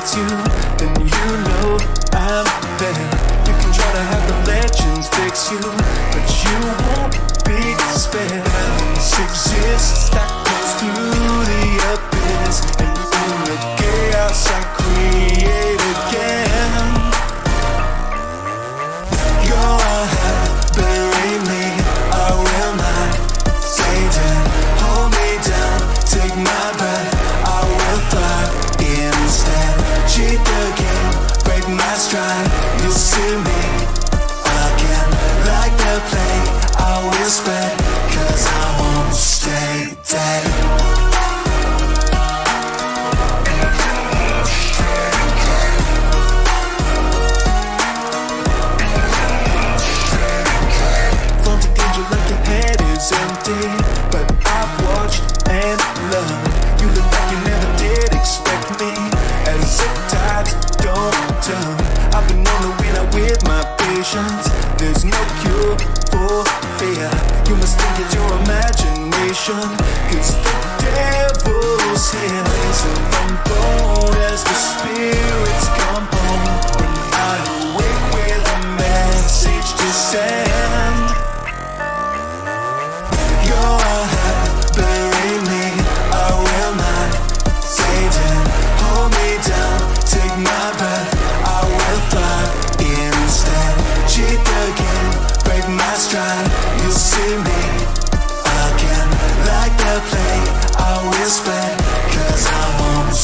it's you, then you know I'm there. You can try to have the legends fix you, but you won't be spared. Balance exists that goes through the abyss, and in the chaos I create again. Your head, bury me, I will not stay dead. Hold me down, take my breath, I will fly instead. Cheat the game, break my stride, you'll see me again. Like the plague, I will spread, cause I won't stay dead. Empty, but I've watched and learned. You look like you never did expect me, as if tides don't turn. I've been on the wheel out with my patience. There's no cure for fear. You must think it's your imagination, cause the devil's here. Blazing from bone as the spirits come home. When I awake with a message to send. Bury me, I will not stay dead. Hold me down, take my breath, I will fly instead. Cheat the game, break my stride, you'll see me again. Like the plague, I will spread, cause I won't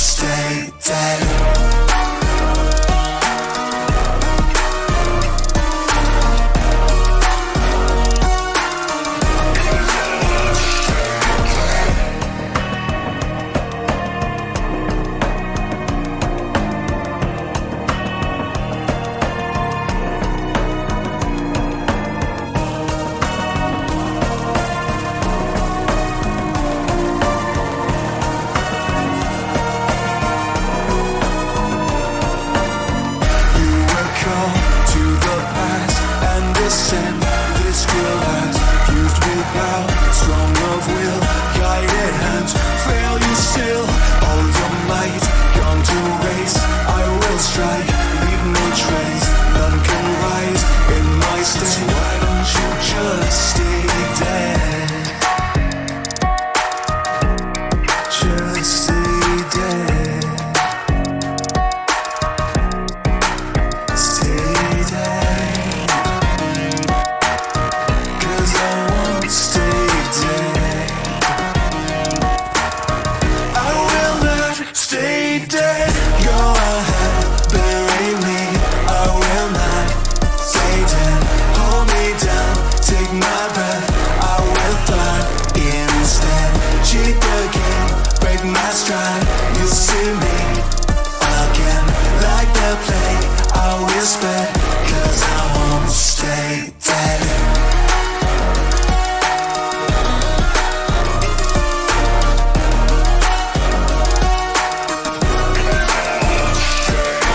stay dead.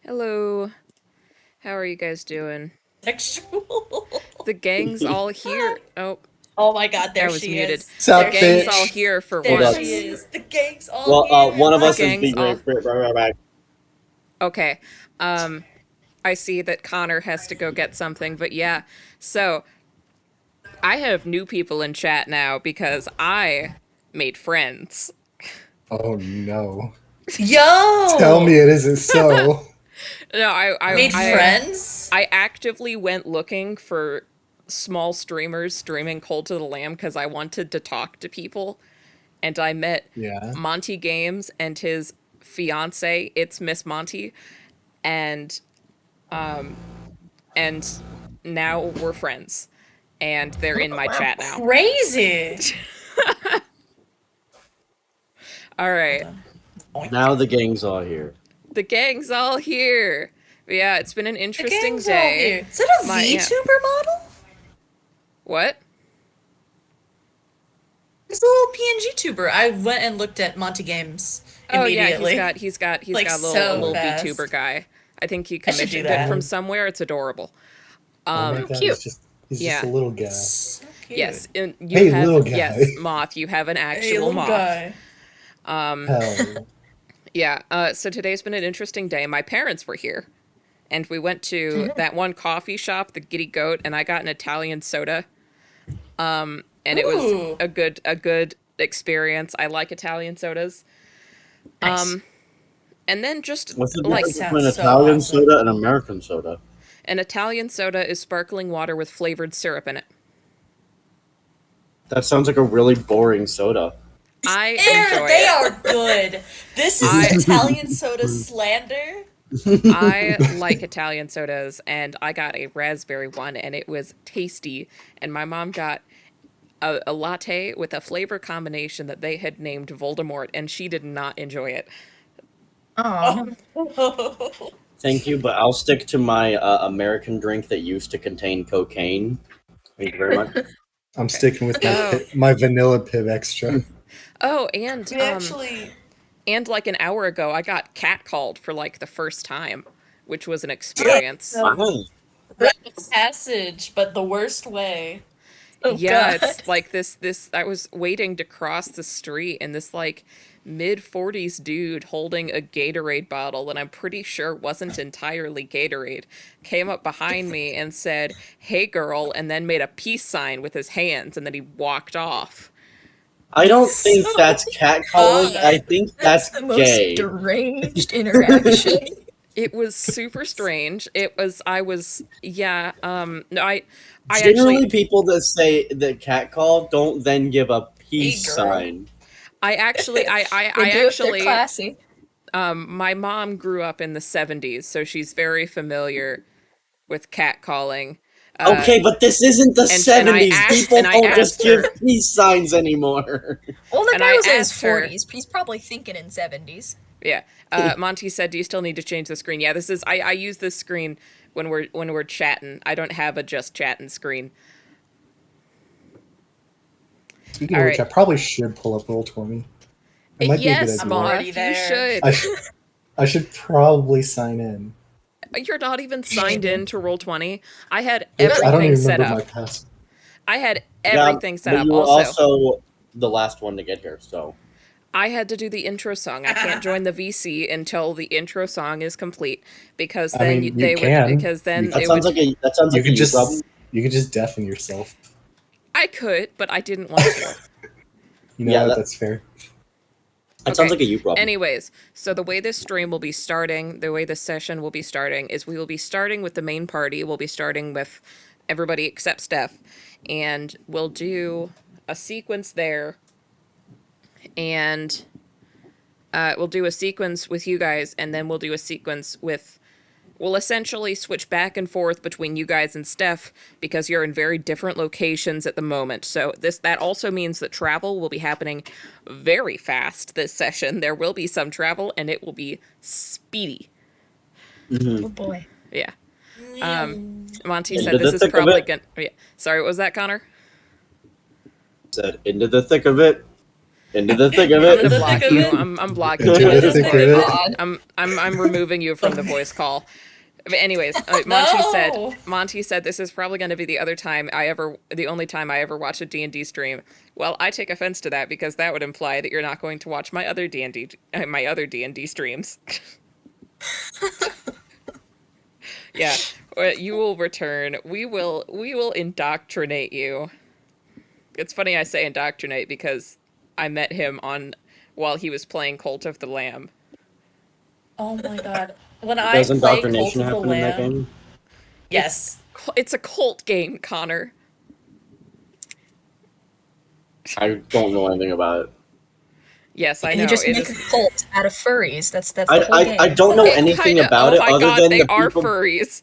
Hello. How are you guys doing? Sexual. The gang's all here. Oh, Oh my god, there I was she muted. is. The There she gang's is. all here for There once. she is. The gang's all Well, here. one of The us is gang's being all... right. Okay. I see that Connor has to go get something, but yeah. So, I have new people in chat now because I made friends. Oh no. Yo! Tell me it isn't so. No, Made friends? I actively went looking for small streamers streaming Cold to the Lamb because I wanted to talk to people, and I met Yeah. Monty Games and his fiance, it's Miss Monty, and and now we're friends, and they're in my chat now. Crazy. All right, Now the gang's all here. the gang's all here. Yeah, it's been an The interesting gang's all day. here. Is that a My- yeah. VTuber model? What? It's a little PNG tuber. I went and looked at Monty Games Oh yeah, immediately. he's got Like, a so little fast. VTuber guy. I think he I should do commissioned it from that. somewhere. It's adorable. Oh my Um, god, cute. he's Yeah. just a little guy. So cute. yes, and you Hey, have little guy. yes, Moth. You have an Hey, actual little moth. guy. Hell. Yeah. So today's been an interesting day. My parents were here, and we went to that one coffee shop, the Giddy Goat, and I got an Italian soda. And it was Ooh. a good experience. I like Italian sodas. Nice. And then just What's the like difference sounds between so Italian awesome. soda and American soda? an Italian soda is sparkling water with flavored syrup in it. That sounds like a really boring soda. I They enjoy it. are good. This is I- Italian soda slander. I like Italian sodas, and I got a raspberry one, and it was tasty. And my mom got a latte with a flavor combination that they had named Voldemort, and she did not enjoy it. Oh, Thank you, but I'll stick to my American drink that used to contain cocaine. Thank you very much. I'm sticking with Oh. my vanilla Piv extra. Oh, and We actually. and like an hour ago, I got catcalled for like the first time, which was an experience. Wow. Rite of passage, but the worst way. oh Yeah, God. it's like this I was waiting to cross the street, and this like mid-40s dude holding a Gatorade bottle, and I'm pretty sure wasn't entirely Gatorade, came up behind me and said, "Hey girl," and then made a peace sign with his hands, and then he walked off. I don't think that's catcalling. I think that's the most gay. deranged interaction. It was super strange. Yeah, no, I Generally, actually people that say that catcall don't then give a peace Hey, girl. sign. I actually They do it, they're classy. my mom grew up in the 70s, so she's very familiar with catcalling. Okay, but this isn't the and I 70s. asked- People and I don't just asked give her- peace signs anymore. Well, the And guy I was in his asked her- 40s. He's probably thinking in 70s. Yeah. Monty said, "Do you still need to change the screen?" Yeah, this is I use this screen when we're chatting. I don't have a just chatting screen. Speaking All of which, right. I probably should pull up Roll20. It might be a good Yes, idea. Mom. Moth, already you there. should. I should probably sign in. You're not even signed in to Roll20. I had I don't everything even set remember up. my password. I had everything set but up. you were Also, also the last one to get here, so. I had to do the intro song. I can't join the VC until the intro song is complete, because I then mean, they you would can. because then That it sounds would. like You a could you just problem. deafen yourself. I could, but I didn't want to. You know Yeah, what? that- That's fair. That sounds Okay. like a you problem. Anyways, so the way this stream will be starting, the way this session will be starting, is we will be starting with the main party. We'll be starting with everybody except Steph, and we'll do a sequence there, and we'll do a sequence with you guys, and then we'll do a sequence with. We'll essentially switch back and forth between you guys and Steph, because you're in very different locations at the moment. So that also means that travel will be happening very fast this session. There will be some travel, and it will be speedy. Oh boy. Yeah. Monty Into said the this is thick of probably it. gonna. Yeah. Sorry, what was that, Connor? Said into the thick of it. Into the thick of I'm it. gonna the block thick of you. it. I'm blocking Into you. the at this thick of point. it. God. I'm removing you from the voice call. But anyways, No. Monty said this is probably going to be the only time I ever watch a D&D stream. Well, I take offense to that, because that would imply that you're not going to watch my other D&D streams. Yeah, you will return. We will indoctrinate you. It's funny I say indoctrinate, because I met him while he was playing Cult of the Lamb. Oh my god. When I Does play indoctrination Cult of the happen in that Lamb, game? yes. It's a cult game, Connor. I don't know anything about it. Yes, I know. You just it make is- a cult out of furries. That's the whole game. I don't know Okay, anything kinda. about Oh it my other God, than they the are people. furries.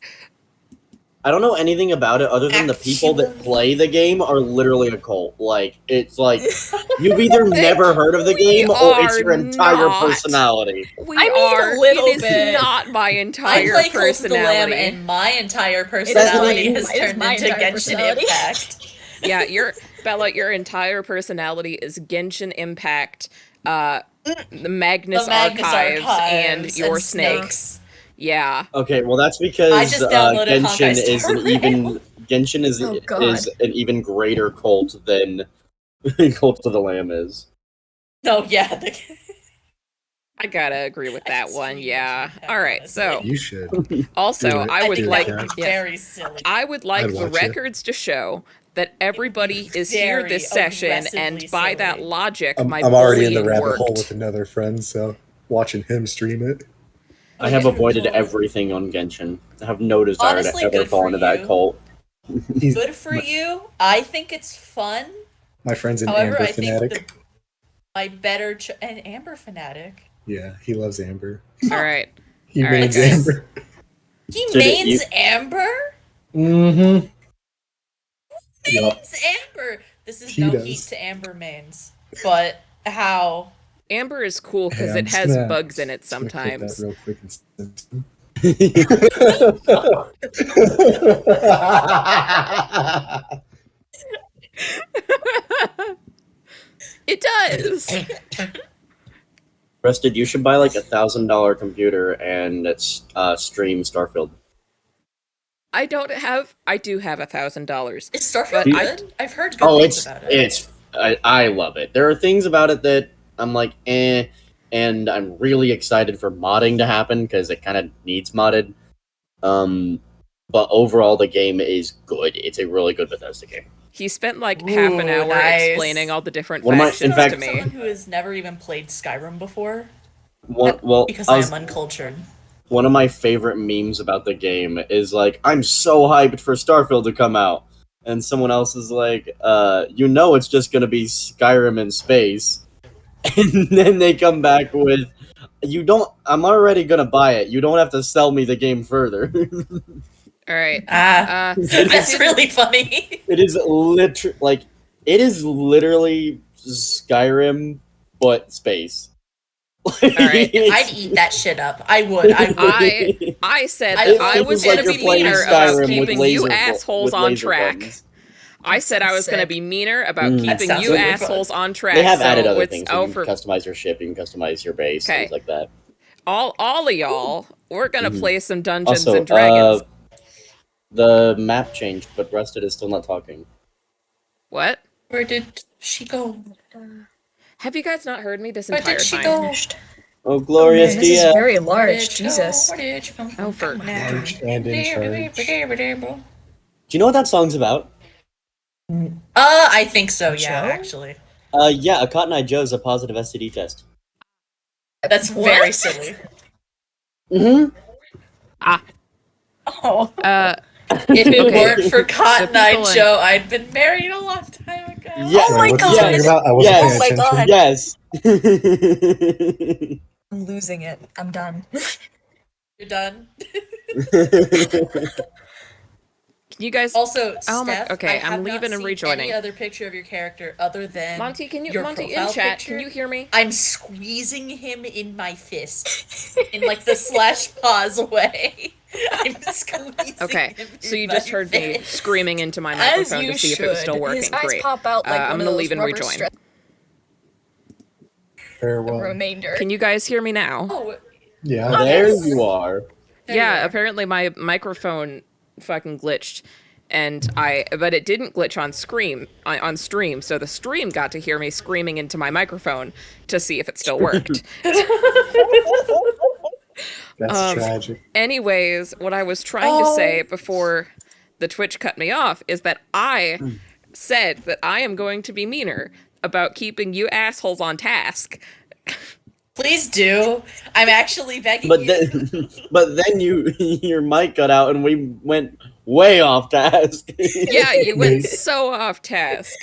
I don't know anything about it other than the people that play the game are literally a cult. Like, it's like, you've either never heard of the game or it's your entire personality. A little it is bit. not my I entire play Cult of the Lamb, personality. and my entire personality has It is turned my into entire Genshin personality. Impact. Yeah, Bella, your entire personality is Genshin Impact, the Magnus, Archives, and your snakes. Yeah. Okay, well that's because I just downloaded Genshin Honkai is Star an even Genshin is Oh, God. is an even greater cult than Cult of the Lamb is. No, yeah. I gotta agree with that one. Yeah. All right. So You should. also, Do it. I would Do it, like Kat. Very silly. I would like I'd the watch it. records to show that everybody is here Very this session, and aggressively by that silly. logic, I'm my already in the bullying rabbit hole worked. with another friend, so watching him stream it. I have avoided everything on Genshin. I have no desire Honestly, to ever good fall for into that you. cult. Good for you. I think it's fun. My friend's an However, Amber I think fanatic. my better an Amber fanatic. Yeah, he loves Amber. All right. He All right, mains guys. Amber. He So mains Amber. Mm-hmm. Yep. Mains Amber. This is He no does. heat to Amber mains, but how? Amber is cool because Hey, it I'm has just gonna- bugs in it just gonna click that sometimes. real quick and send it to him. It does. Rested, you should buy like $1,000 computer and it's stream Starfield. I do have $1,000. Is Starfield But good? I've heard good things about it. I love it. There are things about it that I'm like, and I'm really excited for modding to happen because it kind of needs modded. But overall, the game is good. It's a really good Bethesda game. He spent like half an Ooh, hour nice. explaining all the different One of my- factions in fact- to me. Someone who has never even played Skyrim before, Well, because I was- I'm uncultured. one of my favorite memes about the game is like, I'm so hyped for Starfield to come out. And someone else is like, it's just gonna be Skyrim in space. And then they come back with, I'm already gonna buy it. You don't have to sell me the game further. All right. That's really funny. It is literally Skyrim, but space. All right. I'd eat that shit up. I would. I said I that I was like going to you're be playing meaner Skyrim about with keeping you assholes on track. Buttons. I said I was going to sick. be meaner about Mm. keeping sounds you really assholes on track. They have so added other it's things. You can customize your ship, you can customize your base, Okay. things like that. all of y'all. We're going to play some Dungeons Also, and Dragons. the map changed, but Rusted is still not talking. What? Where did she go? Have you guys not heard me this Where entire did she time? go? Oh, glorious This is DF! very Where did large. you go? Jesus. Where did you come from? Oh, for now? Large and in charge. Do you know what that song's about? I think so. Yeah, Joe? actually, Yeah, a Cotton Eye Joe's a positive STD test. that's What? very silly. Mm-hmm. Oh. If it Okay. weren't for Cotton Eye people in- Joe, I'd been married a long time ago. Yeah. Oh my What's God. he talking about? I wasn't Yes. paying Oh my attention. God. Yes. I'm losing it. I'm done. You're done. Can you guys... Also, Oh my- Steph, okay, I I'm have not leaving and seen rejoining. Any other picture of your character other than Monty, your in profile chat, picture? can you hear me? I'm squeezing him in my fist, in like the slash pause way. I'm squeezing. Okay, him so in you my just heard me fist. screaming into my As microphone you to see should. if it was still working. His eyes Great. pop out like I'm one gonna of leave those and rubber rejoin. straps. Farewell. Remainder. Can you guys hear me now? Oh, Yeah. There you are. there Yeah, you are. apparently my microphone fucking glitched, but it didn't glitch on stream, so the stream got to hear me screaming into my microphone to see if it still worked. That's tragic. Anyways, what I was trying to say before the Twitch cut me off is that I said that I am going to be meaner about keeping you assholes on task. Please do. I'm actually begging But you. then your mic cut out and we went way off task. Yeah, you went so off task.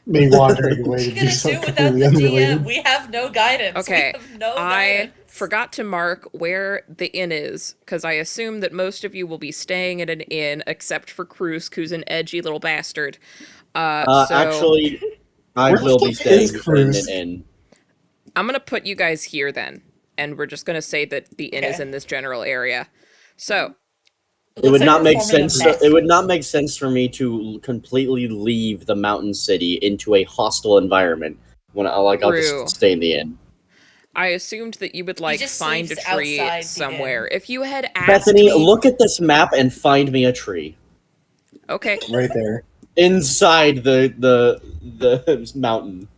Me wandering away What to you do gonna do something without completely the unrelated. DM? We have no guidance. Okay, We have no I guidance. forgot to mark where the inn is, because I assume that most of you will be staying at an inn, except for Krusk, who's an edgy little bastard. So Actually, I Where the will be fuck is staying in Cruz? an inn. I'm gonna put you guys here then, and we're just gonna say that the inn is Okay. in this general area. So, It would Looks like not we're make forming a sense. mess. It would not make sense for me to completely leave the mountain city into a hostile environment when I'll True. just stay in the inn. I assumed that you would, like, just find a sleeps tree outside the somewhere. inn. If you had asked Bethany, me... look at this map and find me a tree Okay, Right there. inside the mountain.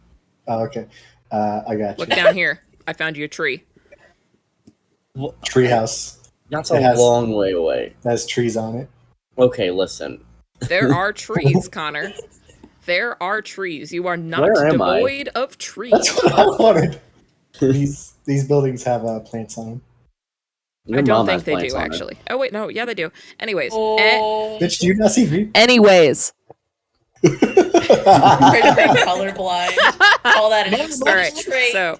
Oh, okay. I got look you. down here. I found you a tree. Treehouse. That's It a has- long way away. That has trees on it. Okay, listen. There are trees, Connor. There are trees. You are not Where am I? devoid of trees. That's what I wanted. These buildings have plants on them. Your I don't mom think has they plants do, on it. actually. Oh, wait, no. Yeah, they do. Anyways. Oh, Bitch, do you not see me? Anyways. trying to bring colorblind. Call that an All excellent right, trait. so,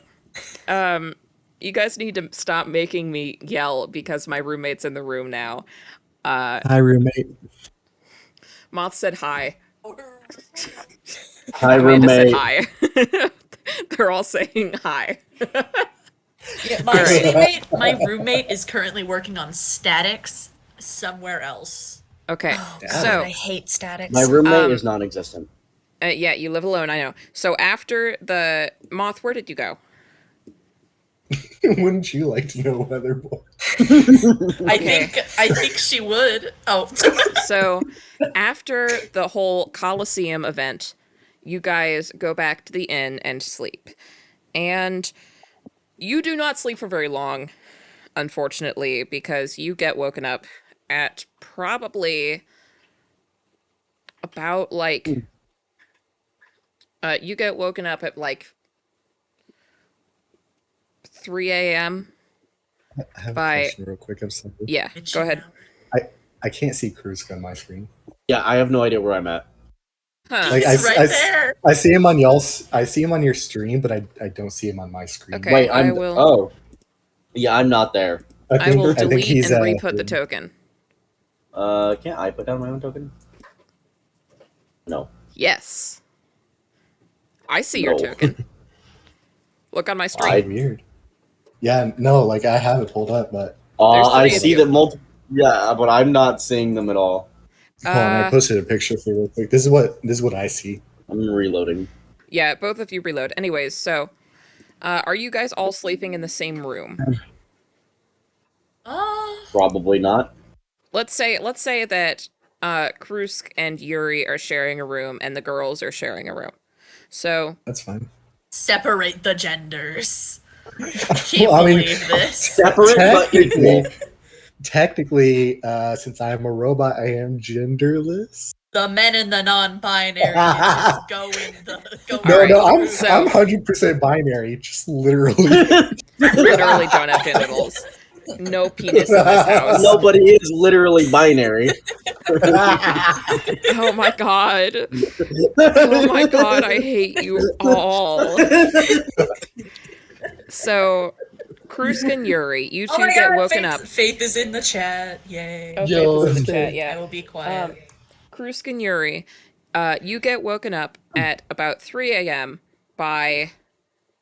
you guys need to stop making me yell because my roommate's in the room now. Hi, roommate. Moth said hi. Hi, Amanda said roommate. hi. They're all saying hi. Yeah, my Alright. roommate is currently working on statics somewhere else. Okay, God, so, I hate statics. My roommate Um, is non-existent. yeah, you live alone, I know. So after the... Moth, where did you go? Wouldn't you like to know, Weatherboy? Okay. I think she would. Oh. So, after the whole Coliseum event, you guys go back to the inn and sleep. And you do not sleep for very long, unfortunately, because you get woken up at probably about, like... you get woken up at, like, 3 a.m. I have By- a question real quick. I'm sorry. Yeah, go ahead. I can't see Krusk on my screen. Yeah, I have no idea where I'm at. Huh. Like, He's right there. I see him on y'all's. I see him on your stream, but I don't see him on my screen. Okay. Wait, I will- Oh, yeah, I'm not there. I will think delete he's, and re-put the token. Can't I put down my own token? No. Yes. I see your No. token. Look on my stream. I- Weird. Yeah, no, like I have it pulled up, but There's I three of see you. that Yeah, but I'm not seeing them at all. hold on, I Uh, posted a picture for you real quick. This is what I see. I'm reloading. yeah, both of you reload. Anyways, so, are you guys all sleeping in the same room? Probably not. Let's say that Krusk and Yuri are sharing a room and the girls are sharing a room. So, That's fine. Separate the genders. Can't Well, I mean, believe this. Separate but equal. Technically, since I am a robot, I am genderless. The men and the non-binary just go in the go. No, Alright, no, I'm so- I'm 100% binary. Just literally. literally don't have genitals. No penis in this house. Nobody is literally binary. Oh my god. Oh my god, I hate you all. So, Krusk and Yuri, you two Oh my get God, woken Faith, up. Faith is in the chat. Yay. Oh, Yo, Faith is in the chat, I yeah. will be quiet. Krusk and Yuri, you get woken up at about 3 a.m. by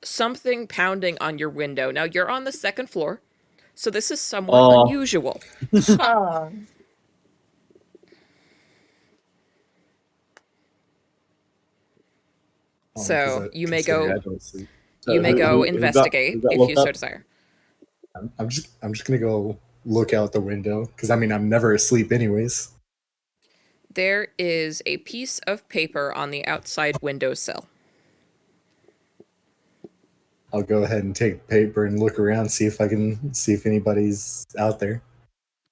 something pounding on your window. Now, you're on the second floor, so this is somewhat Oh. unusual. Oh, So, you may Considering go- I don't sleep. You may go investigate who got if woke you so up? desire. I'm just gonna go look out the window because I mean I'm never asleep anyways. There is a piece of paper on the outside windowsill. I'll go ahead and take paper and look around, see if I can see if anybody's out there.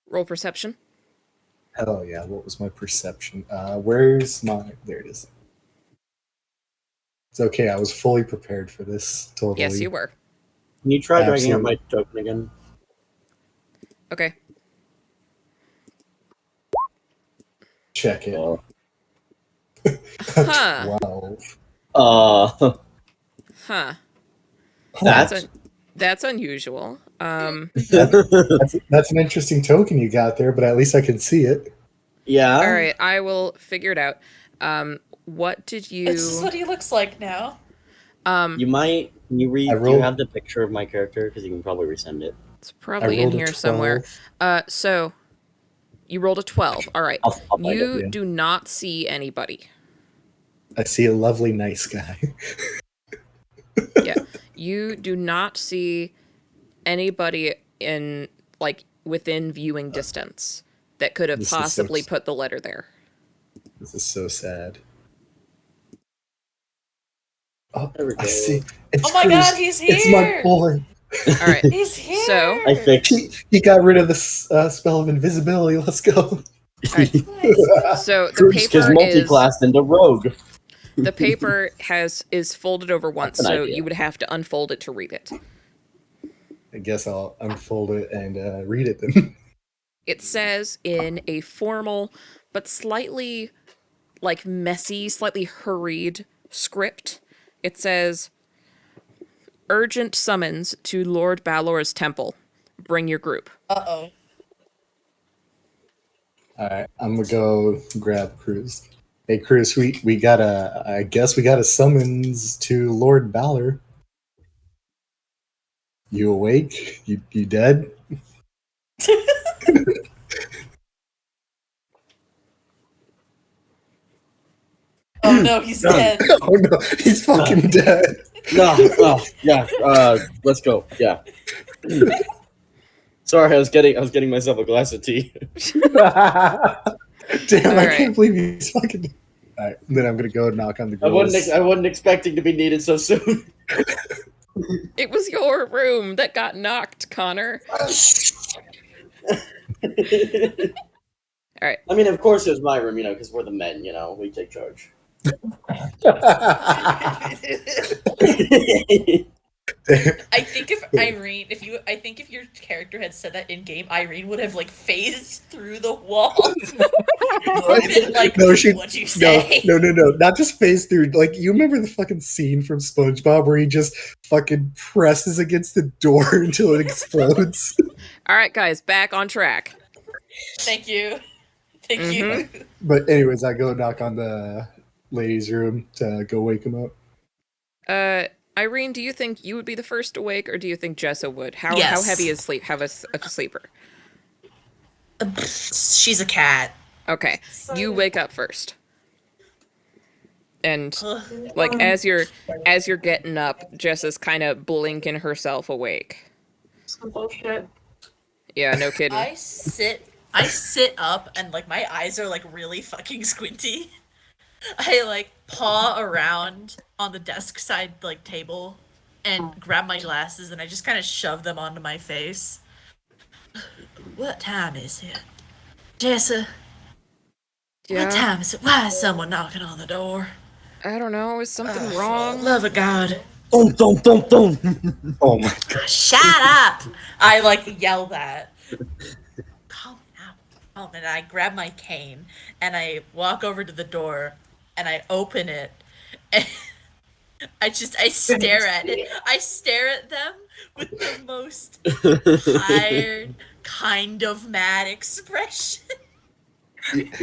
Roll perception. Hell yeah! What was my perception? Where's my? There it is. It's okay. I was fully prepared for this. Totally. Yes, you were. Can you try dragging out my Absolutely. token again? Okay. Check it. Oh. Huh. 12. Uh, Huh. that's That's unusual. That's an interesting token you got there, but at least I can see it. yeah. All right, I will figure it out. What did This is you? what he looks like now. You might. Can you I read? Do you rolled. have the picture of my character? Because you can probably resend it. It's I probably in rolled a here somewhere. 12. So you rolled a 12. All right. I'll find it. You Yeah. do not see anybody. I see a lovely, nice guy. Yeah. You do not see anybody in like within viewing distance that could have This is so. possibly put the letter there. This is so sad. Oh, There we I go. see. It's Oh my Cruz. God, he's It's my here! boy. All right. He's here. So- I fixed. He got rid of the spell of invisibility. Let's go. All right. So the Cruz is paper is multi-classed into rogue. the paper is folded over once, That's an so idea. you would have to unfold it to read it. I guess I'll unfold it and read it then. It says in a formal but slightly like messy, slightly hurried script. It says urgent summons to Lord Balor's temple. Bring your group. Uh-oh. All right, I'm gonna go grab Cruz. Hey, Cruz, we got a. I guess we got a summons to Lord Balor. You awake? You dead? Oh no, he's dead. Oh no, he's fucking dead. No, oh, yeah. Let's go. Yeah. Sorry, I was getting myself a glass of tea. Damn, All I right. can't believe he's fucking dead. All right, then I'm gonna go knock on the I girls. wasn't expecting to be needed so soon. It was your room that got knocked, Connor. All right. I mean, of course it was my room, because we're the men, we take charge. I think if Irene, I think if your character had said that in game, Irene would have like phased through the wall. Like, No, what'd you say? No, not just phase through. Like, you remember the fucking scene from SpongeBob where he just fucking presses against the door until it explodes? All right, guys, back on track. Thank you. Thank you. But anyways, I go knock on the ladies' room to go wake him up. Irene, do you think you would be the first awake, or do you think Jessa would? How Yes. heavy is sleep? Have a sleeper. She's a cat. Okay, you wake up first, and like as you're getting up, Jessa's kind of blinking herself awake. Some bullshit. Yeah, no kidding. I sit up and like my eyes are like really fucking squinty. I like paw around on the desk side like table and grab my glasses and I just kind of shove them onto my face. What time is it? Jessa, Yeah, what time is it? Why is someone knocking on the door? I don't know. Is something wrong? Love of God. Dum, dum, dum, dum. Oh my god. Shut up! I like yell that. Calm down. Oh, and I grab my cane and I walk over to the door and I open it and I stare at it. I stare at them with the most tired, kind of mad expression.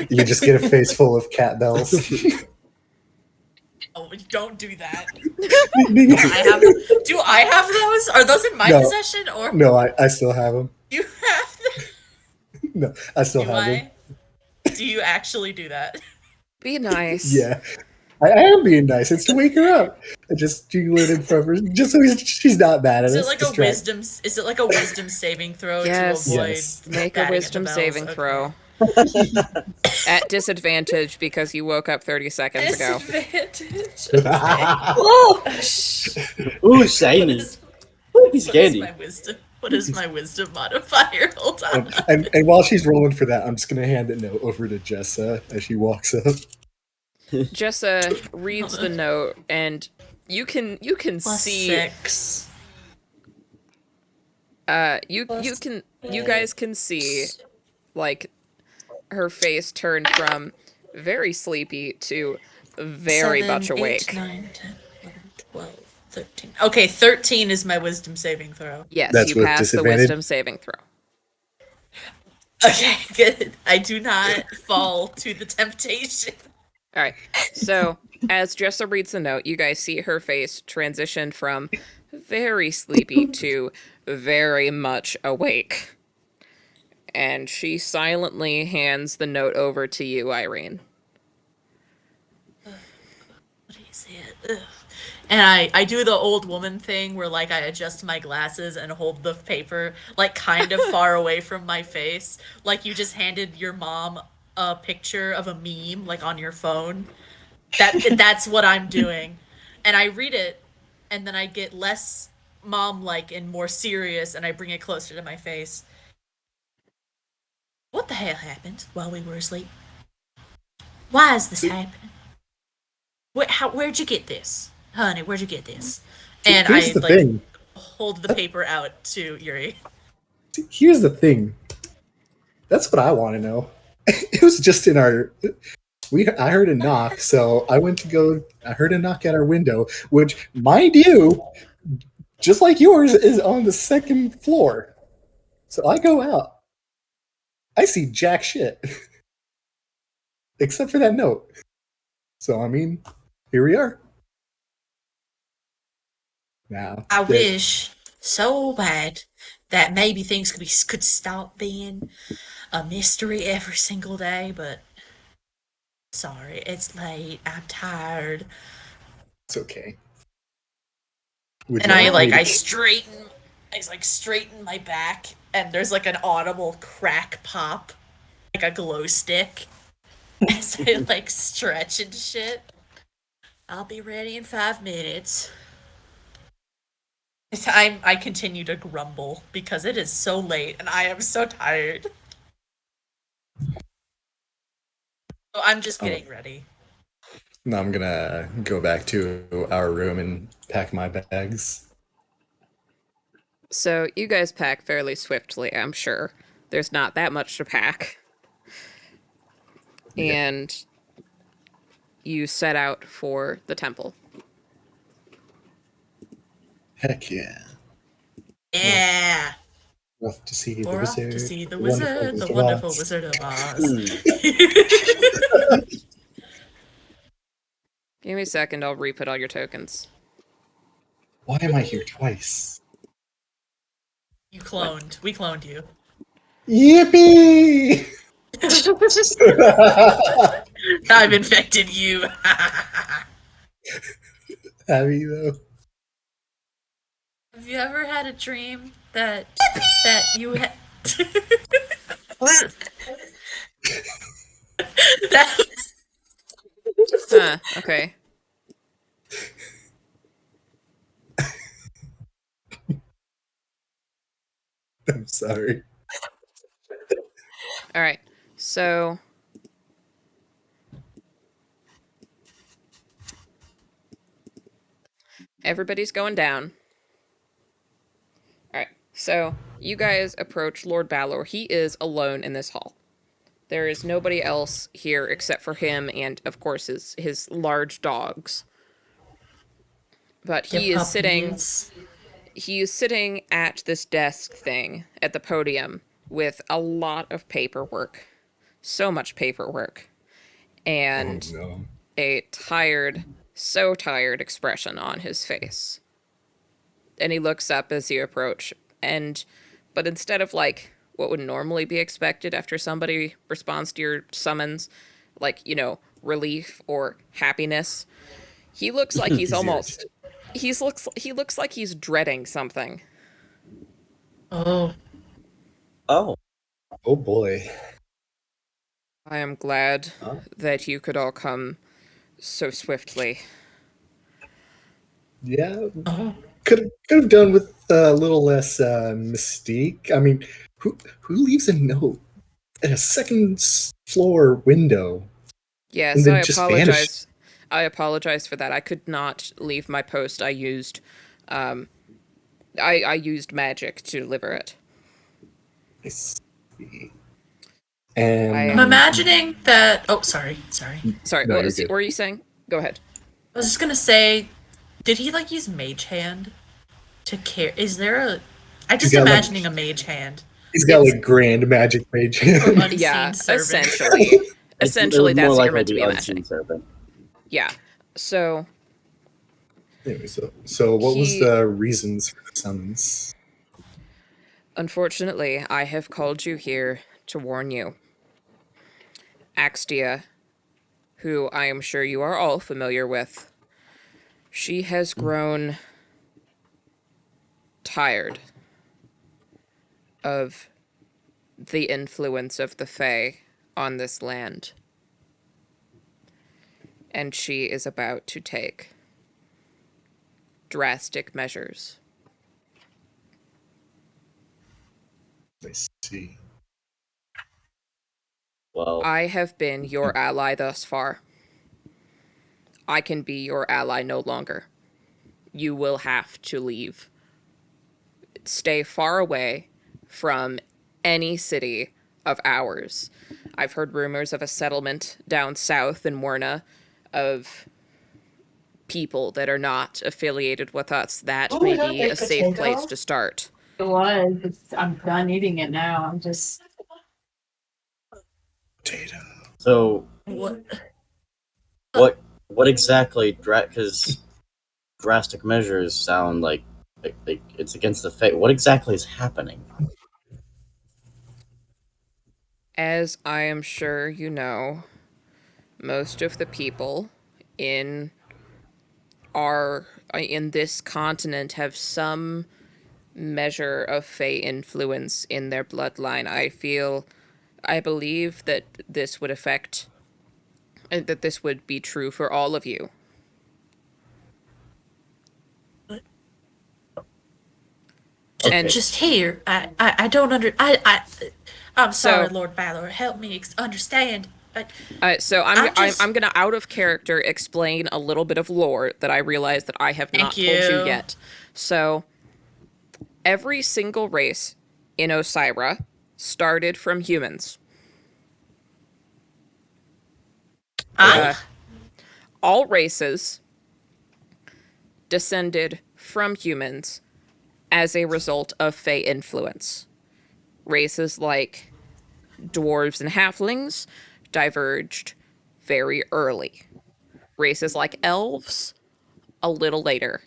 You just get a face full of cat bells. Oh, don't do that. Do I have those? Are those in my No. possession or No, I still have them. you have them? No, I still Do have them. Do you actually do that? Be nice. Yeah. I am being nice. It's to wake her up. I just jingle it in front of her, just so she's not mad at Is us. it like a Distract- wisdom? Is it like a wisdom saving throw Yes. to avoid? Yes. Make a batting at the wisdom bells? saving Okay. throw. At disadvantage because you woke up 30 seconds ago. Disadvantage. Oh! Ooh, shiny. Piece of What is candy. my wisdom? What is my wisdom modifier? Hold on. and while she's rolling for that, I'm just gonna hand the note over to Jessa as she walks up. Jessa reads the note, and you can Plus see 6. you guys can see like her face turn from very sleepy to very 7, much 8, awake. 9, 10, 11, 12, 13. Okay, 13 is my wisdom saving throw. Yes, That's you with pass the disadvantage? wisdom saving throw. Okay, good. I do not fall to the temptation. All right. So, as Jessa reads the note, you guys see her face transition from very sleepy to very much awake. And she silently hands the note over to you, Irene. What is it? Ugh. And I do the old woman thing where like I adjust my glasses and hold the paper like kind of far away from my face, like you just handed your mom a picture of a meme like on your phone. That's what I'm doing. And I read it and then I get less mom like and more serious and I bring it closer to my face. What the hell happened while we were asleep? Why is this happening? Where'd you get this? Honey, where'd you get this? And Here's I the like thing. hold the paper out to Yuri. Here's the thing. That's what I want to know. It was just in our. I heard a knock, so I went to go. I heard a knock at our window, which, mind you, just like yours, is on the second floor. So I go out. I see jack shit, except for that note. So I mean, here we are. Now I wish so bad that maybe things could stop being a mystery every single day, but sorry, it's late. I'm tired. it's okay. Would And you I like me like to? I like straighten my back and there's like an audible crack pop, like a glow stick as I like stretch and shit. I'll be ready in 5 minutes. I continue to grumble because it is so late and I am so tired. So I'm just getting ready. No, I'm gonna go back to our room and pack my bags. So, you guys pack fairly swiftly, I'm sure. There's not that much to pack. Yeah. And you set out for the temple. Heck yeah. Yeah. Off to see the We're off wizard. to see the wonderful wizard, the of wonderful Oz. Wizard of Oz. Give me a second, I'll re-put all your tokens. Why am I here twice? You cloned. We cloned you. Yippee! I've infected you. Have you though? Have you ever had a dream that you had that Huh, okay. I'm sorry. Alright, so... everybody's going down. Alright, so you guys approach Lord Balor. He is alone in this hall. There is nobody else here except for him and, of course, his large dogs. But he is sitting at this desk thing at the podium with a lot of paperwork. So much paperwork. And Oh no. a tired, so tired expression on his face. And he looks up as you approach, but instead of like what would normally be expected after somebody responds to your summons, like, relief or happiness, he looks like he's almost he looks like he's dreading something. Oh. Oh. Oh boy. I am glad Huh? that you could all come so swiftly. Yeah. Oh. Could have done with a little less mystique. I mean, who leaves a note at a second floor window Yes, and then just vanishes? I apologize for that. I could not leave my post. I used I used magic to deliver it. I see. I'm I And imagining that. Oh, sorry. sorry, no, what you're good. were you saying, Go ahead. I was just gonna say, did he like use Mage Hand to care? Is there a? I He's just got like imagining a Mage Hand he's got It's like grand magic mage for hand. unseen Yeah, servant. essentially. It Essentially, would more that's what you're likely meant to be be unseen imagining. servant. Yeah. So Anyway, so what was he, the reasons for the summons? unfortunately, I have called you here to warn you. Axtia, who I am sure you are all familiar with, she has grown tired of the influence of the Fae on this land. And she is about to take drastic measures. I see. Well, I have been your ally thus far. I can be your ally no longer. You will have to leave. Stay far away from any city of ours. I've heard rumors of a settlement down south in Morna of people that are not affiliated with us. That Oh, may we got be a baked safe place potato. to start. It was. I'm done eating it now. I'm just. Potato. so What? what what exactly? Because drastic measures sound like it's against the fate. What exactly is happening? As I am sure you know, most of the people in our in this continent have some measure of Fey influence in their bloodline. I believe that this would affect that this would be true for all of you. And Just here. I don't I'm sorry, so Lord Valor. Help me understand. so I'm just. I'm gonna out of character explain a little bit of lore that I realize that I have Thank not told you you. yet. So every single race in Osira started from humans. Ah, All races descended from humans as a result of Fey influence. Races like dwarves and halflings diverged very early. Races like elves, a little later.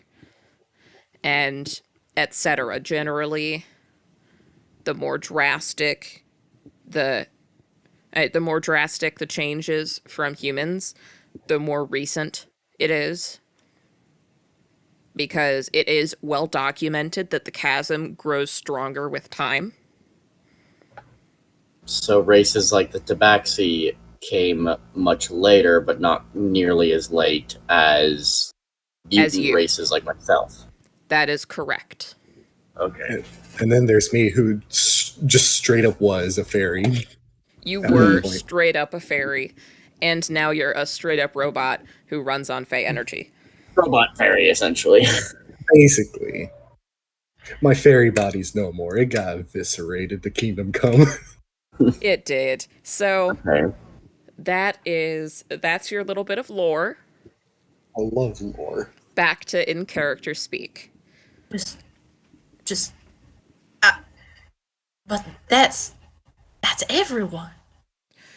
And etc. Generally, the more drastic the the more drastic the changes from humans, the more recent it is, because it is well documented that the chasm grows stronger with time. So races like the Tabaxi came much later, but not nearly as late as As mutant you. races like myself. That is correct. Okay. And then there's me, who just straight up was a fairy You at one were point. straight up a fairy, and now you're a straight up robot who runs on Fey energy. Robot fairy, essentially. Basically, my fairy body's no more. It got eviscerated to Kingdom Come. It did. So Okay. that's your little bit of lore. I love lore. Back to in character speak. just, just. Uh, but that's everyone.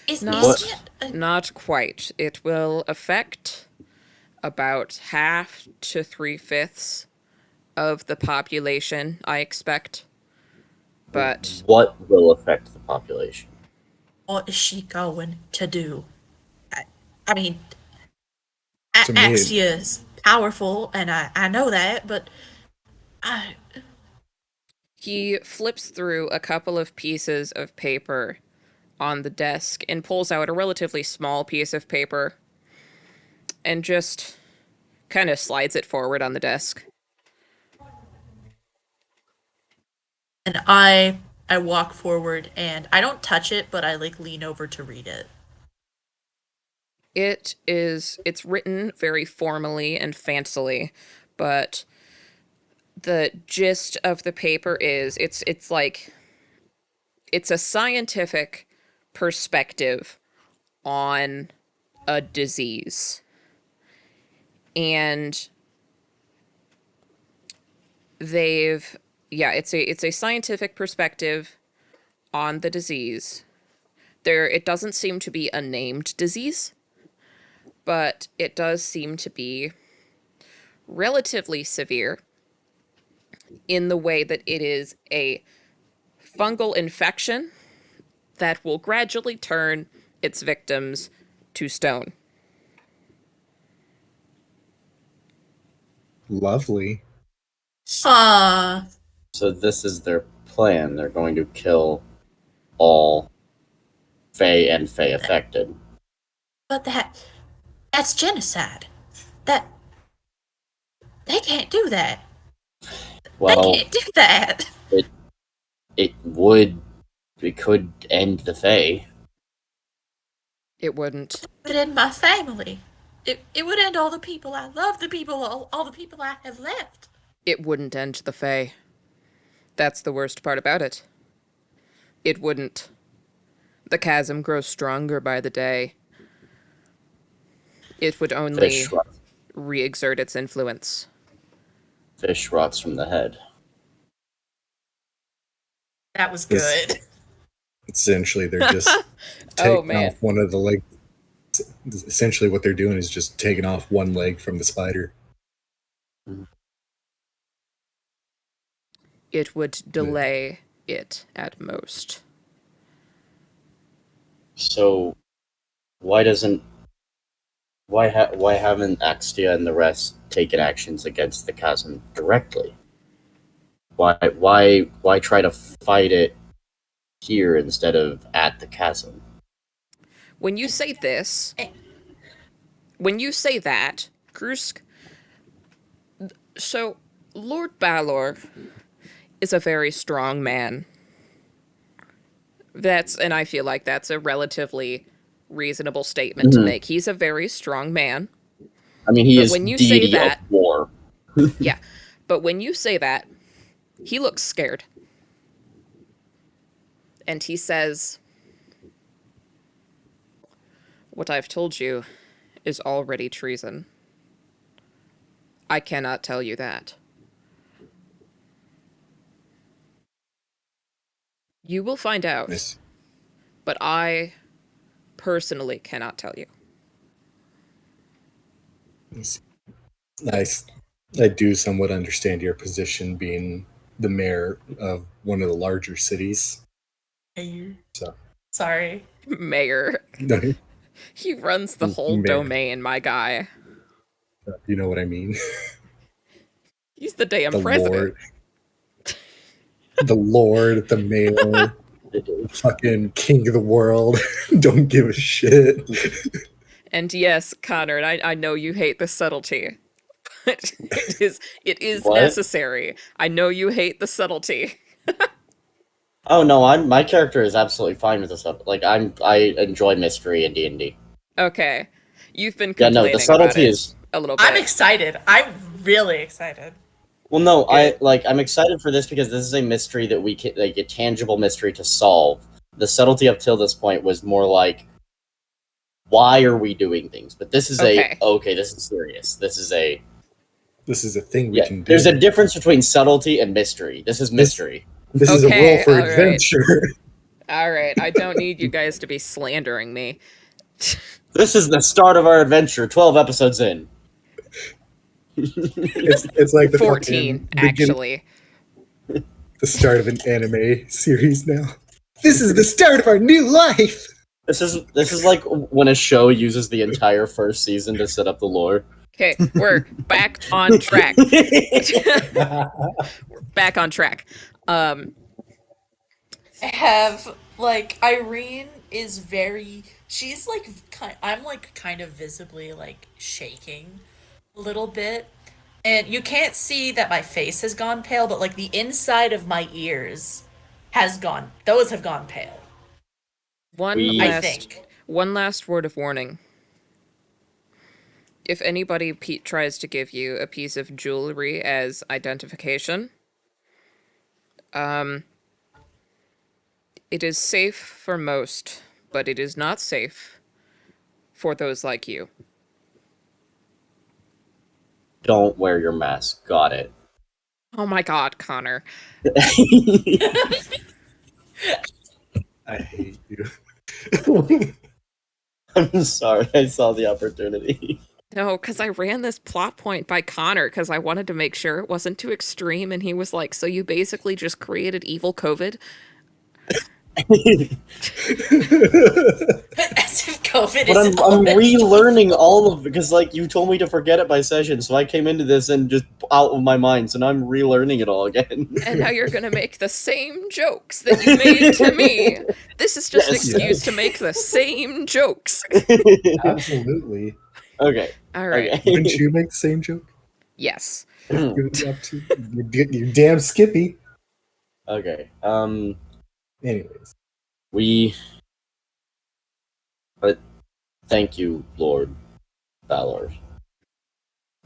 Is Not it? not quite. It will affect about half to 3/5 of the population, I expect. But What will affect the population? What is she going to do? I, I mean, To me, Axia is powerful, and I know that, but I he flips through a couple of pieces of paper on the desk and pulls out a relatively small piece of paper and just kind of slides it forward on the desk. and I walk forward and I don't touch it, but I like lean over to read it. It's written very formally and fancily, but the gist of the paper is it's like it's a scientific perspective on a disease. And they've it's a scientific perspective on the disease. It doesn't seem to be a named disease, but it does seem to be relatively severe in the way that it is a fungal infection that will gradually turn its victims to stone. Lovely. Ah, So this is their plan. They're going to kill all Fae and Fae affected. but that's genocide. That they can't do that. They Well, can't do that. it it would it could end the Fae. It wouldn't. It would end my family. It would end all the people I love, the people, all the people I have left. It wouldn't end the Fae. That's the worst part about it. It wouldn't. The chasm grows stronger by the day. It would only Fish rot, re-exert its influence. fish rots from the head. That was This- good. Essentially, they're just Oh, taking man. off one of the legs. Essentially, what they're doing is just taking off one leg from the spider. It would delay it at most. So why haven't Axtia and the rest taken actions against the chasm directly? Why try to fight it here instead of at the chasm? When you say this, when you say that, Krusk, so Lord Balor is a very strong man. And I feel like that's a relatively reasonable statement to make. He's a very strong man. I mean, he But is when you say deity that- of war. Yeah. But when you say that, he looks scared. And he says, "What I've told you is already treason. I cannot tell you that. You will find out, Nice. but I personally cannot tell you." Nice. I do somewhat understand your position being the mayor of one of the larger cities. So, Sorry. Mayor. you He runs the whole Mayor. domain, my guy. know what I mean? He's the damn The president. Lord. The Lord, the mayor, fucking king of the world. Don't give a shit. And yes, Connor, and I know you hate the subtlety. But it is What? necessary. I know you hate the subtlety. Oh no, my character is absolutely fine with this stuff. Like I enjoy mystery in D&D. Okay. You've been Yeah, no, complaining the subtlety about it is a little bit. I'm excited. I'm really excited. well, no, I'm excited for this because this is a mystery that we can like a tangible mystery to solve. The subtlety up till this point was more like, why are we doing things? But this is Okay. this is serious. This is a thing we can do. There's a difference between subtlety and mystery. This is mystery. This is a Okay, roll for all right. adventure. All right, I don't need you guys to be slandering me. This is the start of our adventure. 12 episodes in. It's like the 14, actually. the start of an anime series now. This is the start of our new life. This is like when a show uses the entire first season to set up the lore. Okay, we're back on track. We're back on track. I have like Irene is very. She's like I'm like kind of visibly like shaking a little bit, and you can't see that my face has gone pale, but like the inside of my ears has gone. Those have gone pale. I think. One last word of warning. If anybody tries to give you a piece of jewelry as identification, it is safe for most, but it is not safe for those like you. don't wear your mask. Got it. Oh my god, Connor. I hate you. I'm sorry, I saw the opportunity. No, because I ran this plot point by Connor because I wanted to make sure it wasn't too extreme, and he was like, so you basically just created evil COVID? As if COVID But isn't I'm already relearning evil. all of it because like you told me to forget it by session, so I came into this and just out of my mind, so now I'm relearning it all again. And now you're gonna make the same jokes that you made to me. This is just an Yes. excuse to Yes. make the same jokes. Absolutely. Okay. All right. Wouldn't Okay. you make the same joke? Yes. Given the opportunity? You damn Skippy. Okay. Anyways. We. But thank you, Lord Valor.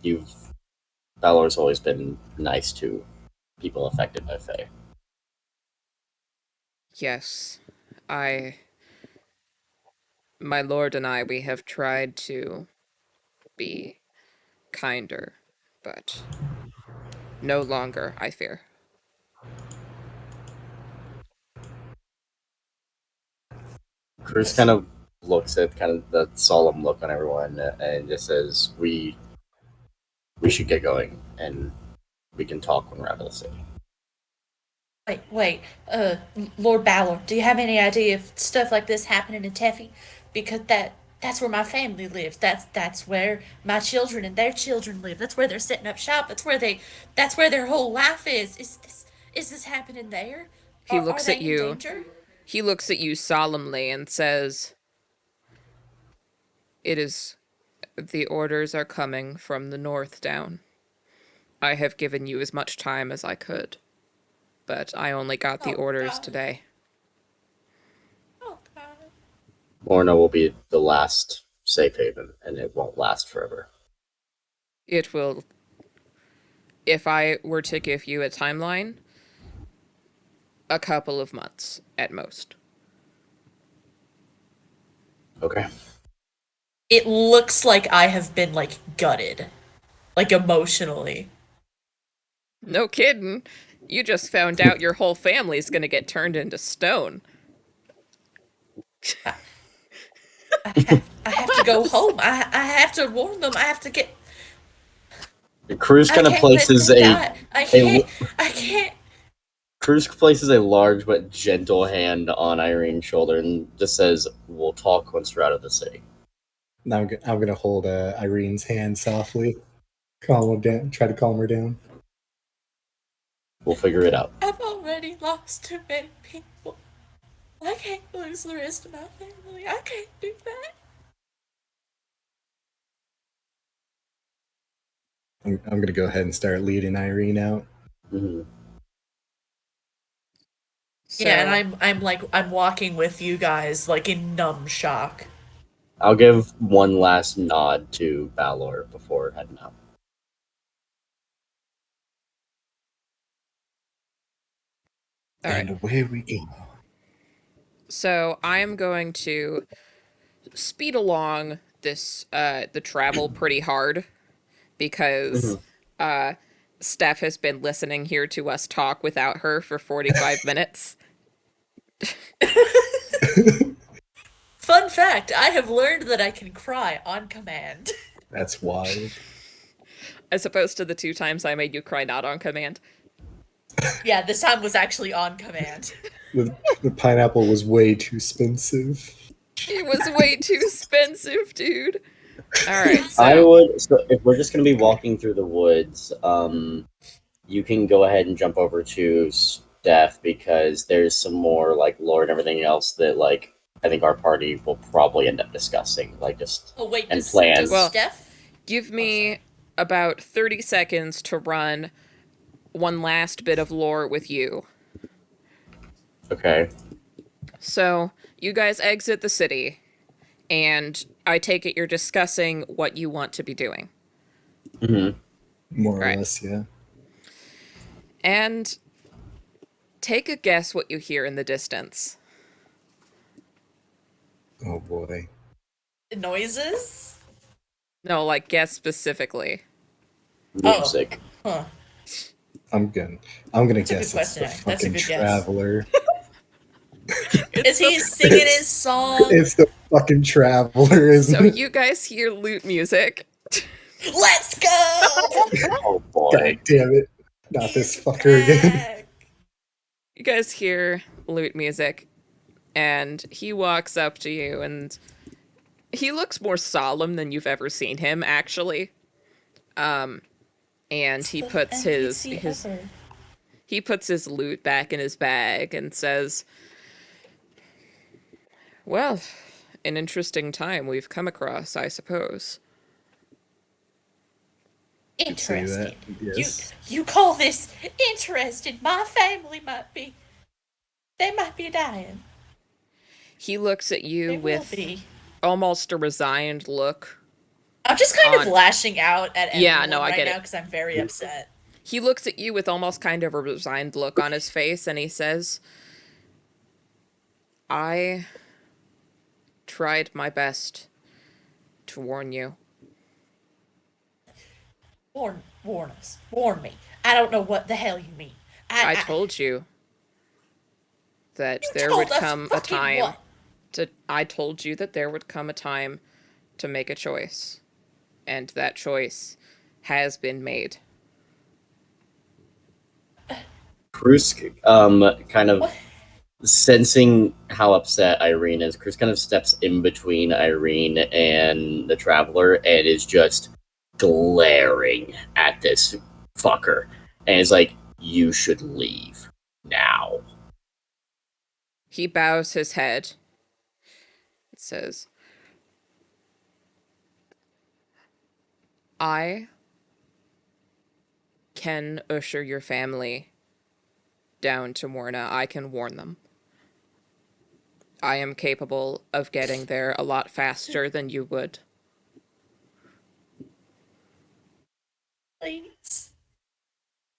You've Valor's always been nice to people affected by Fae. Yes. My lord and I, we have tried to be kinder, but no longer, I fear. Cruz kind of looks at kind of the solemn look on everyone and just says, "We should get going, and we can talk when we're out of the city." Wait, Lord Balor, do you have any idea if stuff like this happening in Teffy? Because that's where my family lives. That's where my children and their children live. That's where they're setting up shop. That's where their whole life is. Is this happening there? He Are looks at they in you. danger? He looks at you solemnly and says, "It is the orders are coming from the north down. I have given you as much time as I could, but I only got the Oh orders God. today." Oh God. Morna will be the last safe haven, and it won't last forever. It will, if I were to give you a timeline, a couple of months at most. Okay. It looks like I have been like gutted, like emotionally. No kidding. You just found out your whole family's gonna get turned into stone. I have to go home. I have to warn them. I have to get. Cruz I kind of can't let places them die. I a can't. I can't. Cruz places a large but gentle hand on Irene's shoulder and just says, "We'll talk once we're out of the city." Now I'm gonna hold Irene's hand softly, calm her down, try to calm her down. We'll figure it out. I've already lost too many people. I can't lose the rest of my family. I can't do that. I'm gonna go ahead and start leading Irene out. Mhm. So, Yeah, and I'm walking with you guys like in numb shock. I'll give one last nod to Balor before heading out. all right. And away we go. So I'm going to speed along the travel pretty hard because Mhm. uh Steph has been listening here to us talk without her for 45 minutes. Fun fact, I have learned that I can cry on command. That's wild. As opposed to the 2 times I made you cry not on command. Yeah, this time was actually on command. The pineapple was way too expensive. It was way too expensive, dude. All right, I so would. So if we're just gonna be walking through the woods, you can go ahead and jump over to Steph because there's some more like lore and everything else that like I think our party will probably end up discussing, like just Oh wait, and does plan. well, Steph? give Oh, sorry. me about 30 seconds to run one last bit of lore with you. Okay. So, you guys exit the city, and I take it you're discussing what you want to be doing. Hmm. More or Right. less, yeah. And take a guess what you hear in the distance. Oh boy. Noises? No, like, guess specifically. Music. Huh. I'm gonna That's a good guess it's the question. That's a fucking good guess. traveler. Is he singing his song? It's the fucking traveler, isn't So it? you guys hear lute music. Let's go! Oh boy. God damn it! Not this He's fucker again. back. You guys hear lute music, and he walks up to you, and he looks more solemn than you've ever seen him, actually. And he The puts NPC his ever. he puts his loot back in his bag and says, "Well, an interesting time we've come across, I suppose." Could say that. Interesting. Yes. You call this interesting? My family might be. They might be dying. He looks at you They will with be. almost a resigned look. I'm just kind of On lashing out at Yeah, everyone no, I right get now it. because I'm very upset. He looks at you with almost kind of a resigned look on his face, and he says, "I tried my best to warn you. Warn us. Warn me. I don't know what the hell you mean. I told you that You there told would us come a fucking time what? I told you that there would come a time to make a choice, and that choice has been made." Cruz, kind of What? sensing how upset Irene is. Cruz kind of steps in between Irene and the traveler and is just glaring at this fucker, and is like, "You should leave now." He bows his head. It says, "I can usher your family down to Morna. I can warn them. I am capable of getting there a lot faster than you would." Please.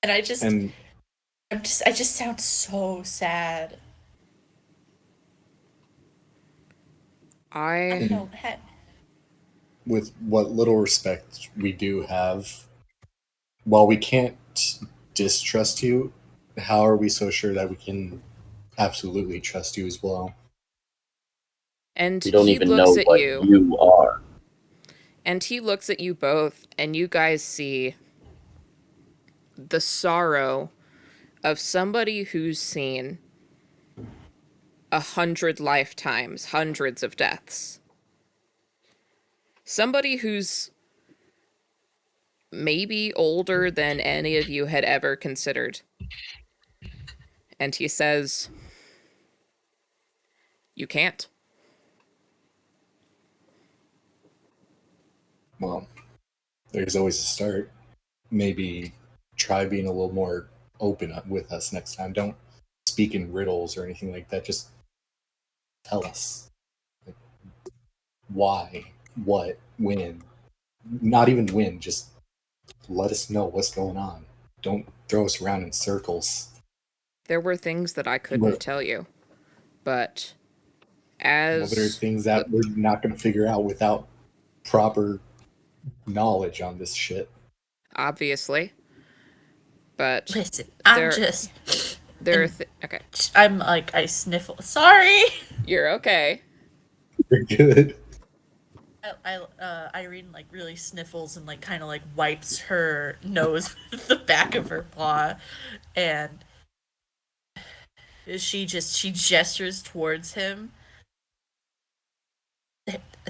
And And I just sound so sad. I I don't have. with what little respect we do have, while we can't distrust you, how are we so sure that we can absolutely trust you as well? and We don't he even looks know at what you, you are. and he looks at you both, and you guys see the sorrow of somebody who's seen 100 lifetimes, hundreds of deaths. Somebody who's maybe older than any of you had ever considered. And he says, "You can't." Well, there's always a start. Maybe try being a little more open with us next time. Don't speak in riddles or anything like that. Just tell us, like, why, what, when. Not even when, just let us know what's going on. Don't throw us around in circles. There were things that I couldn't But tell you, but well, there are as things the, that we're not going to figure out without proper knowledge on this shit. obviously, but Listen, I'm there just. there are And okay. I'm like, I sniffle. Sorry! You're okay. You're good. Irene like really sniffles and like kind of like wipes her nose with the back of her paw, and she gestures towards him.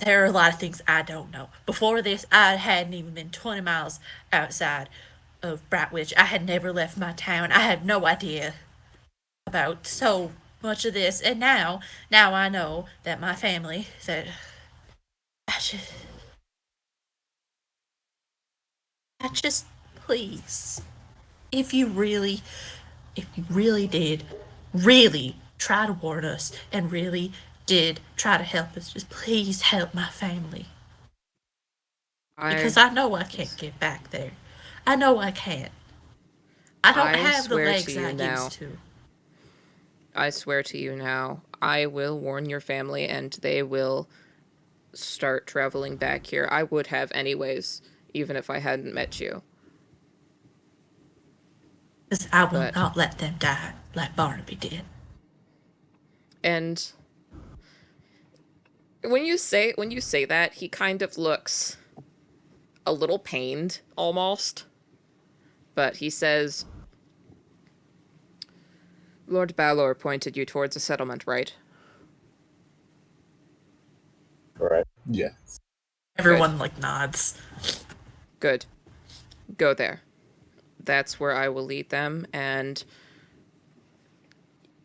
There are a lot of things I don't know. Before this, I hadn't even been 20 miles outside of Brightwich. I had never left my town. I had no idea about so much of this, and now I know that my family that I just I just please, if you really, if you really did, really try to warn us and really did try to help us, just please help my family. I Because I know I can't get back there. I know I can't. I don't I have the swear to legs you I used now. to. I swear to you now. I will warn your family and they will start traveling back here. I would have anyways, even if I hadn't met you. 'Cause I will But- not let them die like Barnaby did. And when you say that, he kind of looks a little pained almost. But he says, Lord Balor pointed you towards a settlement, right? Correct. Yeah. Everyone like nods. Good. Go there. That's where I will lead them, and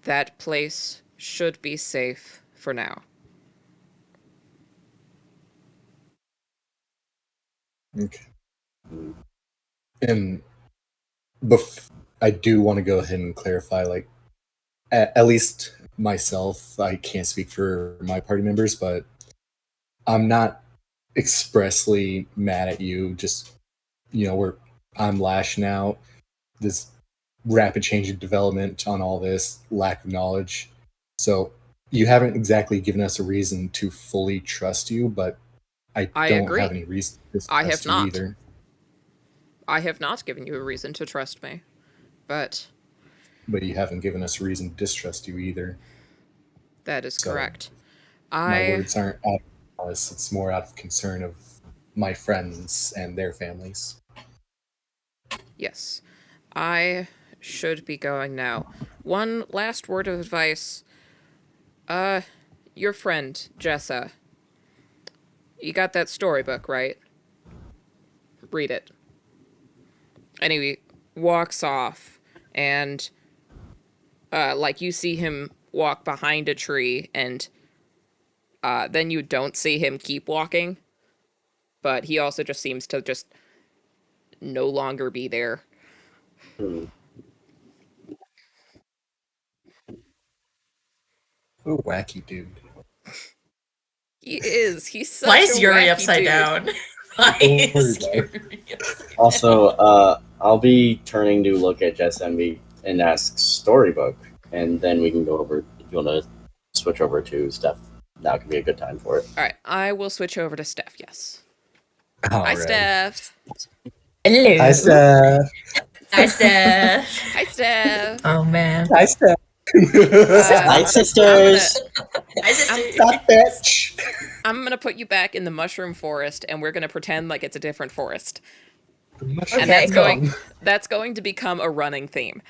that place should be safe for now. Okay. And I do want to go ahead and clarify, like, at least myself, I can't speak for my party members, but I'm not expressly mad at you. Just, I'm lashing out. This rapid change in development on all this, lack of knowledge. So you haven't exactly given us a reason to fully trust you, but I I don't agree. have any reason to I trust have you not. either. I have not given you a reason to trust me, but But you haven't given us a reason to distrust you either. that is So, correct. My words aren't out of malice, it's more out of concern of my friends and their families. Yes, I should be going now. One last word of advice. Your friend, Jessa. You got that storybook, right? Read it. And he walks off, and, you see him walk behind a tree, and, then you don't see him keep walking. But he also just seems to just no longer be there. Hmm. What a wacky dude. He is. He's such Why a is Yuri wacky upside dude. down? Why is Lord. Yuri upside down? Also, I'll be turning to look at Jess and ask storybook, and then we can go over. If you want to switch over to Steph, now could be a good time for it. All right, I will switch over to Steph. Yes. All Hi, right. Steph. Hello. Hi, Steph. Hi, Steph. Hi, Steph. Oh man. Hi, Steph. Hi, I'm sisters. Hi, sister. Stop, bitch. I'm gonna put you back in the mushroom forest, and we're gonna pretend like it's a different forest, and Okay, that's going to become a running theme.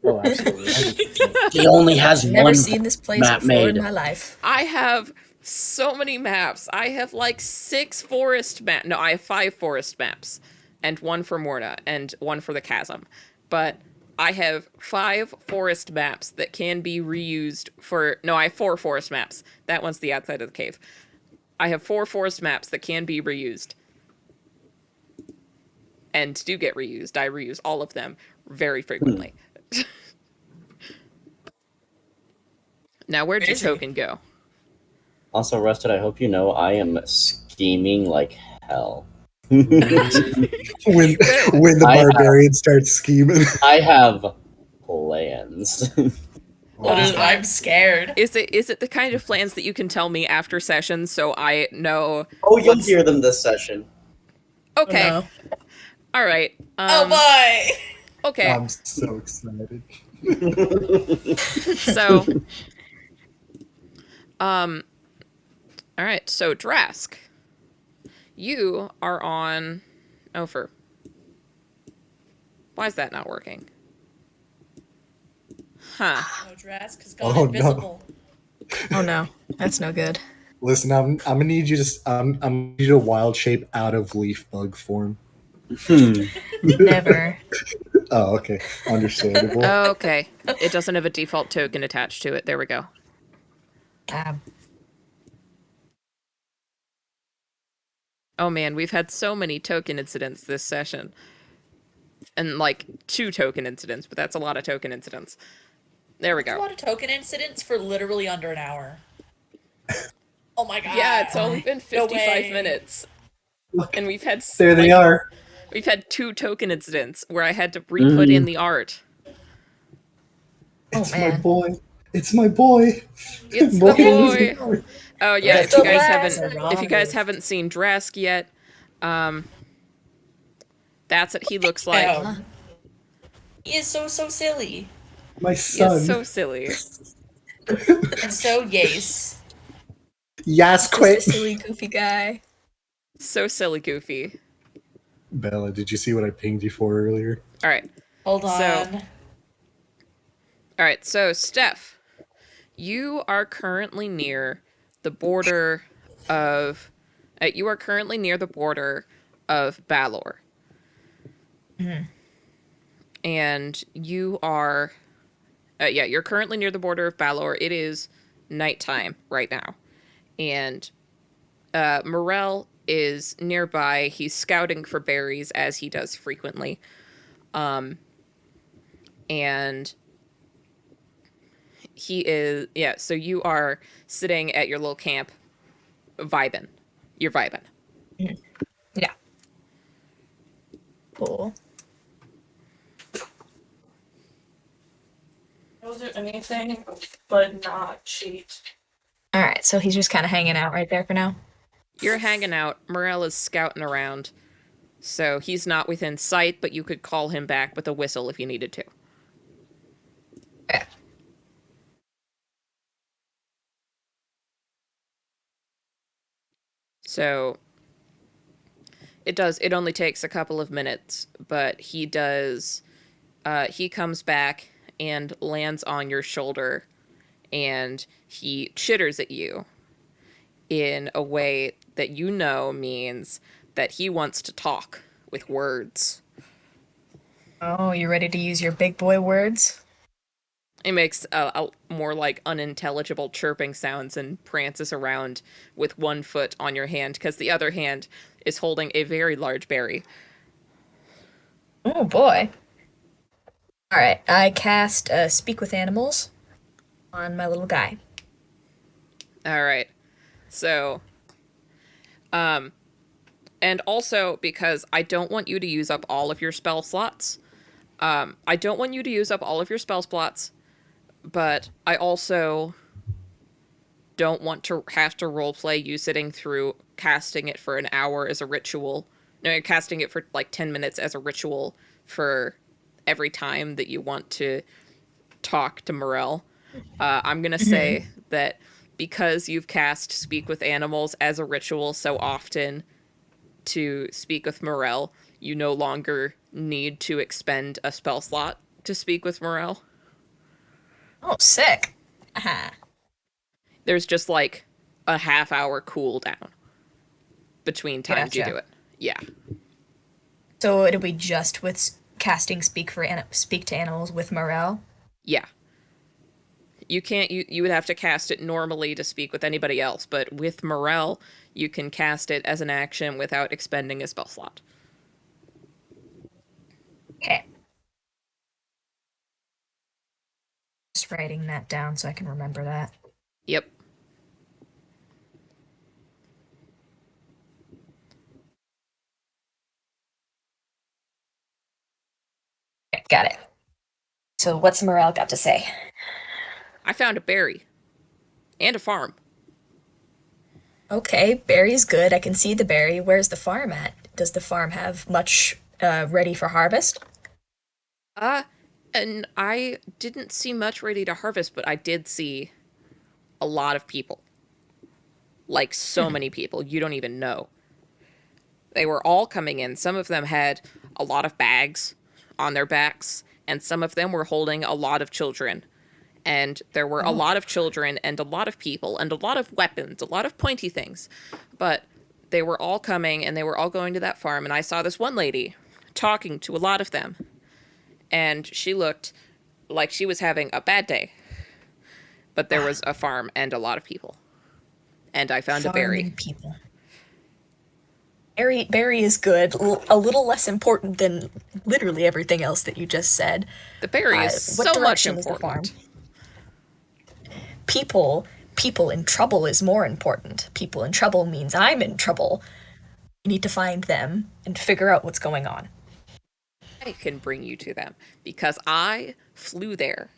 Oh, absolutely. 100%. He only has Never one seen this place map before made. in my life. I have so many maps. I have like 6 forest maps. No, I have 5 forest maps, and 1 for Morna, and 1 for the Chasm. But I have 5 forest maps that can be reused for. No, I have 4 forest maps. That one's the outside of the cave. I have 4 forest maps that can be reused. And do get reused. I reuse all of them very frequently. Now, where'd your Crazy. token go? Also, Rusted, I hope you know I am scheming like hell. when the barbarian starts scheming. I have plans. I'm scared. Is it the kind of plans that you can tell me after sessions so I know? Oh, you'll hear them this session. Okay. Oh, no. All right. Oh boy. Okay. I'm so excited. So, all right. So Drask, you are on Ophir. Why is that not working? Huh. No, Drask has gone Oh, no. invisible. Oh no, that's no good. Listen, I'm gonna need you to I'm gonna need you to wild shape out of leaf bug form. Never. Oh, okay, understandable. Okay. It doesn't have a default token attached to it. There we go. Oh man, we've had so many token incidents this session. And like 2 token incidents, but that's a lot of token incidents. There we A go. lot of token incidents for literally under an hour. Oh my god. Yeah, it's only been No 55 way. minutes. And we've had There they are. We've had 2 token incidents where I had to re-put in the art. It's Oh, my man. boy. It's my boy. It's Boy, the it's my boy. Oh yeah, It's the last if you guys haven't seen Drask yet, that's what he looks like. Yeah. He is so silly. My He is son. so silly. And so yes. Yes, Just a quit. silly, goofy guy. So silly, goofy. Bella, did you see what I pinged you for earlier? All right. Hold So- on. All right. So, Steph, you are currently near the border of. You are currently near the border of Balor. And you are. Yeah, you're currently near the border of Balor. It is nighttime right now. And Morel is nearby. He's scouting for berries, as he does frequently. And he is. Yeah, so you are sitting at your little camp, vibing. You're vibing. Yeah. Cool. Don't do anything but not cheat. All right, so he's just kind of hanging out right there for now. You're hanging out. Morel is scouting around. So he's not within sight, but you could call him back with a whistle if you needed to. Okay. So it only takes a couple of minutes, but he does he comes back and lands on your shoulder and he chitters at you in a way that you know means that he wants to talk with words. Oh, you ready to use your big boy words? It makes a more like unintelligible chirping sounds and prances around with one foot on your hand because the other hand is holding a very large berry. Oh boy. All right, I cast Speak with Animals on my little guy. All right. So, and also because I don't want you to use up all of your spell slots. I don't want you to use up all of your spell slots, but I also don't want to have to roleplay you sitting through casting it for an hour as a ritual. No, casting it for like 10 minutes as a ritual for every time that you want to talk to Morel. I'm going to say that because you've cast Speak with Animals as a ritual so often to speak with Morel, you no longer need to expend a spell slot to speak with Morel. Oh, sick. Aha. There's just like a half-hour cooldown between times you Gotcha. do it. Yeah. So it'll be just with casting Speak to Animals with Morel. Yeah. You can't you would have to cast it normally to speak with anybody else, but with Morel, you can cast it as an action without expending a spell slot. Okay. Just writing that down so I can remember that. Yep. Okay, got it. So what's Morel got to say? I found a berry and a farm. Okay, berry's good. I can see the berry. Where's the farm at? Does the farm have much ready for harvest? And I didn't see much ready to harvest, but I did see a lot of people. Like so many people, you don't even know. They were all coming in. Some of them had a lot of bags on their backs, and some of them were holding a lot of children. And there were a lot of children and a lot of people and a lot of weapons, a lot of pointy things. But they were all coming and they were all going to that farm, and I saw this one lady talking to a lot of them. And she looked like she was having a bad day. But there was a farm and a lot of people. And I found a berry. Farming people. Berry is good. A little less important than literally everything else that you just said. The berry is What so much direction is the farm? important. People in trouble is more important. People in trouble means I'm in trouble. You need to find them and figure out what's going on. I can bring you to them because I flew there.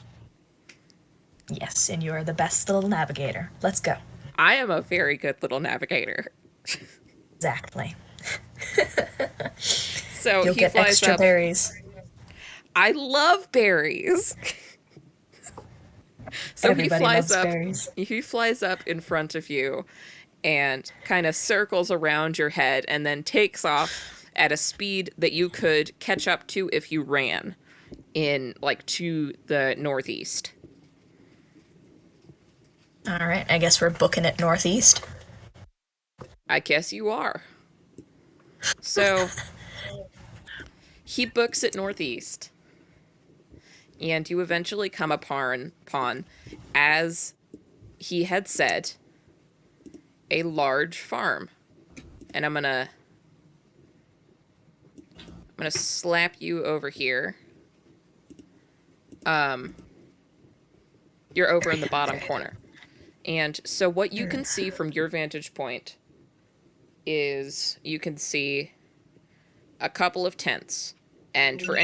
Yes, and you're the best little navigator. Let's go. I am a very good little navigator. Exactly. So You'll he get flies extra up. berries. I love berries. So Everybody loves berries. he flies up in front of you and kind of circles around your head and then takes off at a speed that you could catch up to if you ran in like to the northeast. All right, I guess we're booking it northeast. I guess you are. So he books it northeast, and you eventually come upon, as he had said, a large farm. And I'm gonna slap you over here. You're over in the bottom corner. And so what you can see from your vantage point is you can see a couple of tents. And for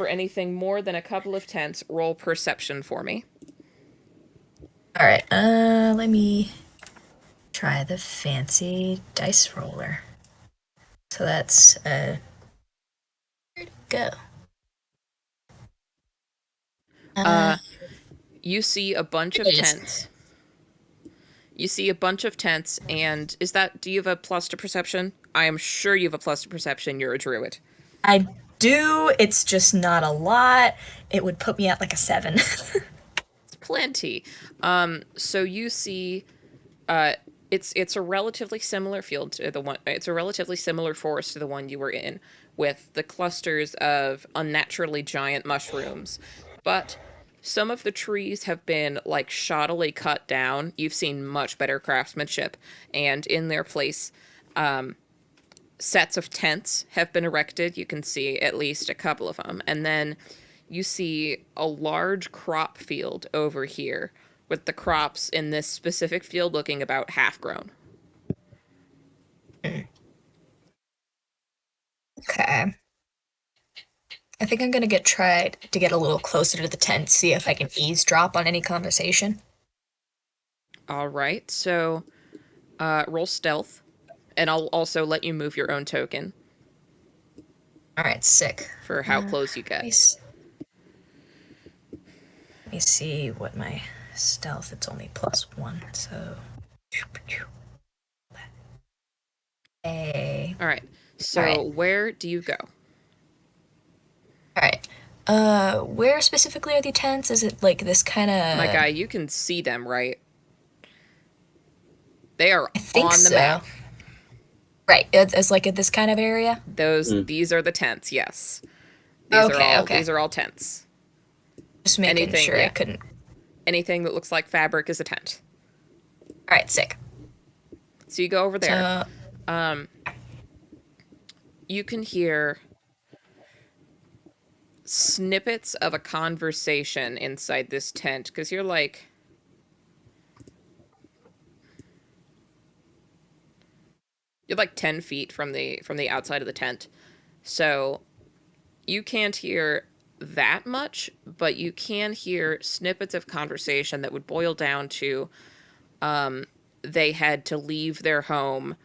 anything more than a couple of tents, roll perception for me. All right, let me try the fancy dice roller. So that's where'd it go? You see a bunch of tents. You see a bunch of tents, and do you have a plus to perception? I am sure you have a plus to perception. You're a druid. I do. It's just not a lot. It would put me at like a 7. Plenty. So you see, it's a relatively similar field to the one. It's a relatively similar forest to the one you were in, with the clusters of unnaturally giant mushrooms, but some of the trees have been like shoddily cut down. You've seen much better craftsmanship, and in their place, sets of tents have been erected. You can see at least a couple of them, and then you see a large crop field over here, with the crops in this specific field looking about half grown. Okay. I think I'm gonna try to get a little closer to the tent, see if I can eavesdrop on any conversation. All right, so roll stealth, and I'll also let you move your own token All right, sick. for how close you Let me, get. let me see what my stealth. It's only +1, so. Hey. All right, so All right. where do you go? All right. Where specifically are the tents? Is it like this kind of? My guy, you can see them, right? They are I think on the so. map. Right. It's like at this kind of area. These are the tents. Yes. Okay. These are all tents. Just making sure yeah. I couldn't. Anything that looks like fabric is a tent. All right, sick. So you go over there. You can hear snippets of a conversation inside this tent, because you're like 10 feet from the outside of the tent, so you can't hear that much, but you can hear snippets of conversation that would boil down to they had to leave their home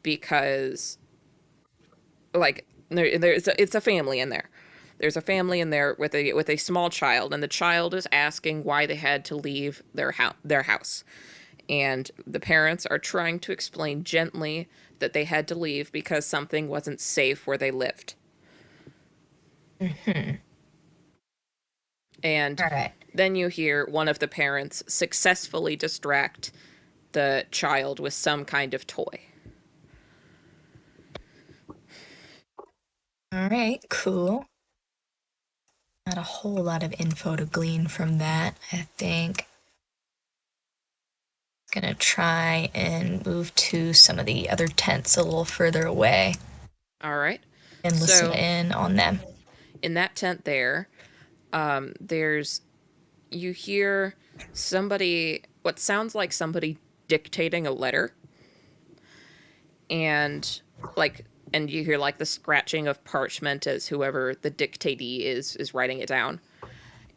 because, like, it's a family in there. There's a family in there with a small child, and the child is asking why they had to leave their house. And the parents are trying to explain gently that they had to leave because something wasn't safe where they lived. Mm-hmm. And All right. then you hear one of the parents successfully distract the child with some kind of toy. All right, cool. Not a whole lot of info to glean from that, I think. Gonna try and move to some of the other tents a little further away All right. and listen in on them. In that tent there, you hear what sounds like somebody dictating a letter. And you hear like the scratching of parchment as whoever the dictatee is writing it down.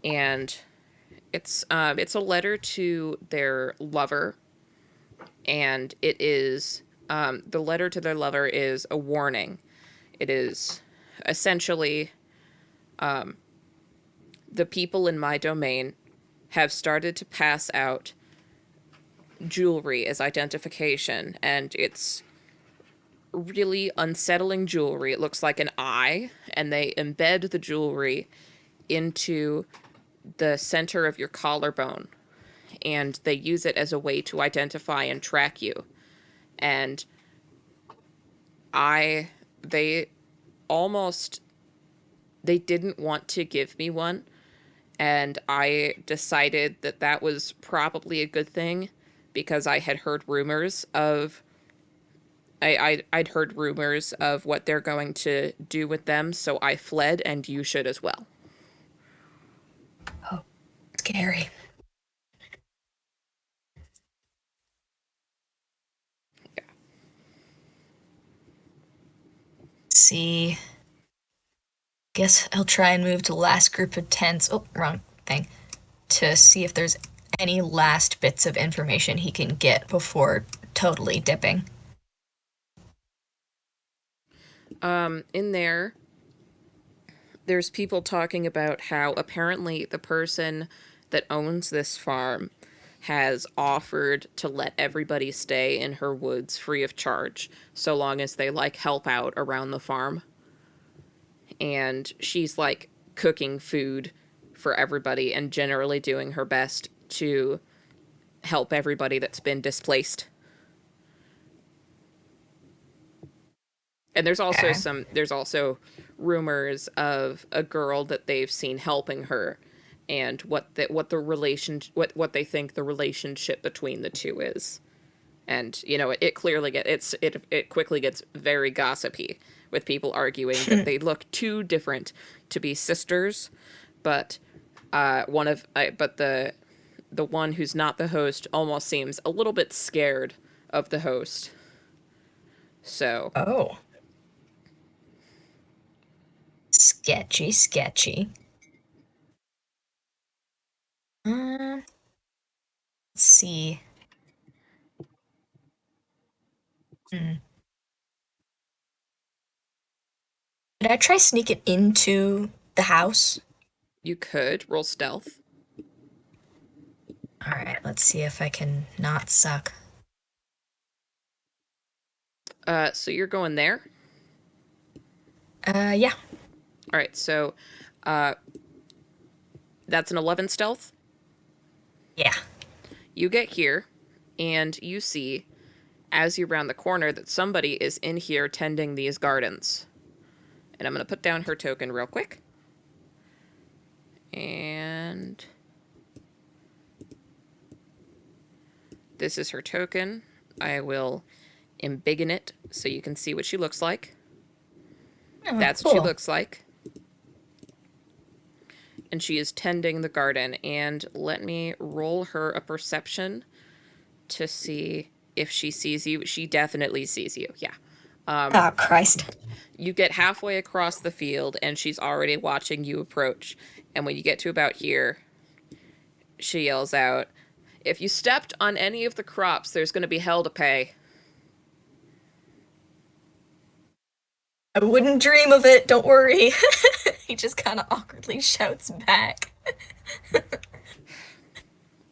And it's a letter to their lover. And it is the letter to their lover is a warning. It is essentially, the people in my domain have started to pass out jewelry as identification, and it's really unsettling jewelry. It looks like an eye, and they embed the jewelry into the center of your collarbone, and they use it as a way to identify and track you. And they almost, they didn't want to give me one, and I decided that that was probably a good thing because I had heard rumors of I'd heard rumors of what they're going to do with them, so I fled, and you should as well. Scary. Yeah. See. Guess I'll try and move to the last group of tents. Oh, wrong thing. To see if there's any last bits of information he can get before totally dipping. In there's people talking about how apparently the person that owns this farm has offered to let everybody stay in her woods free of charge, so long as they like help out around the farm. And she's like cooking food for everybody and generally doing her best to help everybody that's been displaced. And there's also there's also rumors of a girl that they've seen helping her, and what they think the relationship between the two is. And it clearly it quickly gets very gossipy, with people arguing that they look too different to be sisters, but the one who's not the host almost seems a little bit scared of the host. So Oh. Sketchy, sketchy. Let's see. Did I try sneak it into the house? you could roll stealth. Alright, let's see if I can not suck. So you're going there? Yeah. All right, so that's an 11 stealth. Yeah. You get here, and you see, as you round the corner, that somebody is in here tending these gardens. And I'm going to put down her token real quick. And this is her token. I will embiggen it so you can see what she looks like. Oh, That's cool. what she looks like. And she is tending the garden. And let me roll her a perception to see if she sees you. She definitely sees you, yeah. Oh, Christ. You get halfway across the field, and she's already watching you approach. And when you get to about here, she yells out, "If you stepped on any of the crops, there's going to be hell to pay." I wouldn't dream of it, don't worry. He just kind of awkwardly shouts back.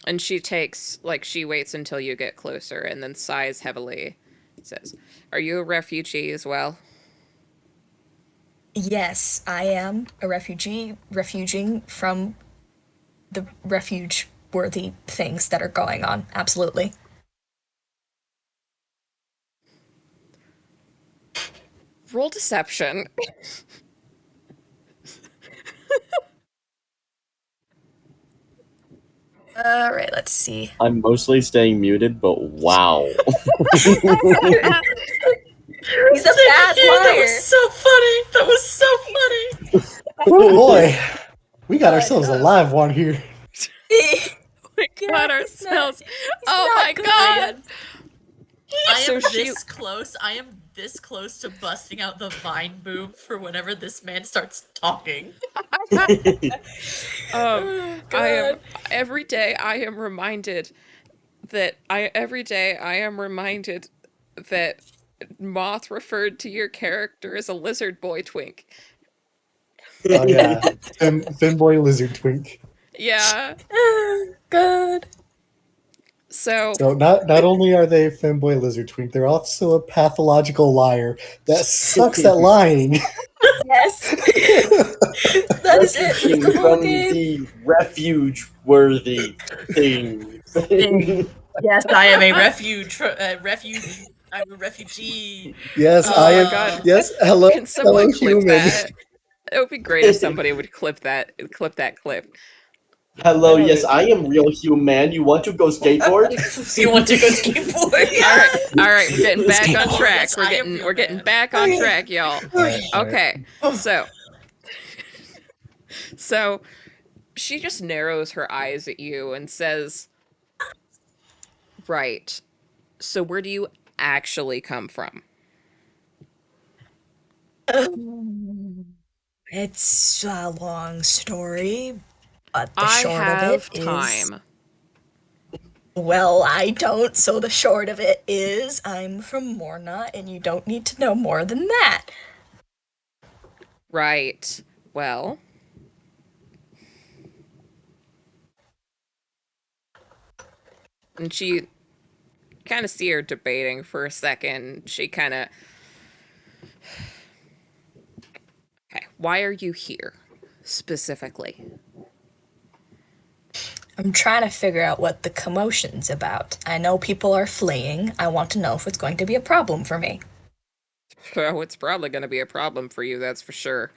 And she waits until you get closer and then sighs heavily. Says, "Are you a refugee as well?" Yes, I am a refugee, refuging from the refuge-worthy things that are going on. Absolutely. Roll deception. All right, let's see. I'm mostly staying muted, but wow. He's a bad That liar. was so funny. That was so funny. Oh boy, we got ourselves a live one here. We got ourselves. Oh my god! I am So she- this close. I am this close to busting out the vine boom for whenever this man starts talking. Every day I am reminded that Moth referred to your character as a lizard boy twink, Oh yeah, Finboy Lizard Twink. Yeah. Good. So So not only are they Femboy Lizard Twink, they're also a pathological liar that sucks at lying. Yes. That is it. That's Speaking the whole from game. the refuge-worthy thing. Yes, I am a refuge. I'm a refugee. Yes, oh I my am. god. Yes, hello, Can hello, someone clip human. that? It would be great if somebody would clip that clip. Hello, yes, I am real human. You want to go skateboard? You want to go skateboard? All right, we're getting back on Oh, track. yes, I am real we're getting man. back on track, y'all. Alright. Okay. So she just narrows her eyes at you and says, "Right. So where do you actually come from?" It's a long story, but the I short of it have is, time. well, I don't, so the short of it is I'm from Morna, and you don't need to know more than that. Right. Well, and she kind of see her debating for a second. She kind of, okay, why are you here specifically? I'm trying to figure out what the commotion's about. I know people are fleeing. I want to know if it's going to be a problem for me. Oh, it's probably going to be a problem for you, that's for sure.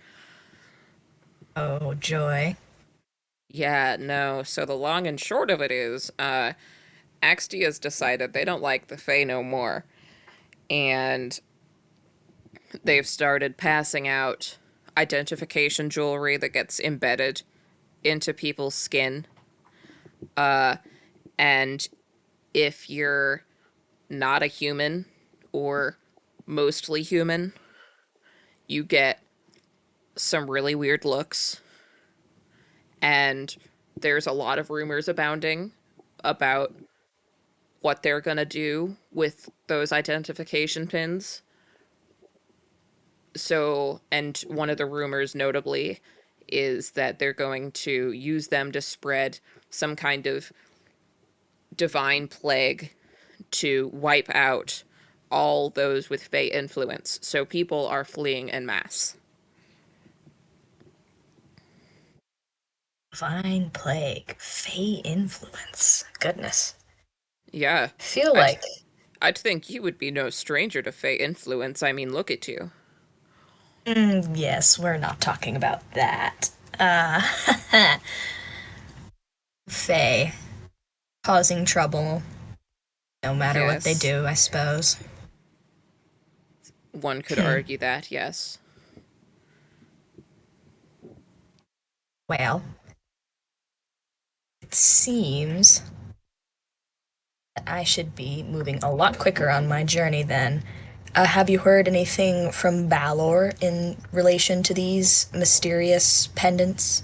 Oh, joy. Yeah, no. So the long and short of it is, Axtia's decided they don't like the Fae no more. And they've started passing out identification jewelry that gets embedded into people's skin. And if you're not a human or mostly human, you get some really weird looks. And there's a lot of rumors abounding about what they're going to do with those identification pins. So, and one of the rumors notably is that they're going to use them to spread some kind of divine plague to wipe out all those with Fey influence. So people are fleeing en masse. Divine plague. Fey influence. Goodness. Yeah, I feel I'd like. I'd think you would be no stranger to Fey influence. I mean, look at you. Yes, we're not talking about that. Fey. Causing trouble, no matter what they Yes, do, I suppose. one could argue that. Yes. Well, it seems that I should be moving a lot quicker on my journey then. Have you heard anything from Balor in relation to these mysterious pendants?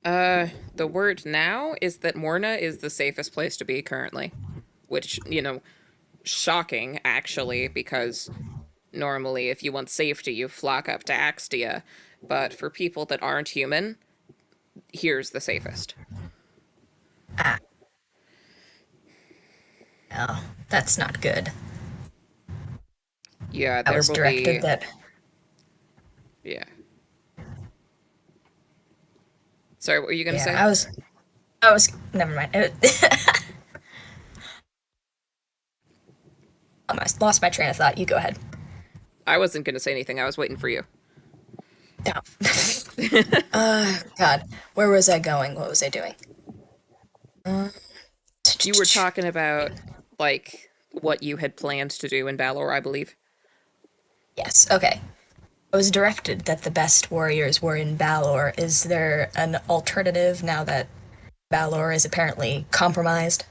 The word now is that Morna is the safest place to be currently, which, shocking actually, because normally if you want safety, you flock up to Axtia, but for people that aren't human, here's the safest. Ah, oh, that's not good. Yeah, I there was will be. directed that. Yeah. Sorry, what were you gonna Yeah, say? Never mind. I lost my train of thought. You go ahead. I wasn't gonna say anything. I was waiting for you. No. God, where was I going? What was I doing? You were talking about like what you had planned to do in Balor, I believe. Yes, okay. I was directed that the best warriors were in Balor. Is there an alternative now that Balor is apparently compromised?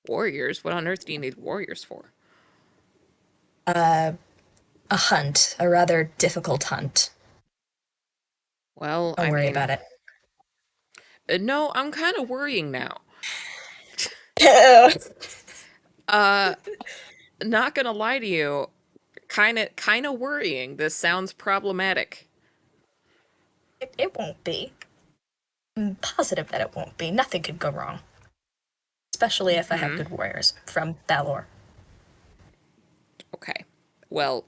Warriors? What on earth do you need warriors for? A hunt, a rather difficult hunt. Well, Don't I worry mean, about it. no, I'm kind of worrying now. Ew. Not gonna lie to you, kind of worrying. This sounds problematic. It won't be. I'm positive that it won't be. Nothing could go wrong. Especially if I have good warriors from Valor. Okay. Well,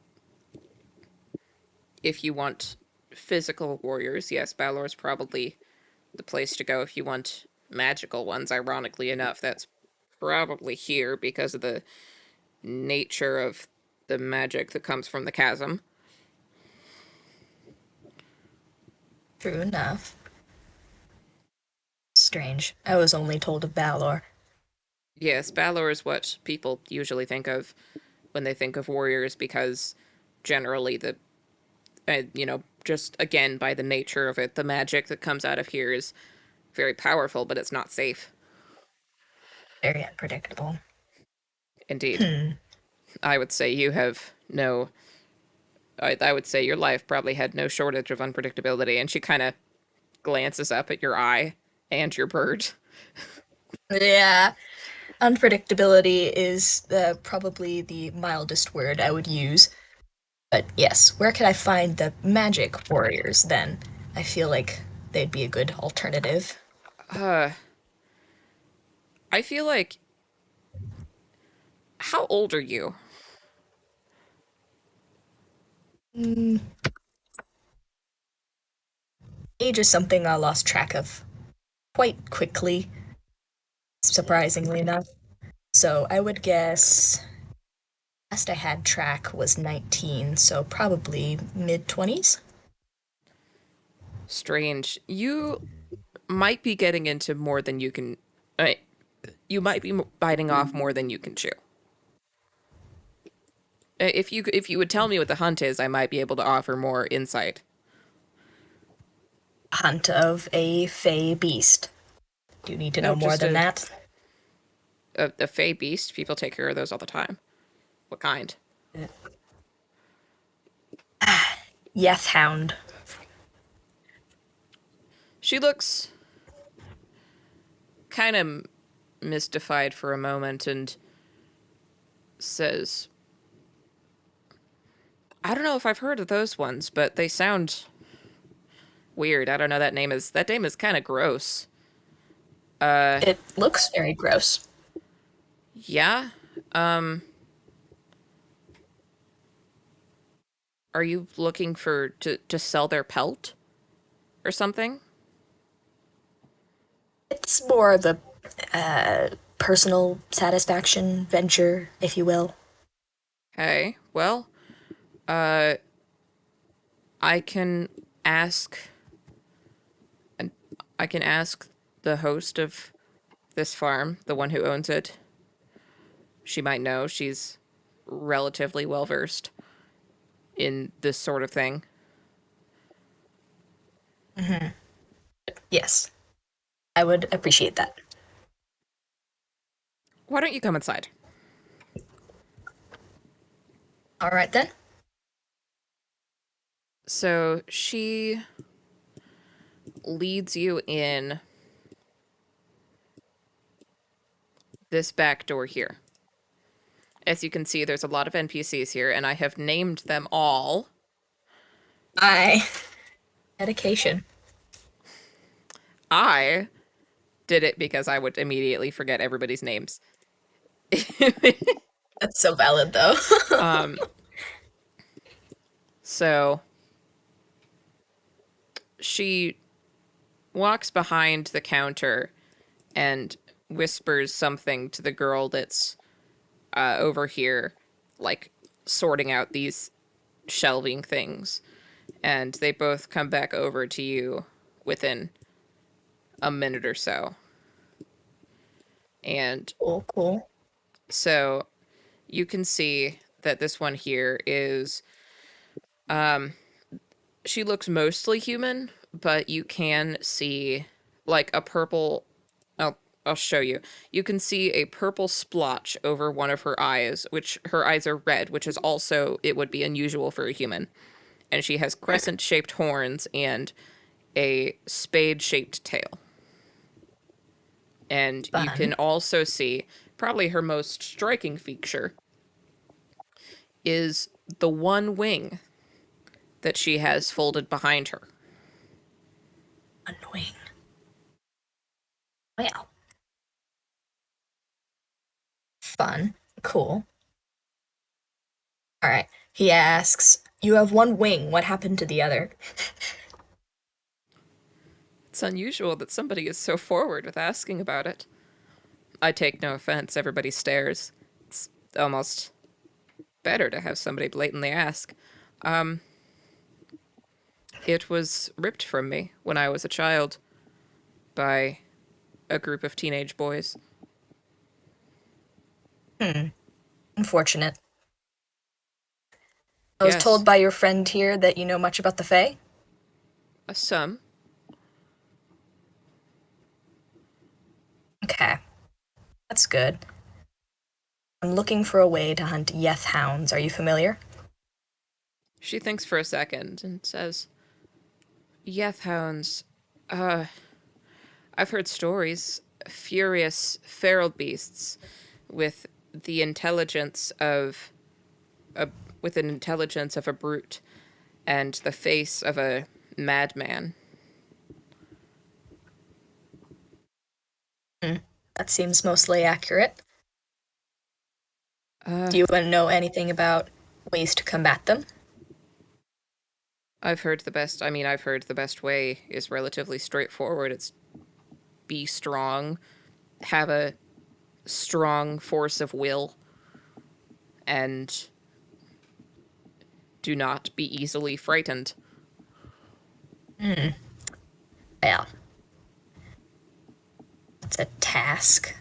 if you want physical warriors, yes, Balor's probably the place to go. If you want magical ones, ironically enough, that's probably here because of the nature of the magic that comes from the chasm. True enough. Strange. I was only told of Valor. Yes, Balor is what people usually think of when they think of warriors because generally just again by the nature of it, the magic that comes out of here is very powerful, but it's not safe. Very unpredictable. Indeed. I would say you have no. I would say your life probably had no shortage of unpredictability. And she kind of glances up at your eye and your bird. Yeah. Unpredictability is probably the mildest word I would use. But yes, where could I find the magic warriors then? I feel like they'd be a good alternative. I feel like. How old are you? Mm, age is something I lost track of quite quickly, surprisingly enough. So I would guess last I had track was 19, so probably mid 20s. Strange. You might be getting into more than you can. Uh, you might be biting off more than you can chew. If you would tell me what the hunt is, I might be able to offer more insight. Hunt of a fey beast. Do you need to No, know more just than a that? a fey beast. People take care of those all the time. What kind? Yes, hound. She looks kind of mystified for a moment and says, I don't know if I've heard of those ones, but they sound weird. I don't know, that name is kind of gross. It looks very gross. Yeah. Um are you looking for to sell their pelt or something? It's more of a personal satisfaction venture, if you will. Hey, well, uh I can ask and I can ask the host of this farm, the one who owns it. She might know. She's relatively well versed in this sort of thing. Yes, I would appreciate that. Why don't you come inside? All right then. So she leads you in this back door here. As you can see, there's a lot of NPCs here, and I have named them all. I dedication. I did it because I would immediately forget everybody's names. That's so valid though. So she walks behind the counter and whispers something to the girl that's over here, like sorting out these shelving things. And they both come back over to you within a minute or so. And Cool, cool. so you can see that this one here is she looks mostly human, but you can see like a purple. I'll show you. You can see a purple splotch over one of her eyes, which her eyes are red, which is also it would be unusual for a human. And she has crescent-shaped horns and a spade-shaped tail. And you can Fun. also see probably her most striking feature is the one wing that she has folded behind her. Annoying. Well. Fun. Cool. Alright. He asks, you have one wing. What happened to the other? It's unusual that somebody is so forward with asking about it. I take no offense, everybody stares. It's almost better to have somebody blatantly ask. It was ripped from me when I was a child by a group of teenage boys. Unfortunate. I was Yes, told by your friend here that you know much about the Fae. some. Okay. That's good. I'm looking for a way to hunt Yeth hounds. Are you familiar? She thinks for a second and says, Yeth hounds. I've heard stories. Furious, feral beasts with the intelligence of a with an intelligence of a brute and the face of a madman. That seems mostly accurate. Uh, Do you know anything about ways to combat them? I've heard the best way is relatively straightforward. It's be strong, have a strong force of will, and do not be easily frightened. Well, it's a task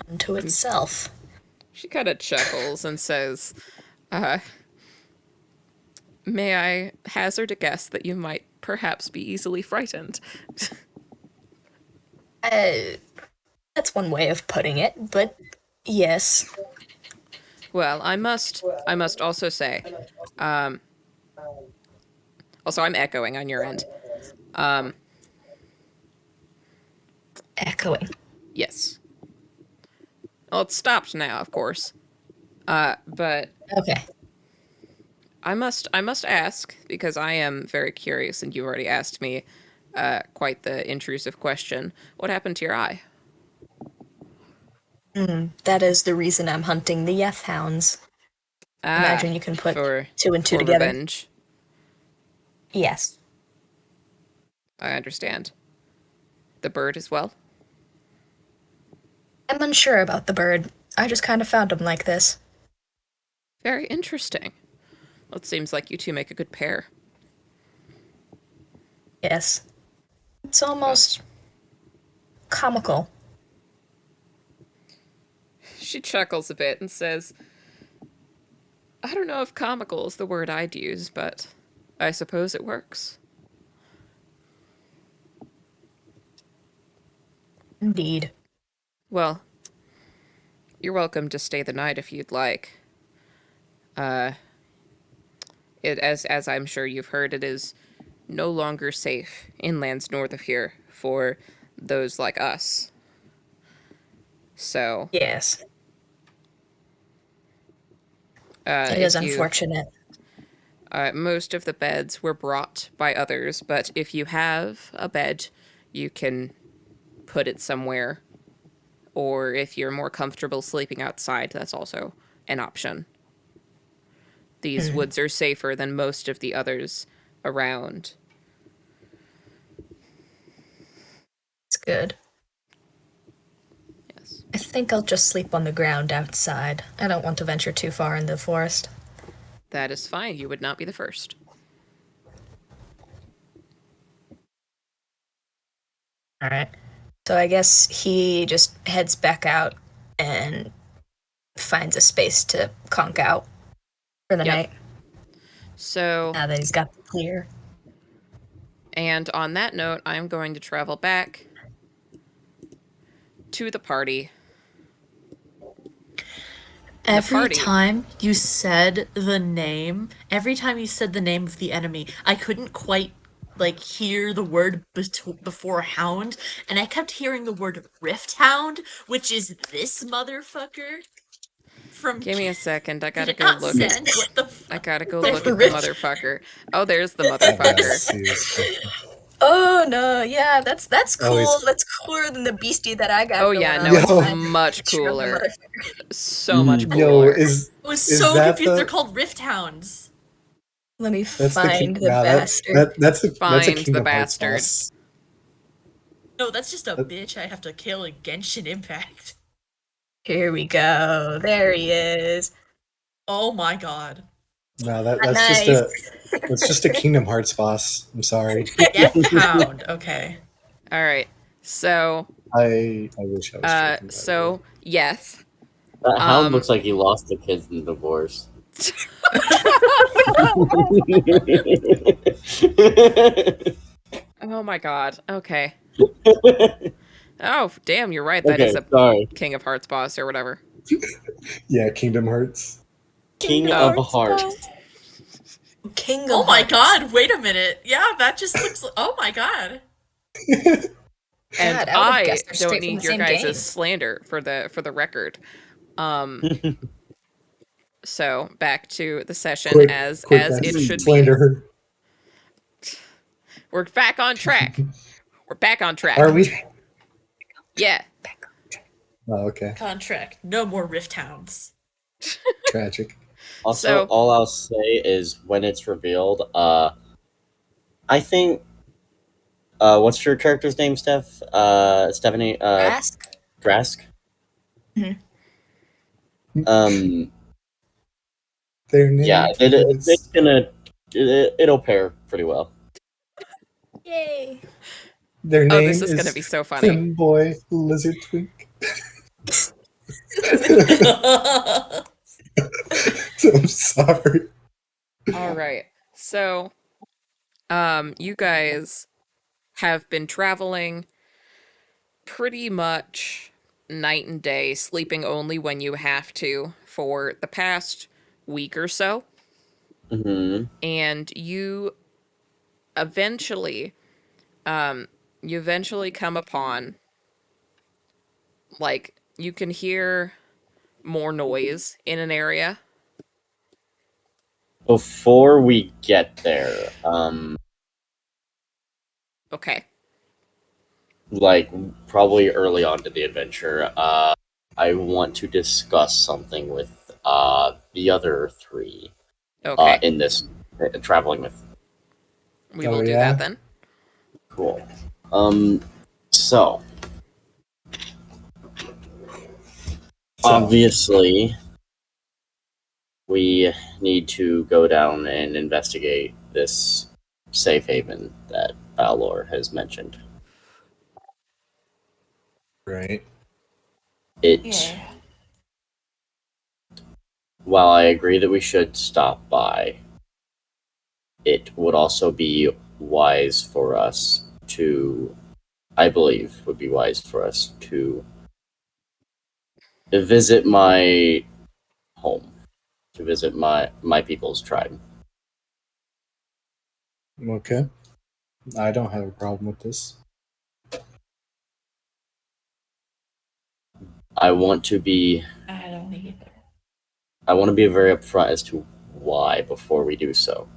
unto itself. She kind of chuckles and says, may I hazard a guess that you might perhaps be easily frightened? That's one way of putting it, but yes. Well, I must also say, also I'm echoing on your end. Echoing. Yes. Well, it's stopped now, of course. But Okay. I must ask, because I am very curious, and you already asked me quite the intrusive question. What happened to your eye? That is the reason I'm hunting the Yeth hounds. Imagine you can put for two and two for together. revenge. Yes. I understand. The bird as well? I'm unsure about the bird. I just kind of found him like this. Very interesting. Well, it seems like you two make a good pair. Yes. It's almost comical. She chuckles a bit and says, I don't know if comical is the word I'd use, but I suppose it works. Indeed. Well, you're welcome to stay the night if you'd like. As I'm sure you've heard, it is no longer safe in lands north of here for those like us. So, Yes. It is if you, unfortunate. most of the beds were brought by others, but if you have a bed, you can put it somewhere. Or if you're more comfortable sleeping outside, that's also an option. These woods are safer than most of the others around. It's good. Yes. I think I'll just sleep on the ground outside. I don't want to venture too far in the forest. That is fine. You would not be the first. Alright. So I guess he just heads back out and finds a space to conk out for the Yep. night. So, Now that he's got the clear. and on that note, I'm going to travel back to the party. Every party. time you said the name, every time you said the name of the enemy, I couldn't quite like hear the word before hound, and I kept hearing the word rift hound, which is this motherfucker from. Give me a second. I Did gotta it go not look. send? What the? I gotta go The look at the rich- motherfucker. Oh, there's the Oh, motherfucker. seriously. Oh no, yeah, that's Oh, cool. he's That's cooler than the beastie that I got Oh going yeah, on. no, it's Yo. much Sure, the cooler. motherfucker. So much yo, cooler. I was is so that confused. They're the called Rift Hounds. Let me that's the king? find the Nah, bastard. that's a Find the Kingdom Hearts bastard. boss. No, that's just a That- bitch I have to kill in Genshin Impact. Here we go. There he is. Oh my god. No, Nice. that's just a Kingdom Hearts boss. I'm sorry. Death Hound. Okay. All right. So, I wish I was joking, by the way. yes. That hound Um, looks like he lost the kids in divorce. oh my god. Okay. Oh, damn, you're right. That is Okay, a sorry. King of Hearts boss or whatever. Yeah, Kingdom Hearts. King Kingdom of Hearts Hearts. King Oh of my Hearts. god, wait a minute. Yeah, that just looks oh my god. And God, I would have I guessed they're don't straight from the need your same guys' game. slander for the record. So back to the session Quick, as it guys, should be. slander her. We're back on track. We're back on track. Are we? Yeah. Oh, okay. Contract. No more Rift Hounds. Tragic. Also, So- all I'll say is when it's revealed, I think what's your character's name, Steph? Stephanie Ask. Drask? Mhm. Um Their name yeah, it's is. gonna it'll pair pretty well. Yay. Their Oh, this name is gonna is be so funny. Femboy Lizard Twink. I'm sorry. All right. So, you guys have been traveling pretty much night and day, sleeping only when you have to for the past week or so. Hmm. And eventually, you eventually come upon, like, you can hear more noise in an area. Before we get there, Okay. like probably early on to the adventure, I want to discuss something with the other three Okay. in this traveling with. We Oh, will do yeah? that then. Cool. So obviously we need to go down and investigate this safe haven that Balor has mentioned. Right. It Yeah. While I agree that we should stop by, it would also be wise for us to, I believe, would be wise for us to visit my home, to visit my people's tribe. Okay. I don't have a problem with this. I want to be I don't either. I want to be very upfront as to why before we do so.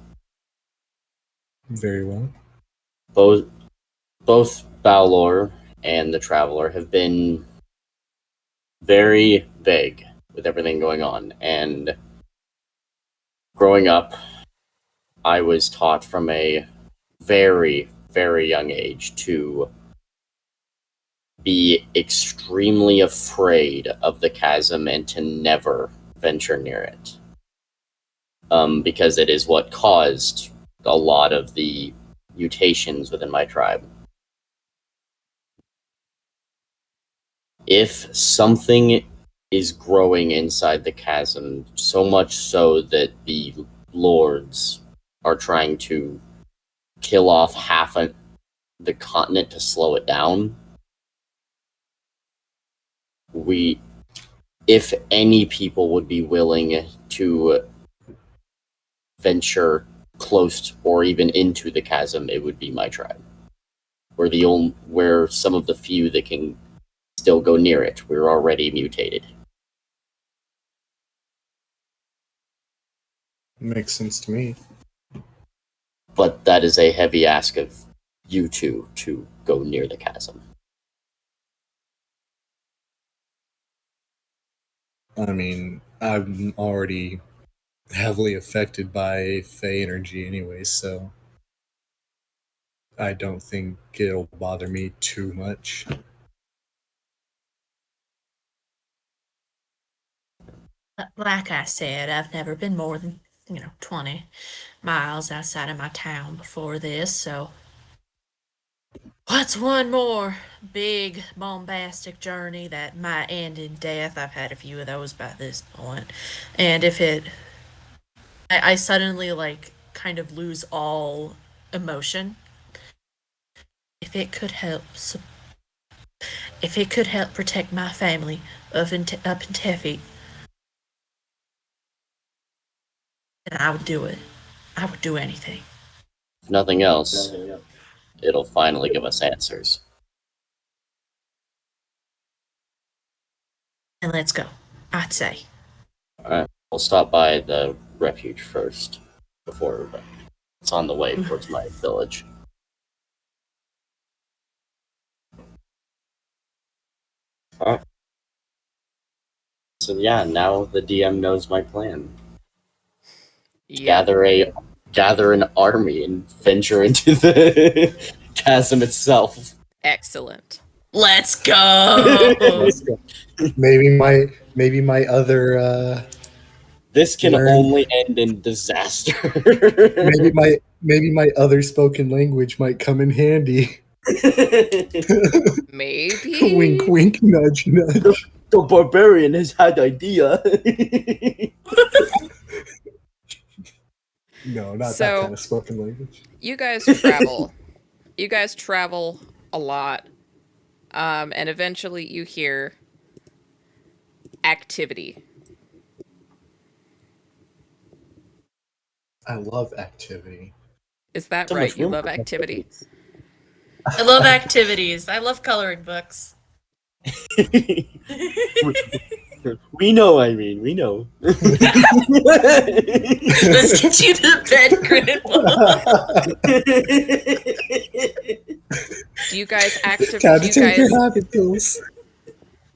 Very well. Both Balor and the Traveler have been very vague with everything going on, and growing up, I was taught from a very, very young age to be extremely afraid of the chasm and to never venture near it. Because it is what caused a lot of the mutations within my tribe. If something is growing inside the chasm, so much so that the lords are trying to kill off the continent to slow it down, if any people would be willing to venture close or even into the chasm, it would be my tribe. We're some of the few that can still go near it. We're already mutated. Makes sense to me. But that is a heavy ask of you two to go near the chasm. I mean, I'm already heavily affected by Fey energy anyway, so I don't think it'll bother me too much. Like I said, I've never been more than, 20 miles outside of my town before this, so what's one more big bombastic journey that might end in death? I've had a few of those by this point. And if I suddenly like kind of lose all emotion. If it could help, if it could help protect my family up in Tefi, then I would do it. I would do anything. If nothing else, it'll finally give us answers. And let's go. I'd say. Alright, we'll stop by the refuge first, before it's on the way towards my village. Alright. So yeah, now the DM knows my plan. Yeah. Gather an army and venture into the chasm itself. Excellent. Let's go. Let's go. Maybe my other This can Learn. only end in disaster. maybe my other spoken language might come in handy. Maybe. Wink, wink, nudge, nudge. The barbarian has had idea. No, not So- that kind of spoken language. You guys travel. You guys travel a lot. And eventually you hear activity. I love activity. Is that So right? much You room love for activity? I love activities. I love coloring books. We know, Irene. We know. Let's get you to bed, Grandma. Do you guys activate? Time Do to you take your guys? habit pills.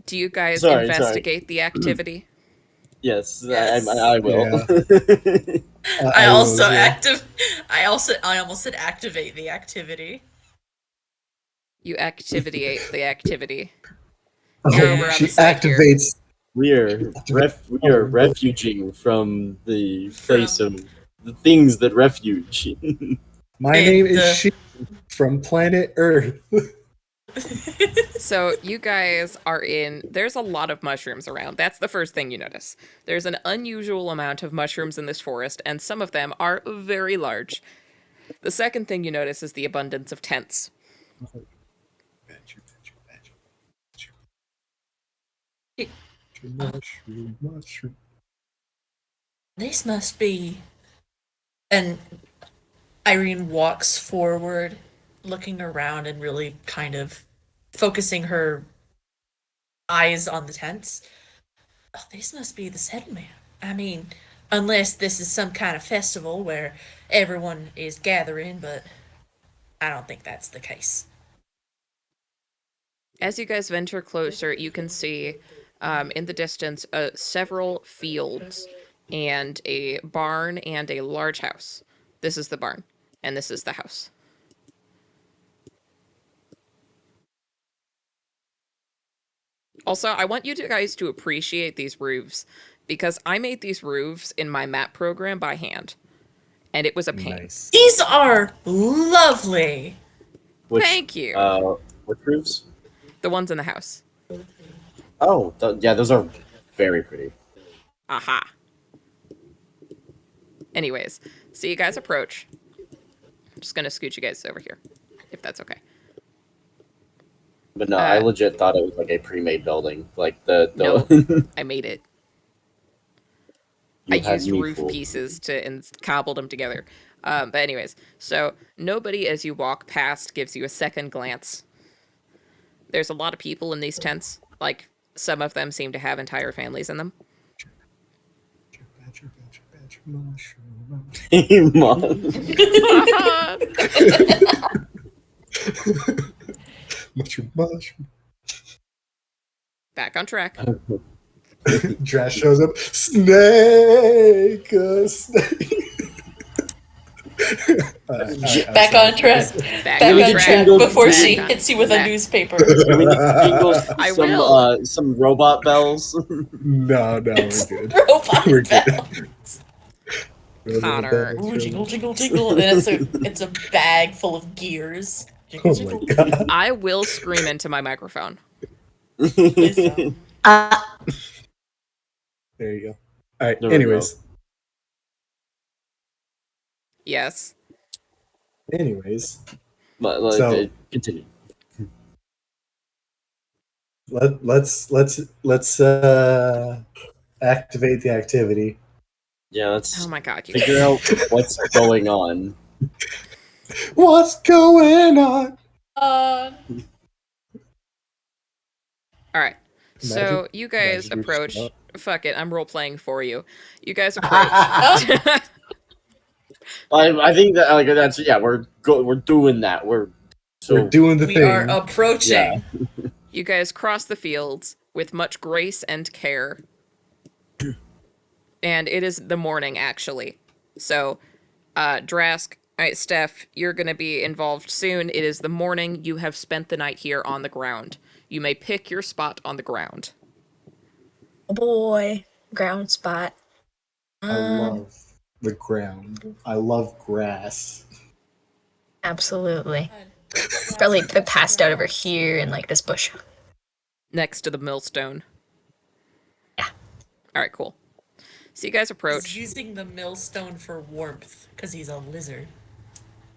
Do you guys Sorry. investigate the activity? Yes, Yes. I will. Yeah. I will also as well. I almost said activate the activity. You activate the activity. Oh, You're over on she the side here. activates. we are refuging from the place of the things that refuge. My And, name is She from planet Earth. So you guys are in. There's a lot of mushrooms around. That's the first thing you notice. There's an unusual amount of mushrooms in this forest, and some of them are very large. The second thing you notice is the abundance of tents. Mushroom. This must be. And Irene walks forward, looking around and really kind of focusing her eyes on the tents. Oh, this must be the settlement. I mean, unless this is some kind of festival where everyone is gathering, but I don't think that's the case. As you guys venture closer, you can see in the distance several fields and a barn and a large house. This is the barn, and this is the house. Also, I want you guys to appreciate these roofs, because I made these roofs in my map program by hand, and it was a pain. Nice. These are lovely. Thank you. What roofs? The ones in the house. Oh, yeah, those are very pretty. Aha. Anyways, so you guys approach. I'm just gonna scoot you guys over here, if that's okay. But no, I legit thought it was like a pre-made building. Like the No, I made it. I You had used me roof fooled. pieces and cobbled them together. But anyways, so nobody as you walk past gives you a second glance. There's a lot of people in these tents. Like, some of them seem to have entire families in them. Mom. Mushroom, mushroom. Back on track. Drash shows up. Snake, snake. Back on track. Back Back on on track. track before she Back on hits you with a track. newspaper. Do we need to jingle I will. some robot bells? No, we're good. Robot We're good. bell. Connor. Ooh, jingle, jingle, jingle. And it's a bag full of gears. Jingle, Oh jingle. my god. I will scream into my microphone. Please don't. There you go. All right. There we Anyways. Yes. But So- continue. Let's activate the activity. Yeah, let's Oh my god, you figure out what's going on. What's going on? Alright. So Imagine- you guys imagine you're just approach. up. Fuck it, I'm role playing for you. You guys approach. I think that like that's we're doing that. We're doing the We thing. are approaching. You guys cross the fields with much grace and care. And it is the morning, actually. So, Drask, alright, Steph, you're gonna be involved soon. It is the morning. You have spent the night here on the ground. You may pick your spot on the ground. Oh boy, ground spot. I love the ground. I love grass. Absolutely. Probably passed out over here in like this bush. Next to the millstone. Yeah. Alright, cool. So you guys He's approach. using the millstone for warmth because he's a lizard.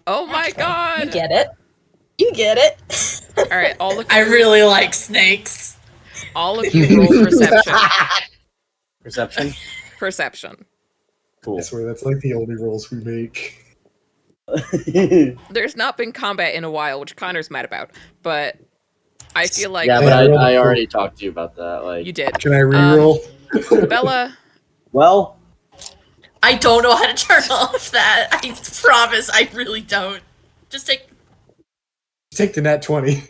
Oh my You god! get it? You get it? Alright, all of I you, really like snakes. all of you roll perception. perception. Perception. Cool. I swear that's like the only rolls we make. There's not been combat in a while, which Connor's mad about, but I feel like yeah, but I already talked to you about that. Like, you did. Can I reroll? Bella, well, I don't know how to turn off that. I promise, I really don't. Just Take the nat 20,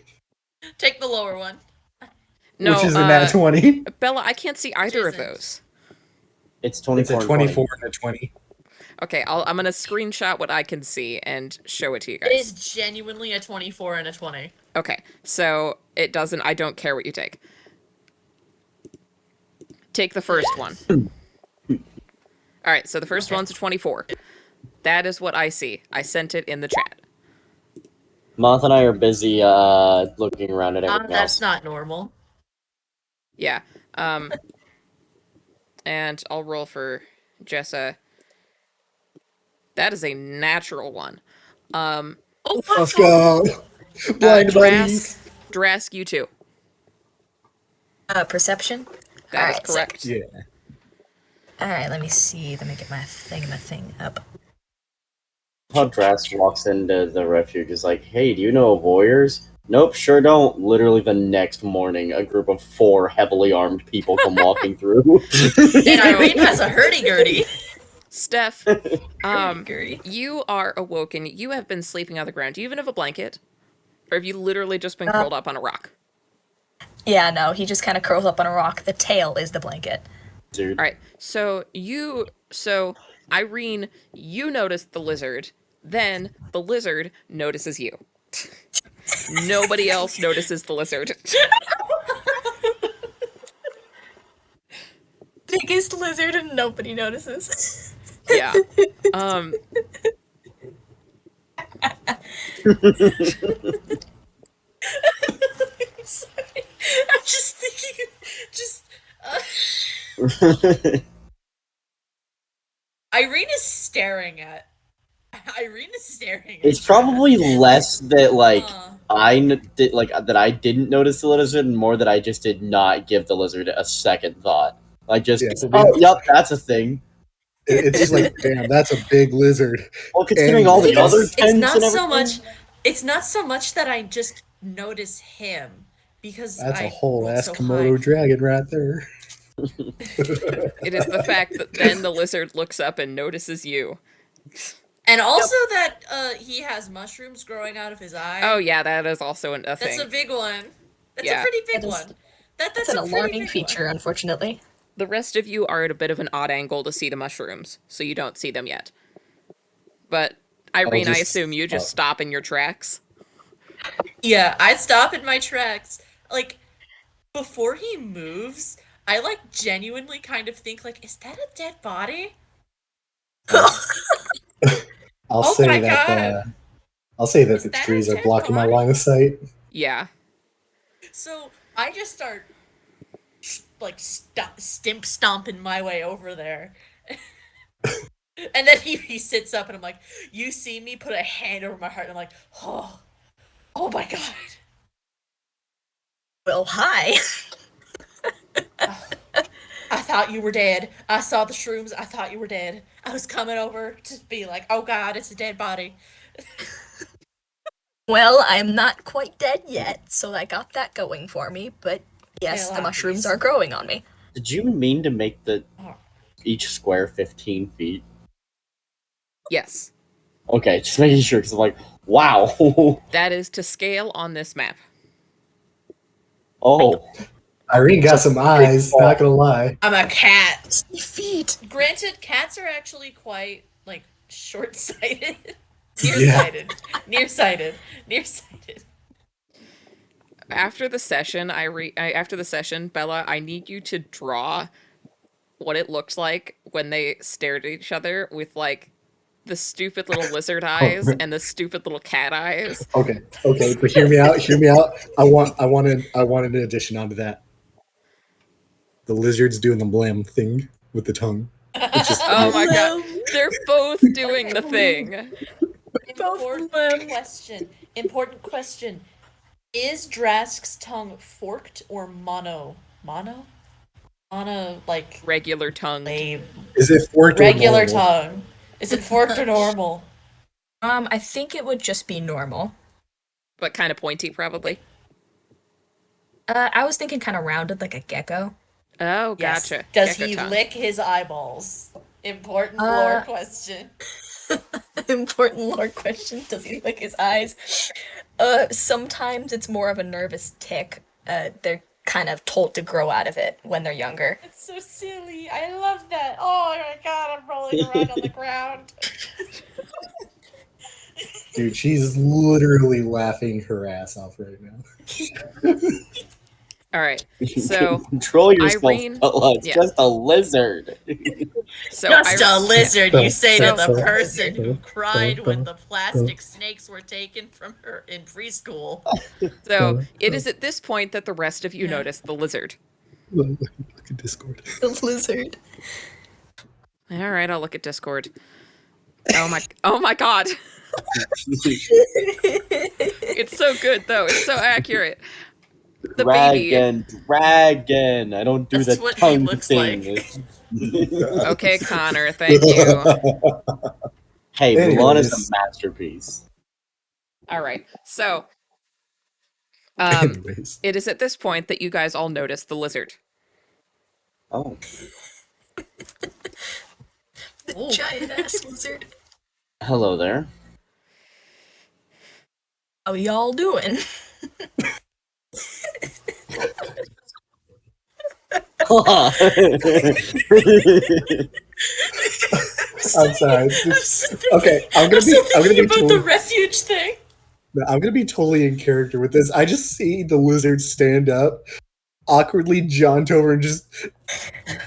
take the lower one. no, which is a nat 20. Bella, I can't see either of Isn't. those. it's 24. It's a and 24 and a 20. Okay, I'm gonna screenshot what I can see and show it to you It is guys. genuinely a 24 and a 20. Okay, so it doesn't. I don't care what you take. Take the first one. All right, so the first one's a 24. That is what I see. I sent it in the chat. Moth and I are busy looking around at everything That's else. not normal. Yeah. And I'll roll for Jessa. That is a natural one. Oh Let's go. Blind buddies. Drask, you too. Perception? That Alright, is correct. Yeah. Alright, let me see. Let me get my thing up. How Drask walks into the refuge is like, hey, do you know of warriors? Nope, sure don't. Literally the next morning, a group of 4 heavily armed people come walking through. And Irene has a hurdy-gurdy. Steph, Hurdy-gurdy. you are awoken. You have been sleeping on the ground. Do you even have a blanket? Or have you literally just been curled up on a rock? Yeah, no, he just kind of curls up on a rock. The tail is the blanket. Dude. All right. So Irene, you notice the lizard. Then the lizard notices you. Nobody else notices the lizard. Biggest lizard and nobody notices. Yeah. Sorry. I'm just thinking, Irene is staring at. Irene is staring. It's at probably Travis. less that like Uh. that I didn't notice the lizard, and more that I just did not give the lizard a second thought. Like just Yeah, so oh yep, that's a thing. It's just like, damn, that's a big lizard. Well, considering And- all the It's- other it's tents not and so everything. much. It's not so much that I just notice him because That's I a whole rolled ass so Komodo high. dragon right there. It is the fact that then the lizard looks up and notices you. And also that he has mushrooms growing out of his eye. Oh yeah, that is also a That's thing. a big one. That's Yeah. a pretty big That is- one. That's That's an a pretty alarming big feature, one. unfortunately. The rest of you are at a bit of an odd angle to see the mushrooms, so you don't see them yet. But Irene, I assume you just stop in your tracks. Yeah, I stop in my tracks. Like, before he moves, I like genuinely kind of think like, is that a dead body? I'll Oh say my that God. I'll say that Is the that a trees are dead blocking my body? line of sight. Yeah. So I just start like stomping my way over there. And then he sits up and I'm like, you see me put a hand over my heart and I'm like, oh my God. Well, hi. I thought you were dead. I saw the shrooms. I thought you were dead. I was coming over to be like, oh God, it's a dead body. Well, I'm not quite dead yet, so I got that going for me, but yes, Hell, the I'm mushrooms pissed. are growing on me. Did you mean to make the Oh. each square 15 feet? Yes. Okay, just making sure because I'm like, wow. That is to scale on this map. Oh, Irene got some eyes, not gonna lie. I'm a cat. See feet. Granted, cats are actually quite like short-sighted. Yeah. Nearsighted. Nearsighted. After the session, after the session, Bella, I need you to draw what it looked like when they stared at each other with like the stupid little lizard eyes and the stupid little cat eyes. Okay, but hear me out. Hear me out. I want an addition onto that. The lizard's doing the blam thing with the tongue. It's just Oh my god. They're both doing the thing. Important question. Is Drask's tongue forked or mono? Mono? Mono, like, Regular tongue. Is it forked or regular normal? tongue. Is it forked or normal? I think it would just be normal. But kind of pointy, probably. I was thinking kind of rounded like a gecko. Oh, Yes. gotcha. Does Gecko he tongue. lick his eyeballs? Important lore question. Important lore question. Does he lick his eyes? Sometimes it's more of a nervous tick. They're kind of told to grow out of it when they're younger. It's so silly. I love that. Oh my god, I'm rolling around on the ground. Dude, she's literally laughing her ass off right now. All right. So control yourself, Irene- Bella. It's yeah. just a lizard. So Just a Irene- lizard, you say to the So- person who cried when the plastic snakes were taken from her in preschool. So it is at this point that the rest of you Yeah. notice the lizard. Look at Discord. The lizard. All right, I'll look at Discord. Oh my god. It's so good though. It's so accurate. The baby. Dragon. I don't do That's the what he tongue looks thing. like. Okay, Connor, thank you. Hey, Mulan is Anyways. a masterpiece. All right. So Anyways. it is at this point that you guys all notice the lizard. Oh. Ooh. Giant ass lizard. Hello there. How y'all doing? I'm sorry. Okay, I'm I'm still gonna thinking be about the totally, refuge thing. I'm gonna be totally in character with this. I just see the lizard stand up, awkwardly jaunt over and just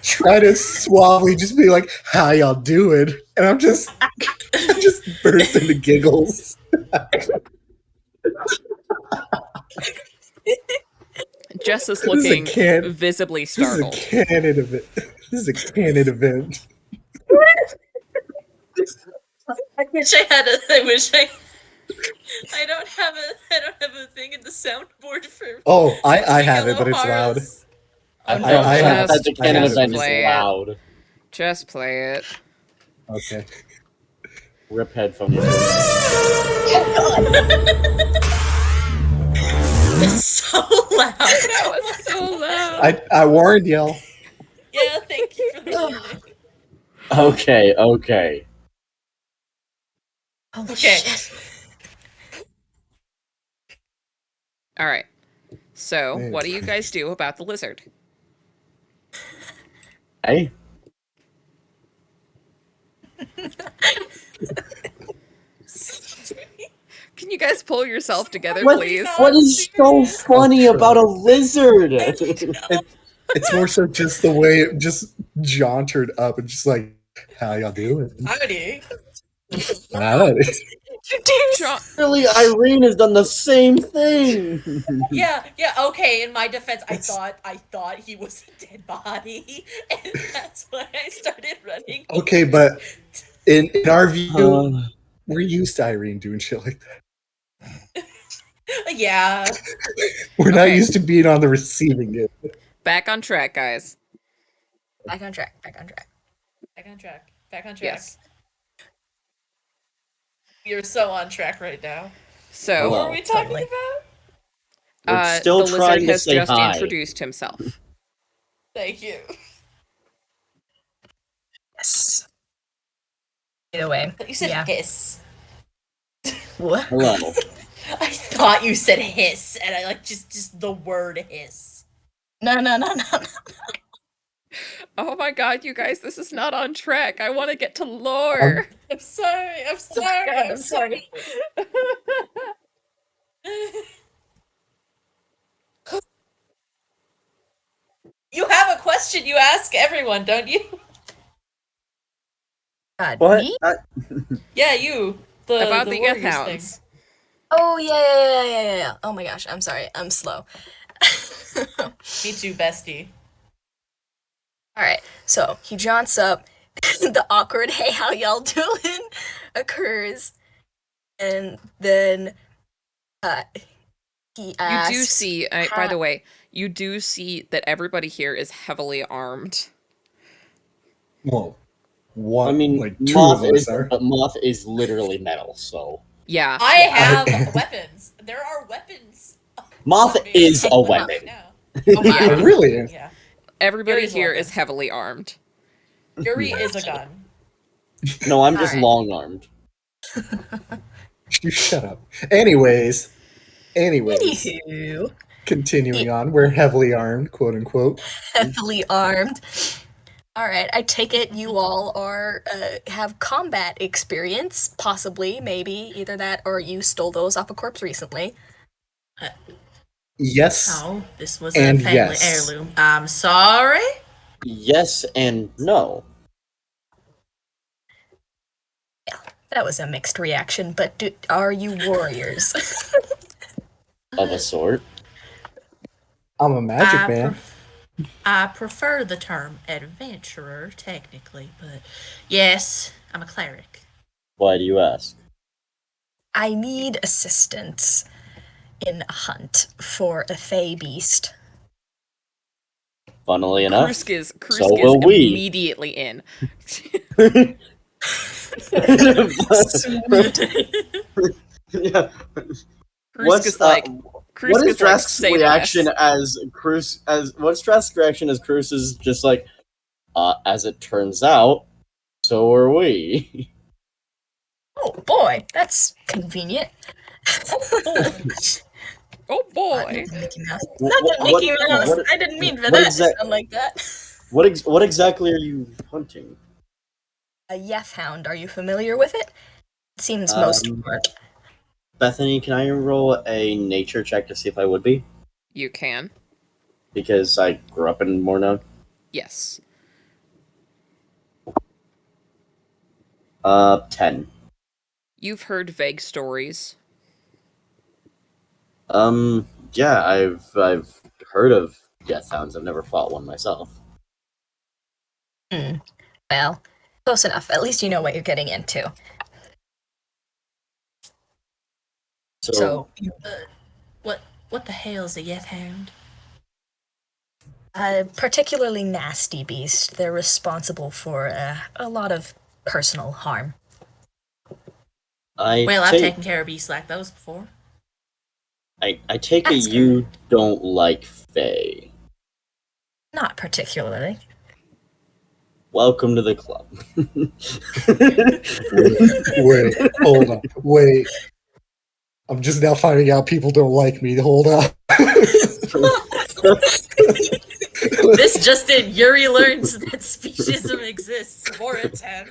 try to suavely just be like, "How y'all doing?" And I'm just burst into giggles. Jess is This is a looking can- visibly This is a startled. canon event. This is a canon event. I wish I had a. I wish I. I don't have a thing in the soundboard for. Oh, I have it, Miguel but it's loud. O'Hara's. I no, have just- such a canon just event is play it. loud. Just play it. Okay. Rip headphone users. It's so loud. That was so loud. I warned y'all. Yeah, thank you for the warning. Okay. Holy Okay. shit. All right. So, what do you guys do about the lizard? Hey, Can you guys pull yourself together, what? please? What is so funny about a lizard? It's more so just the way it just jauntered up and just like, how y'all doing? Howdy. Alright. Introduce. John, Really, Irene has done the same thing. Yeah, okay, in my defense, I thought he was a dead body, and that's why I started running. Okay, but in our view, Uh, we're used to Irene doing shit like that. Yeah. We're not Okay. used to being on the receiving end. back on track, guys. Back on track. Back on track. Back on track. Back on track. Yes. You're so on track right now. So, What Hello. were we talking Totally. We're still the lizard trying to has say just hi. introduced himself. about? Thank you. Yes. Either way. You said Yeah. hiss. What? Hello. I thought you said hiss, and I like just the word hiss. No. Oh my god, you guys, this is not on track. I want to get to lore. I'm sorry. I'm sorry. God, I'm sorry. You have a question you ask everyone, don't you? God, What? me? Yeah, you. About The the warriors Hounds. thing. Oh yeah. Oh my gosh, I'm sorry. I'm slow. Me too, bestie. All right. So he jaunts up. The awkward "Hey, how y'all doing?" occurs, and then he You asks. do see, by "Hi." the way, you do see that everybody here is heavily armed. Well, one, I mean, like two of us are. Moth is literally metal, so Yeah. I have weapons. There are weapons. Moth on me. is a Wow. weapon. Right now. Oh my Oh, god. really? Yeah. Everybody Yuri's here weapon. is heavily armed. Yuri is a gun. No, I'm just Alright. long armed. You shut up. Anyways, Anywho, continuing on, we're heavily armed, quote unquote. heavily armed. All right, I take it you all are have combat experience, possibly, maybe either that or you stole those off a corpse recently. Yes Oh, this was and a family yes. heirloom. I'm sorry. Yes and no. That was a mixed reaction, but are you warriors? Of a sort. I'm a magic I, man. I prefer the term adventurer, technically, but yes, I'm a cleric. Why do you ask? I need assistance in a hunt for a fey beast. Funnily enough, Krusk is so will we. immediately in. Yeah. Krusk is like, What is Drask's say reaction less. as Cruz as what's Drask's reaction as Cruz is just like, as it turns out, so are we. Oh boy, that's convenient. Oh boy. Not the Mickey Mouse. Wh- Not the what- Mickey Mouse. what- I didn't mean for what that exact- to sound like that. What exactly are you hunting? A Yeth Hound. Are you familiar with it? It seems most aren't. Bethany, can I roll a nature check to see if I would be? You can. Because I grew up in Morna. Yes. 10. You've heard vague stories. Yeah, I've heard of death hounds. I've never fought one myself. Well, close enough. At least you know what you're getting into. So, What the hell is a Yeth Hound? a particularly nasty beast. They're responsible for a lot of personal harm. Well, I've taken care of beasts like those before. I take it That's you don't like Fae. Not particularly. Welcome to the club. Wait, hold on. Wait. I'm just now finding out people don't like me. Hold up. This just in, Yuri learns that speciesism exists. 4 and 10.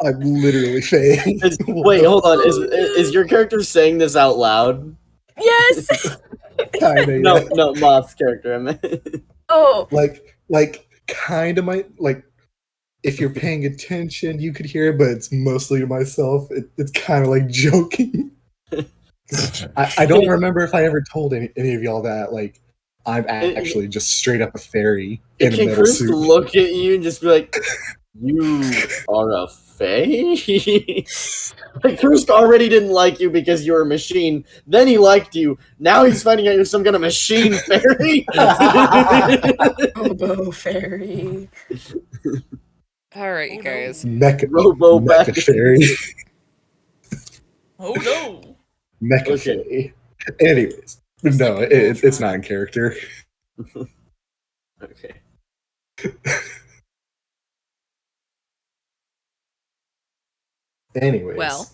I'm literally Faye. Wait, hold on. Is your character saying this out loud? Yes. Kinda, No, yeah. no, Moth's character. I meant. Oh. Like, kind of my, like, if you're paying attention, you could hear it, but it's mostly to myself. It's kind of like joking. I don't remember if I ever told any of y'all that, like, I'm actually just straight up a fairy in a Can metal Chris suit. look at you and just be like, "You are a fae?" Like Chris already didn't like you because you were a machine. Then he liked you. Now he's finding out you're some kind of machine fairy. Hobo fairy. All right, you Oh, no. guys. Robo Mecha fairy. Oh no! Mecha Okay. fairy. Anyways, It's no, like a it's not in character. Okay. Anyways. Well.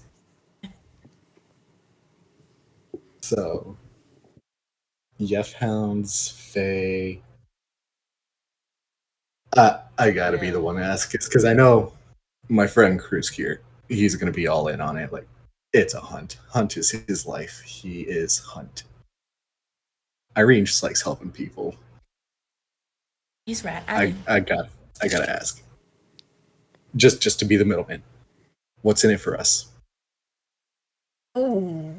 So, Yef Hounds, Faye. I gotta be the one to ask this because I know my friend Cruz here. He's gonna be all in on it. Like, it's a hunt. Hunt is his life. He is Hunt. Irene just likes helping people. He's right. I gotta ask. Just to be the middleman. What's in it for us? Oh.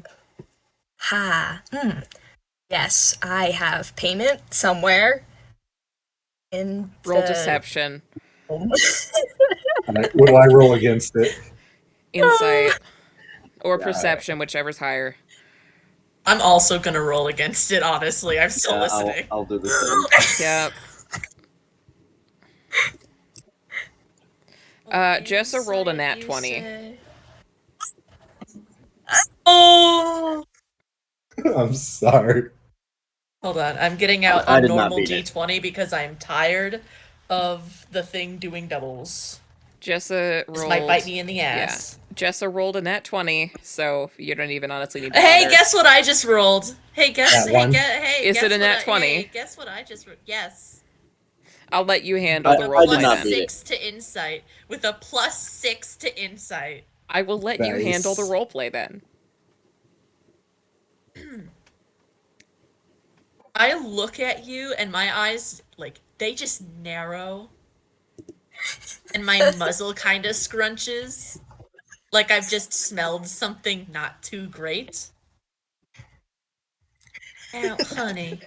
Ha. Yes, I have payment somewhere. In Roll the deception. What do I roll against it? Insight. Or Yeah, perception, whichever's higher. I'm also gonna roll against it. Honestly, I'm still Yeah, listening. I'll do the same. Yep. Jessa rolled a nat 20. Oh! I'm sorry. Hold on, I'm getting out I a did not normal beat it. D20 because I'm tired of the thing doing doubles. Jessa This rolled. might bite me in the ass. Yeah. Jessa rolled a nat 20, so you don't even honestly need to Hey, bother. guess what I just rolled? Hey, guess. That one? Is guess it a what nat I- 20? Hey, guess what I just? Yes. I'll let you handle the With a roleplay did not plus then. beat it. 6 to insight. With a plus 6 to insight. I will let you Nice. handle the roleplay then. I look at you and my eyes, like, they just narrow. And my muzzle kind of scrunches. Like I've just smelled something not too great. Now, honey.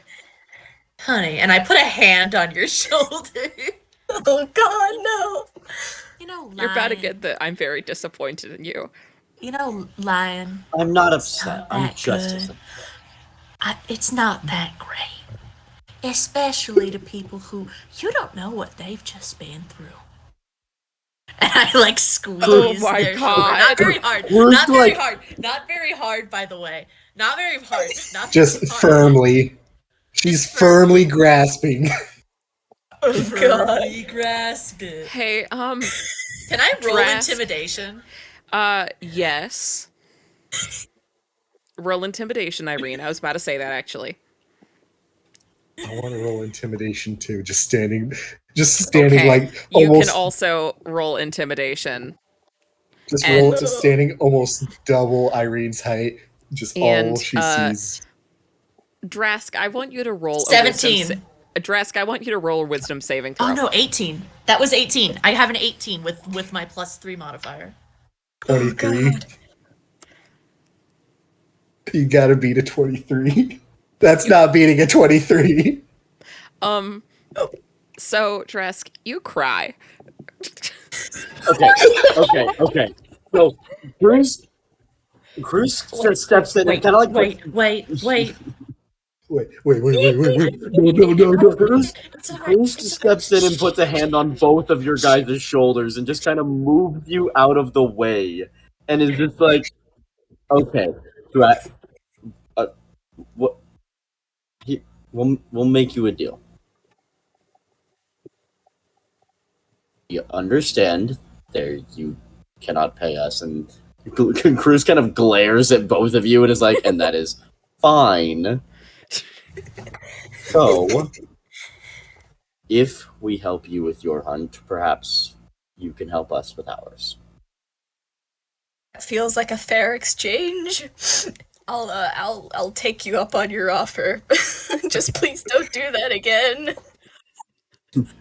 Honey. And I put a hand on your shoulder. Oh God, no! You know, Lion. You're about to get the I'm very disappointed in you. You know, Lion. I'm not upset. not I'm that just good. upset. It's not that great. Especially to people who you don't know what they've just been through. And I like squeeze Oh my their shoulder. God. Not very hard. We're Not very like- hard. Not very hard, by the way. Not very hard. Not Just very hard. firmly. She's Just firmly grasping. Oh God! Firmly grasp it. Hey, Can I roll Drask. intimidation? Yes. Roll intimidation, Irene. I was about to say that actually. I want to roll intimidation too. Just standing Okay. like You almost. can also roll intimidation. Just standing almost double Irene's height. Just all she sees. Drask, I want you to roll 17. Drask, I want you to roll a wisdom saving throw. Oh no, 18. That was 18. I have an 18 with my plus 3 modifier. 23. You gotta beat a 23. That's not beating a 23. So, Drask, you cry. Okay. So Bruce steps in and kind of like Wait. Wait. No. Bruce steps in and puts a hand on both of your guys' shoulders and just kind of moves you out of the way, and is just like, okay, what? We'll make you a deal. You understand there you cannot pay us, and Cruz kind of glares at both of you and is like, and that is fine. So, if we help you with your hunt, perhaps you can help us with ours. Feels like a fair exchange. I'll take you up on your offer. Just please don't do that again.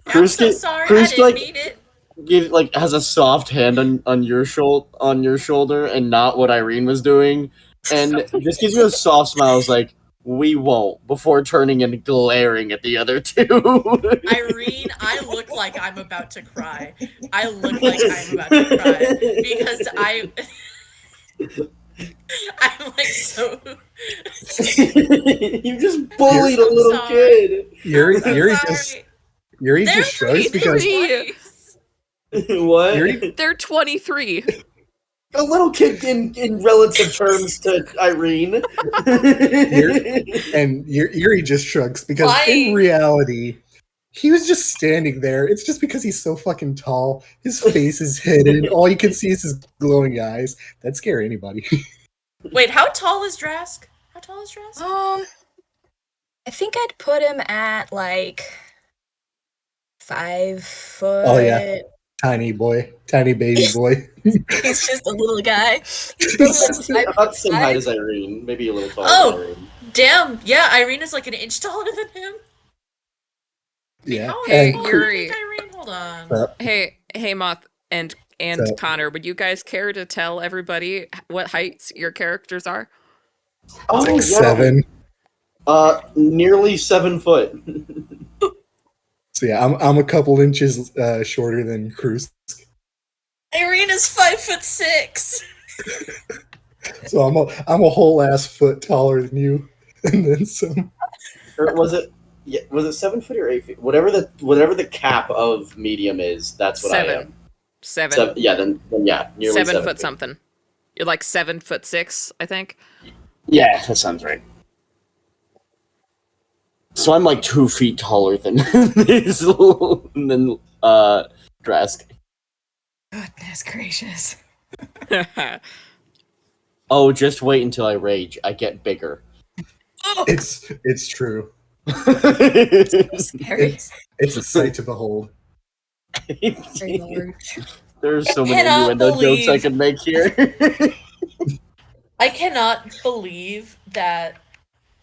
I'm so sorry. I Cruz didn't mean it. has a soft hand on your shoulder and not what Irene was doing, and just gives you a soft smile. Is like, we won't, before turning and glaring at the other two. Irene, I look like I'm about to cry. I look like I'm about to cry because I'm like so. You just bullied a I'm little sorry. kid. Yuri, I'm so Yuri sorry. just Yuri They're just shrugs because 23. What? Yuri- They're 23. A little kid in relative terms to Irene. Yuri just shrugs because in Lying. reality, he was just standing there. It's just because he's so fucking tall. His face is hidden. All you can see is his glowing eyes. That'd scare anybody. Wait, how tall is Drask? How tall is Drask? I think I'd put him at like 5 foot. Oh, yeah. Tiny boy. Tiny baby boy. He's just a little guy. He's probably About the same height 5'5". as Irene, maybe a little taller Oh. than Irene. Damn, yeah, Irene is like an inch taller than him. Yeah. How Hey, tall Yuri. is Irene? Hold on. Hey, Moth and So- Connor, would you guys care to tell everybody what heights your characters are? It's like yeah. 7. Nearly 7 foot. So yeah, I'm a couple inches shorter than Cruz. Irene is 5'6". So I'm a whole ass foot taller than you, and then some. Or was it? Yeah, was it 7 foot or 8 feet? Whatever the cap of medium is, that's what I am. Seven. Yeah, then yeah, nearly 7 7 foot feet. something. You're like 7'6", I think. Yeah, that sounds right. So I'm like 2 feet taller than Drask. Goodness gracious. Oh, just wait until I rage. I get bigger. It's true. Scary. It's a sight to behold. Very large. There's so many cannot innuendo jokes I believe- can make here. I cannot believe that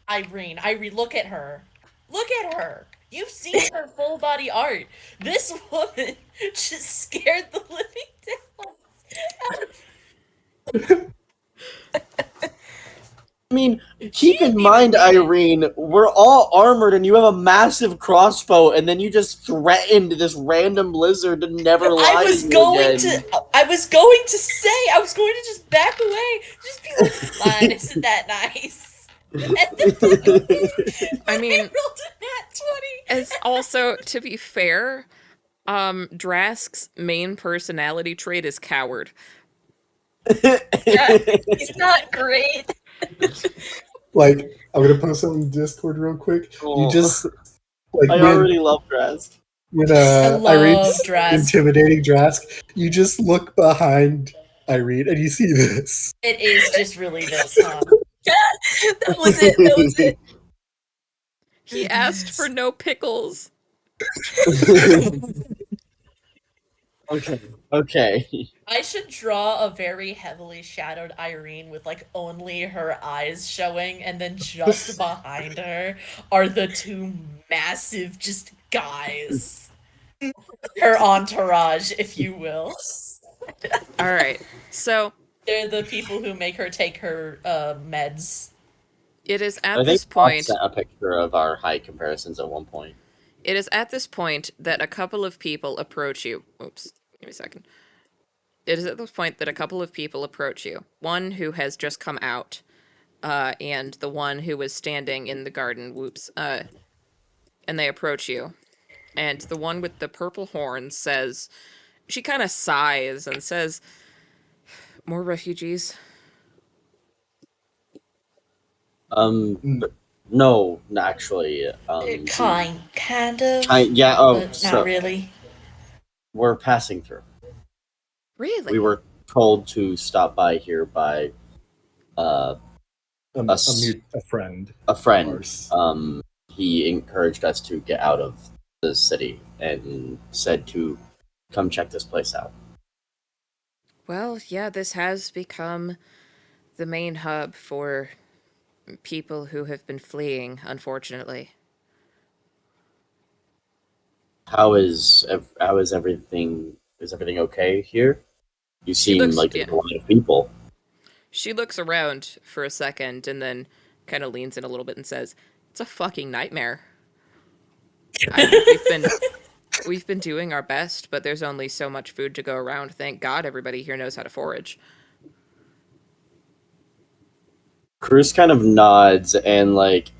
Irene, look at her. Look at her. You've seen her full body art. This woman just scared the living daylights. I mean, keep in mind, Irene, we're all armored and you have a massive crossbow, and then you just threatened this random lizard to never lie I was to you going again. I was going to just back away. Just be like, fine, isn't that nice? And then, I mean, rolled a nat 20. as also, to be fair, Drask's main personality trait is coward. Yeah, he's not great. Like, I'm gonna post something in Discord real quick. Oh. You just like I already love Drask. when love Irene's Drask. intimidating Drask, you just look behind Irene and you see this. It is just really this, huh? That was it. That was it. He asked for no pickles. Okay. I should draw a very heavily shadowed Irene with like only her eyes showing, and then just behind her are the two massive just guys. Her entourage, if you will. All right. So They're the people who make her take her meds. it is I at think this Fox point. sent a picture of our height comparisons at one point. It is at this point that a couple of people approach you. Oops. Give me a second. It is at this point that a couple of people approach you. One who has just come out, and the one who was standing in the garden. Whoops. And they approach you. And the one with the purple horn says, she kind of sighs and says, "More refugees?" No, actually. Kind of. Yeah. Oh, but so not really. We're passing through. Really? We were told to stop by here by A friend. a friend. Ours. He encouraged us to get out of the city and said to come check this place out. Well, yeah, this has become the main hub for people who have been fleeing, unfortunately. How is everything? Is everything okay here? You She seem looks, like yeah. there's a lot of people. She looks around for a second and then kind of leans in a little bit and says, "It's a fucking nightmare. I mean, we've been doing our best, but there's only so much food to go around. Thank God everybody here knows how to forage." Cruz kind of nods and like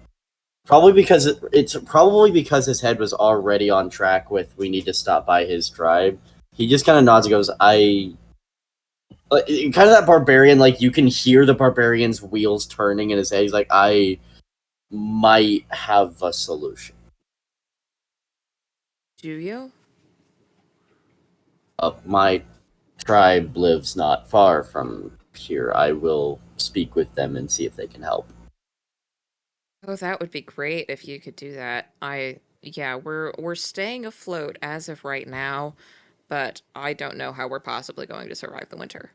probably because it's probably because his head was already on track with we need to stop by his tribe. He just kind of nods and goes, "I." Kind of that barbarian, like you can hear the barbarian's wheels turning in his head. He's like, "I might have a solution." Do you? My tribe lives not far from here. I will speak with them and see if they can help. Oh, that would be great if you could do that. Yeah, we're staying afloat as of right now, but I don't know how we're possibly going to survive the winter.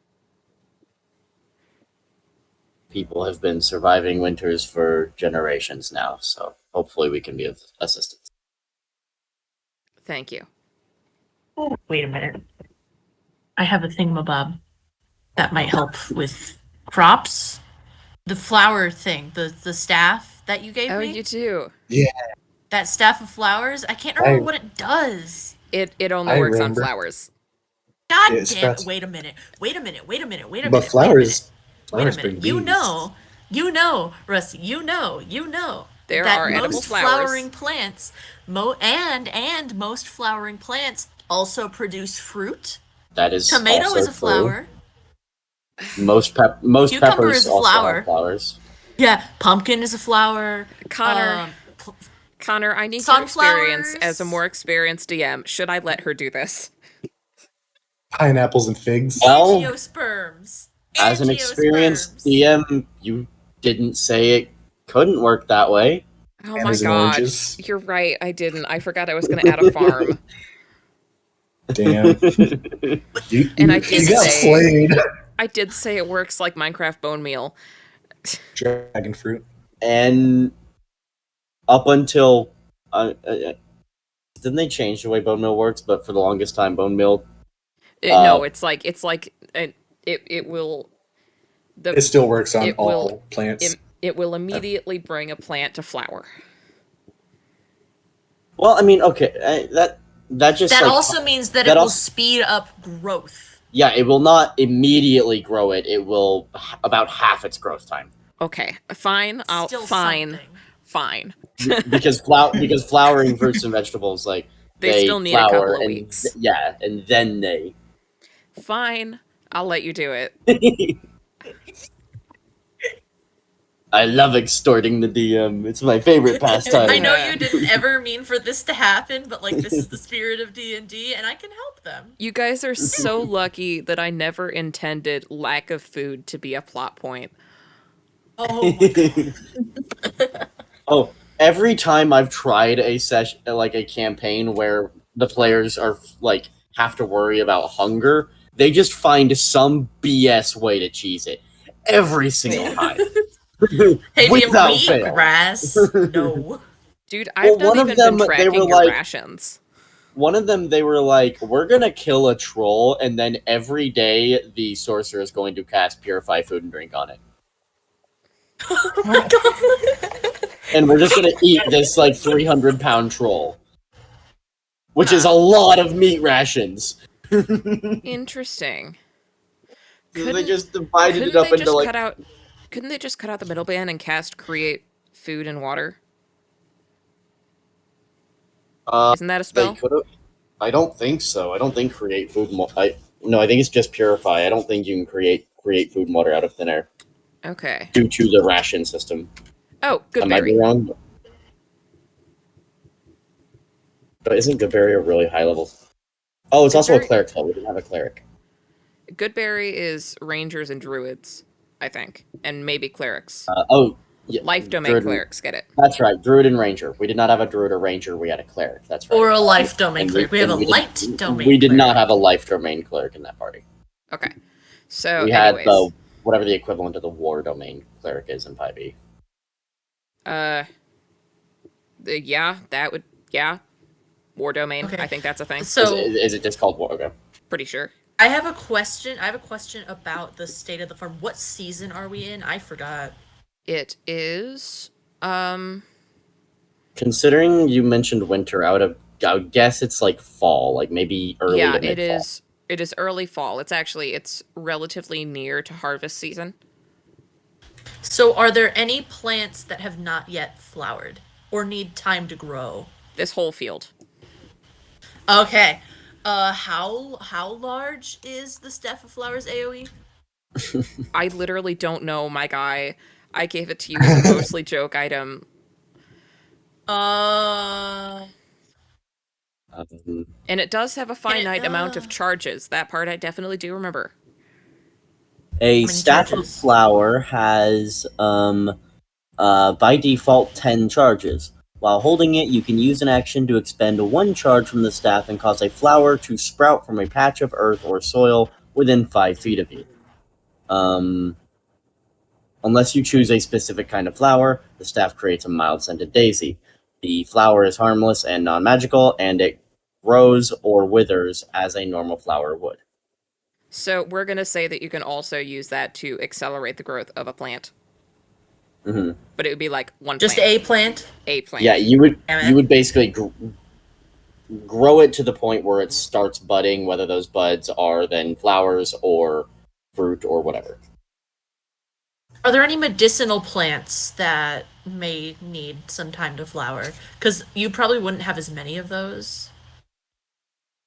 People have been surviving winters for generations now, so hopefully we can be of assistance. Thank you. Wait a minute. I have a thingamabob that might help with crops. The flower thing, the staff that you gave Oh, me. you do. That staff of flowers. I can't I remember what it does. It only I works on remember. flowers. God It damn it! sprouts. Wait a minute. Wait a minute. Wait a minute. Wait a But minute. Wait a minute. flowers Wait a bring minute. bees. You know, Rusty. You know There that are edible most flowers. flowering plants, and most flowering plants also produce fruit. That is Tomato also is a true. flower. Most Cucumber peppers is a also flower. have flowers. Yeah, pumpkin is a flower. Connor, Pl- Connor, I need your experience sunflowers. as a more experienced DM. Should I let her do this? Pineapples and figs. Well, Angiosperms. as an experienced Angiosperms. DM, you didn't say it couldn't work that way. Oh my Bananas and god. oranges. You're right, I didn't. I forgot I was going to add a farm. Damn. You, And I you, did you got say- slayed. I did say it works like Minecraft bone meal. Dragon fruit. And up until didn't they change the way bone meal works? But for the longest time, bone meal. No, it will It still works on it all will- plants. it will immediately bring a plant to flower. Well, I mean, okay, that just That like, also means that that it will also- speed up growth. yeah, it will not immediately grow it. It will about half its growth time. Okay, fine. I'll Still fine. something. Fine. because flowering fruits and vegetables like They still need a flower couple of and weeks. yeah, and then they. Fine. I'll let you do it. I love extorting the DM. It's my favorite pastime. I know you didn't ever mean for this to happen, but like this is the spirit of D&D, and I can help them. You guys are so lucky that I never intended lack of food to be a plot point. Oh my god. Oh, every time I've tried a session, like a campaign where the players are like have to worry about hunger, they just find some BS way to cheese it every single time. Hey, Without we eat fail. grass. No. Dude, I've Well, one not of even them, been they tracking were your like- rations. One of them, they were like, "We're gonna kill a troll, and then every day the sorcerer is going to cast Purify Food and Drink on it, Oh my god. and we're just gonna eat this like 300-pound troll, which is a lot of meat rations." Interesting. So they just divided it up into like. Couldn't they just cut out the middleman and cast create food and water? Isn't that a They spell? could have. I don't think so. I don't think create food. No, I think it's just purify. I don't think you can create food and water out of thin air Okay. due to the ration system. Oh, good I might be berry. wrong. But isn't Goodberry a really high level? Oh, it's also a Goodberry- cleric though. We didn't have a cleric. Goodberry is rangers and druids, I think, and maybe clerics. Yeah, Life domain druid. clerics get it. That's right, druid and ranger. We did not have a druid or ranger. We had a cleric. That's right. Or a life domain And cleric. We have a and light domain We did not cleric. have a life domain cleric in that party. Okay. So, We had anyways, the whatever the equivalent of the war domain cleric is in 5e. yeah, war domain. Okay. I think that's a thing. So Is it just called war? Okay. Pretty sure. I have a question. I have a question about the state of the farm. What season are we in? I forgot. It is. Considering you mentioned winter, I would guess it's like fall, like maybe early Yeah, to mid fall. it is early fall. It's relatively near to harvest season. So are there any plants that have not yet flowered or need time to grow? This whole field. Okay. How large is the Staff of Flowers AoE? I literally don't know, my guy. I gave it to you as a mostly joke item. Uh, And it does have a finite amount of charges. That part I definitely do remember. A many staff of charges? flower has by default 10 charges. While holding it, you can use an action to expend 1 charge from the staff and cause a flower to sprout from a patch of earth or soil within 5 feet of you. Unless you choose a specific kind of flower, the staff creates a mild-scented daisy. The flower is harmless and non-magical, and it grows or withers as a normal flower would. So we're going to say that you can also use that to accelerate the growth of a plant. Mm-hmm. But it would be like one just plant. a plant? A plant. Yeah, you Damn it. would basically grow it to the point where it starts budding, whether those buds are then flowers or fruit or whatever. Are there any medicinal plants that may need some time to flower? Because you probably wouldn't have as many of those.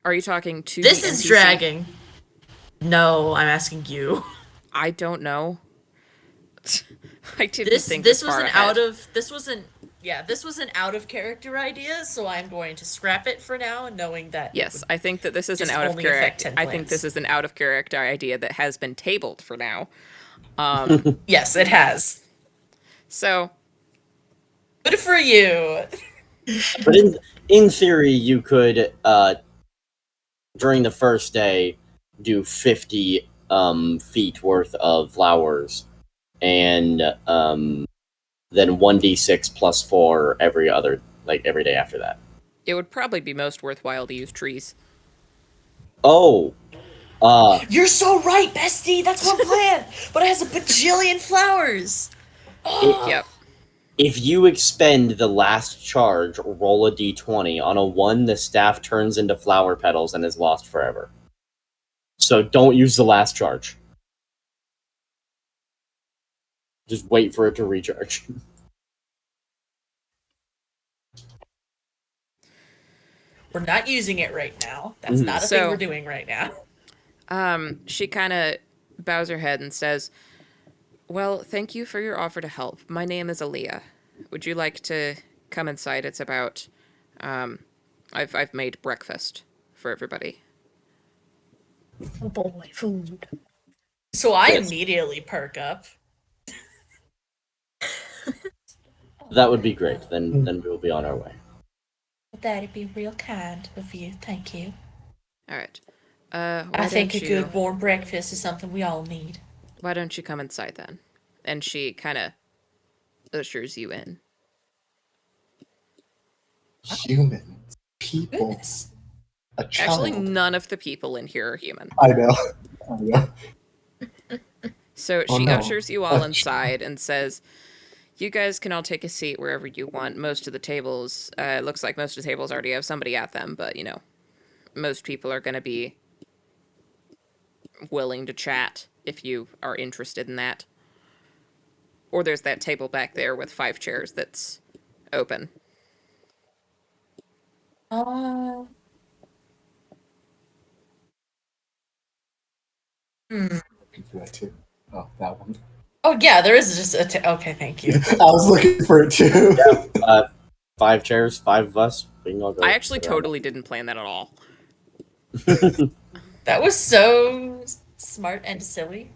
Are you talking to This the is NPC? dragging. No, I'm asking you. I don't know. I didn't This think this this was far an ahead. this was an out of character idea, so I'm going to scrap it for now, knowing that Yes, I think that this is an just out of only affect character. 10 I think this plants. is an out of character idea that has been tabled for now. Yes, it has. So Good for you. But in theory, you could during the first day do 50 feet worth of flowers, and then 1d6 plus 4 every day after that. it would probably be most worthwhile to use trees. Oh, You're so right, bestie. That's one plant, but it has a bajillion flowers. Yep. if you expend the last charge, roll a d20. On a 1, the staff turns into flower petals and is lost forever. So don't use the last charge. Just wait for it to recharge. We're not using it right now. That's not a thing So- we're doing right now. She kind of bows her head and says, "Well, thank you for your offer to help. My name is Aaliyah. Would you like to come inside? It's about, I've made breakfast for everybody." Oh boy, food. So I Yes. immediately perk up. That would be great. Then we'll be on our way. That'd be real kind of you. Thank you. All right. I think a good warm breakfast is something we all need. Why don't you come inside then? And she kind of ushers you in. Humans, people, Goodness. a child. Actually, none of the people in here are human. I know. I know. So Oh, she no. ushers you all inside and says, "You guys can all take a seat wherever you want. Most of the tables, it looks like most of the tables already have somebody at them, but, you know, most people are going to be willing to chat if you are interested in that. Or there's that table back there with 5 chairs that's open." That too. Oh, that one. Oh yeah, there is just a okay, thank you. I was looking for it too. 5 chairs, 5 of us. We can all go I actually sit around. totally didn't plan that at all. That was so smart and silly.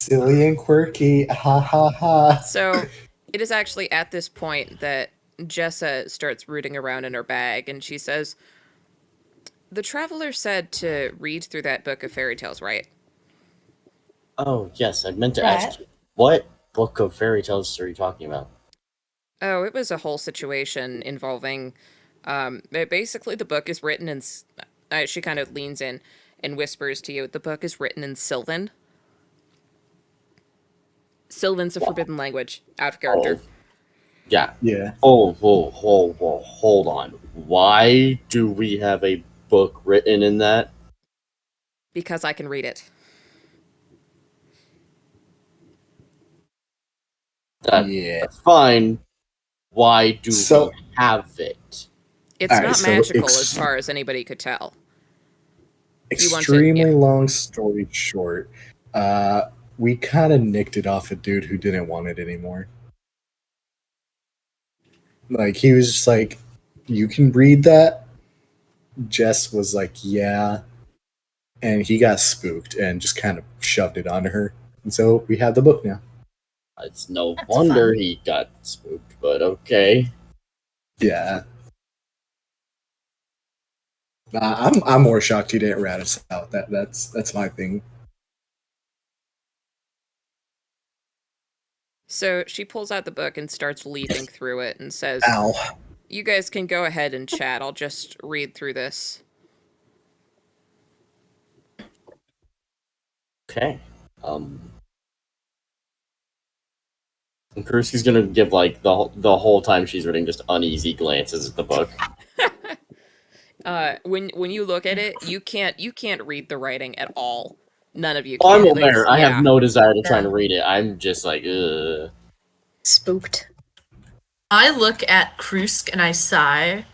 Silly and quirky. Ha ha ha. So it is actually at this point that Jessa starts rooting around in her bag and she says, "The traveler said to read through that book of fairy tales, right?" Oh, yes, I meant to Right. ask you. What book of fairy tales are you talking about? Oh, it was a whole situation involving. Basically, the book is written in. She kind of leans in and whispers to you. The book is written in Sylvan. Sylvan's a forbidden language, out of character. Oh, yeah. Yeah. Oh, whoa, hold on. Why do we have a book written in that? Because I can read it. Yeah. That's fine. Why do we So, have it? It's all right. not So, magical as far as anybody could tell. You want to, extremely yeah. long story short, we kind of nicked it off a dude who didn't want it anymore. Like, he was just like, "You can read that." Jess was like, "Yeah," and he got spooked and just kind of shoved it onto her. And so we have the book now. It's no That's wonder fun. he got spooked, but okay. Yeah. I'm more shocked he didn't rat us out. That's my thing. So she pulls out the book and starts leafing through it and says, Ow. "You guys can go ahead and chat. I'll just read through this." Okay. And Kurski's gonna give like the whole time she's reading just uneasy glances at the book. When you look at it, you can't read the writing at all. None of you Oh, I'm can. aware. I have Yeah. no desire to try Yeah. and read it. I'm just like, ugh. Spooked. I look at Krusk and I sigh.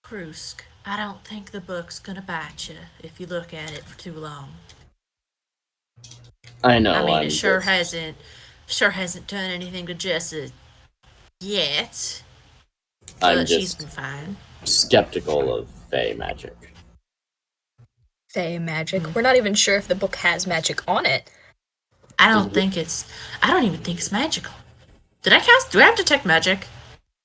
Krusk, I don't think the book's gonna bite you if you look at it for too long. I know. I mean, I'm it sure just, hasn't done anything to Jessa yet, I'm but she's just been fine. skeptical of Fey magic. Fey magic. We're not even sure if the book has magic on it. I don't even think it's magical. Do I have detect magic?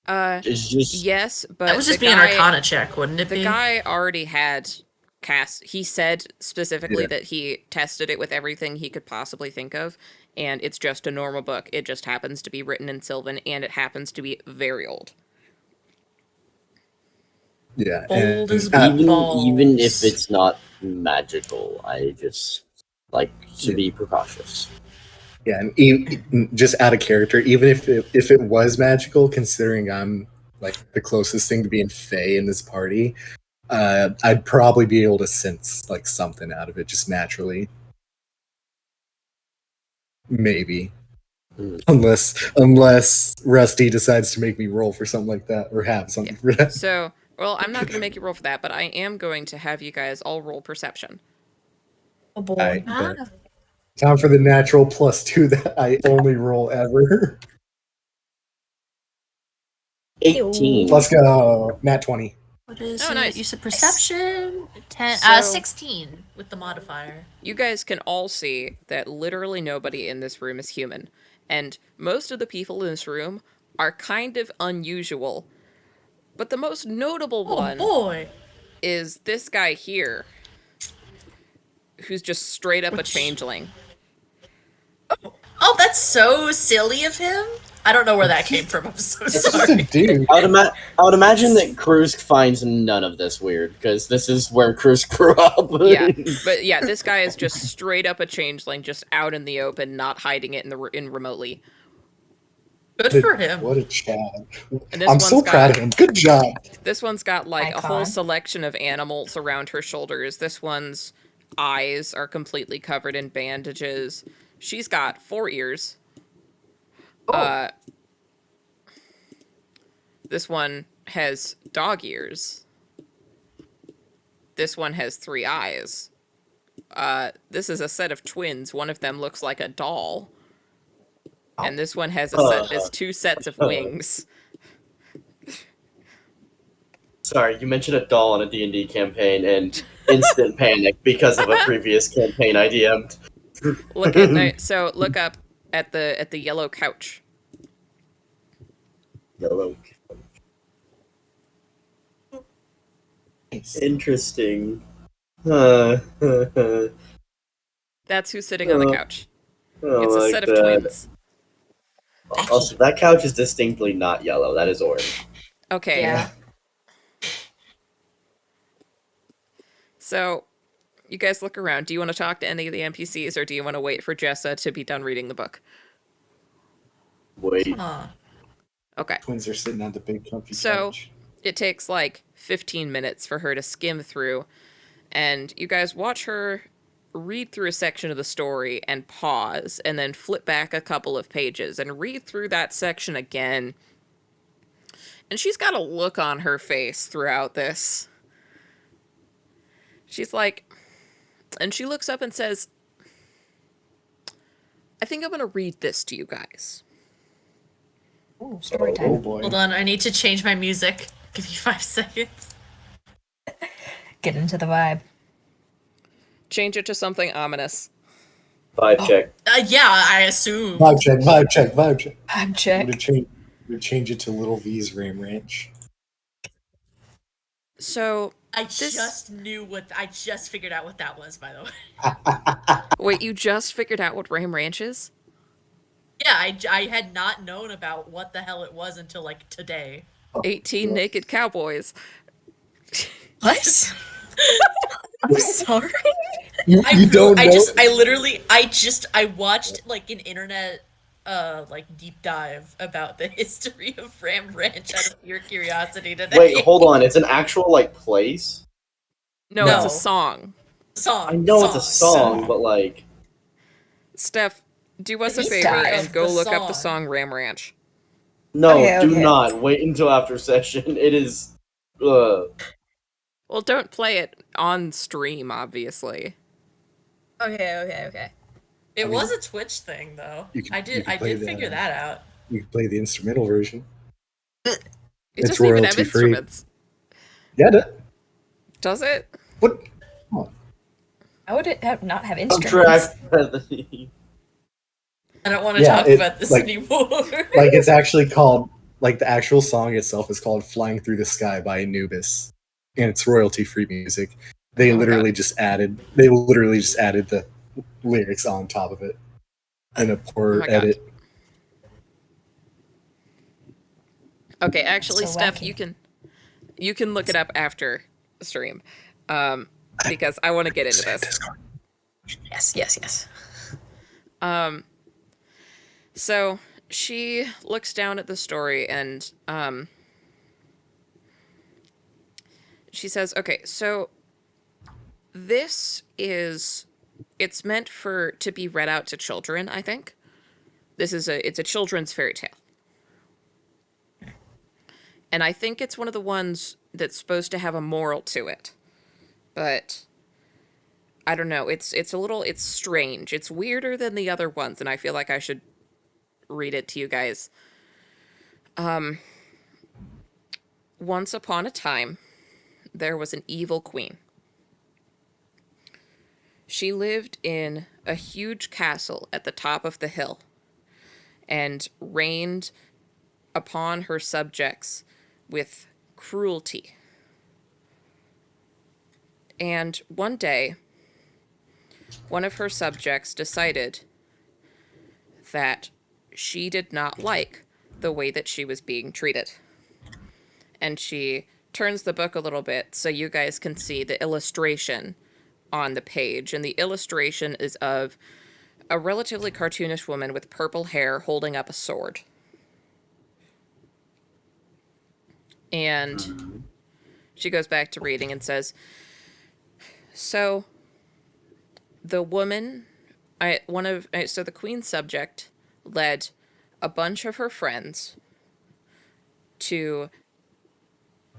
It's just Yes, That but would just be an Arcana check, wouldn't it the be? guy already had cast. He said specifically Yeah. that he tested it with everything he could possibly think of, and it's just a normal book. It just happens to be written in Sylvan, and it happens to be very old. Yeah. Bold as And even if balls. it's not magical, I just like to Yeah. be precautious. yeah, and just out of character, even if it was magical, considering I'm like the closest thing to being Fey in this party, I'd probably be able to sense like something out of it just naturally. Maybe. Hmm. Unless Rusty decides to make me roll for something like that or have something for that. So, well, I'm not going to make you roll for that, but I am going to have you guys all roll perception. Oh boy. I Ah, bet. Time for the natural +2 that I only roll ever. 18. Let's go. Nat 20. what is Oh, it? nice. You said perception? 10, So- 16 with the modifier. You guys can all see that literally nobody in this room is human, and most of the people in this room are kind of unusual. But the most notable Oh one boy. is this guy here, who's just straight up a Which- changeling. Oh, that's so silly of him. I don't know where that came from. I'm so That's just a sorry. dude. I would imagine that Krusk finds none of this weird because this is where Krusk grew up. Yeah, but yeah, this guy is just straight up a changeling, just out in the open, not hiding it in remotely. Good for him. What a Chad. And this I'm one's so proud of him. Good job. This one's got like a whole Icon. selection of animals around her shoulders. This one's eyes are completely covered in bandages. She's got 4 ears. This one has dog ears. This one has 3 eyes. This is a set of twins. One of them looks like a doll. And this one has 2 sets of wings. Sorry, you mentioned a doll in a D&D campaign and instant panic because of a previous campaign I DM'd. Look at no, so look up at the yellow couch. Yellow. Interesting. I That's who's sitting on the couch. don't It's a like set of that. twins. Also, that couch is distinctly not yellow. That is orange. Okay. Yeah. So, you guys look around. Do you want to talk to any of the NPCs, or do you want to wait for Jessa to be done reading the book? Wait. Huh. Okay. Twins are sitting on the big comfy So, couch. it takes like 15 minutes for her to skim through, and you guys watch her read through a section of the story and pause, and then flip back a couple of pages and read through that section again. And she's got a look on her face throughout this. She's like, and she looks up and says, I think I'm going to read this to you guys. Ooh, story Oh time. boy. Hold on, I need to change my music. Give me 5 seconds. Get into the vibe. Change it to something ominous. Vibe check. Yeah, I assume. Vibe check, vibe check, vibe check. I'm I'm check. gonna change it to Little V's Ram Ranch. So, I this- just figured out what that was, by the way. wait, you just figured out what Ram Ranch is? Yeah, I had not known about what the hell it was until like today. 18 naked cowboys. What? I'm sorry. You don't know? I watched like an internet like deep dive about the history of Ram Ranch out of pure curiosity today. Wait, hold on. It's an actual, like, place? No, No. it's a song. Song. I know it's a song, but, like... Steph, do us a Deep favor dive. and go The look up the song. song Ram Ranch. No, Okay, do okay. not. Wait until after session. It is... Well, don't play it on stream, obviously. Okay. It I mean, was a Twitch thing though. you can- I you did can play figure the- that out. You can play the instrumental version. It It's doesn't even have royalty-free. instruments. Yeah, Does it? what? Come on. How would it not have instruments? Subtract... I don't want to Yeah, talk it- about this like- anymore. Like it's actually called, like the actual song itself is called "Flying Through the Sky" by Anubis, and it's royalty-free music. They Oh, literally God. just added the lyrics on top of it in a Oh poor my God. edit. Okay, actually, So Steph, wacky. you can look it up after the stream, because I want to get into this. Discord. Yes. So she looks down at the story and she says, "Okay, so it's meant to be read out to children, I think. It's a children's fairy tale. And I think it's one of the ones that's supposed to have a moral to it. But I don't know, it's strange. It's weirder than the other ones, and I feel like I should read it to you guys. Once upon a time, there was an evil queen. She lived in a huge castle at the top of the hill and reigned upon her subjects with cruelty. And one day, one of her subjects decided that she did not like the way that she was being treated. And she turns the book a little bit so you guys can see the illustration on the page. And the illustration is of a relatively cartoonish woman with purple hair holding up a sword. And she goes back to reading and says, so the woman, so the queen's subject led a bunch of her friends to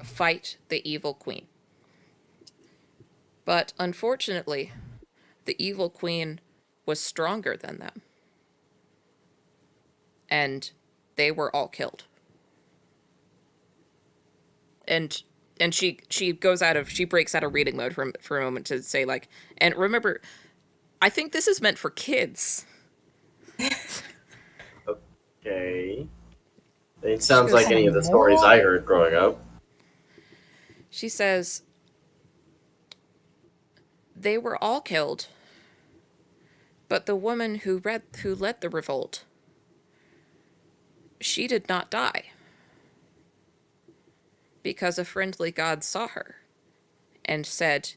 fight the evil queen. But unfortunately, the evil queen was stronger than them. And they were all killed. And and she breaks out of reading mode for a moment to say like, and remember, I think this is meant for kids. Okay. It She sounds goes, like Kind any of of the stories moral? I heard growing up. she says, they were all killed, but the woman who led the revolt, she did not die because a friendly god saw her and said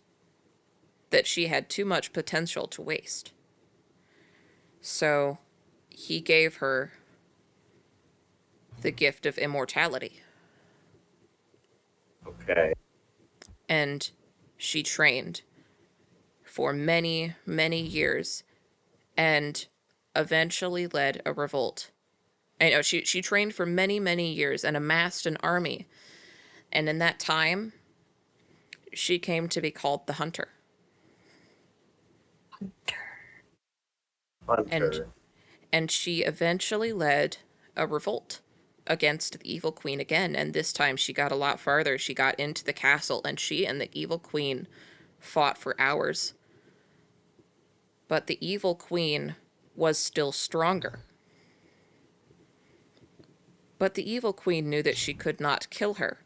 that she had too much potential to waste. So he gave her the gift of immortality. Okay. And she trained for many, many years and eventually led a revolt. I know she trained for many, many years and amassed an army. And in that time, she came to be called the Hunter. And Hunter. and she eventually led a revolt against the evil queen again, and this time she got a lot farther. She got into the castle and she and the evil queen fought for hours. But the evil queen was still stronger. But the evil queen knew that she could not kill her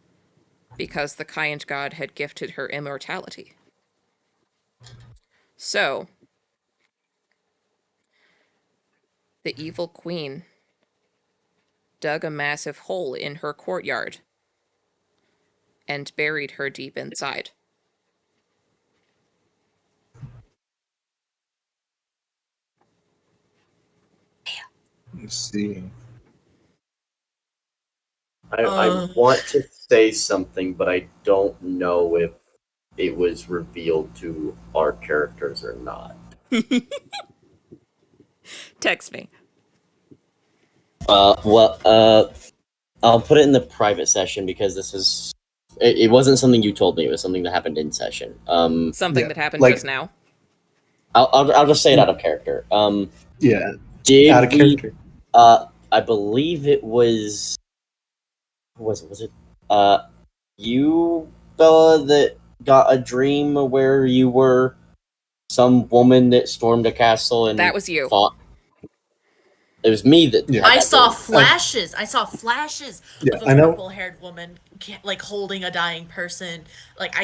because the kind god had gifted her immortality. So, the evil queen dug a massive hole in her courtyard and buried her deep inside. Let's see. I want to say something, but I don't know if it was revealed to our characters or not. Text me. I'll put it in the private session because this is. It wasn't something you told me. It was something that happened in session. Something Yeah, that happened like just now. I'll just say it out of character. yeah, out Did of we? character. I believe it was. Was it? You, Bella, that got a dream where you were some woman that stormed a castle and That was you. fought. It was me that Yeah. had I that saw dream. flashes. I saw flashes Yeah, of a I know. purple-haired woman, like holding a dying person. Like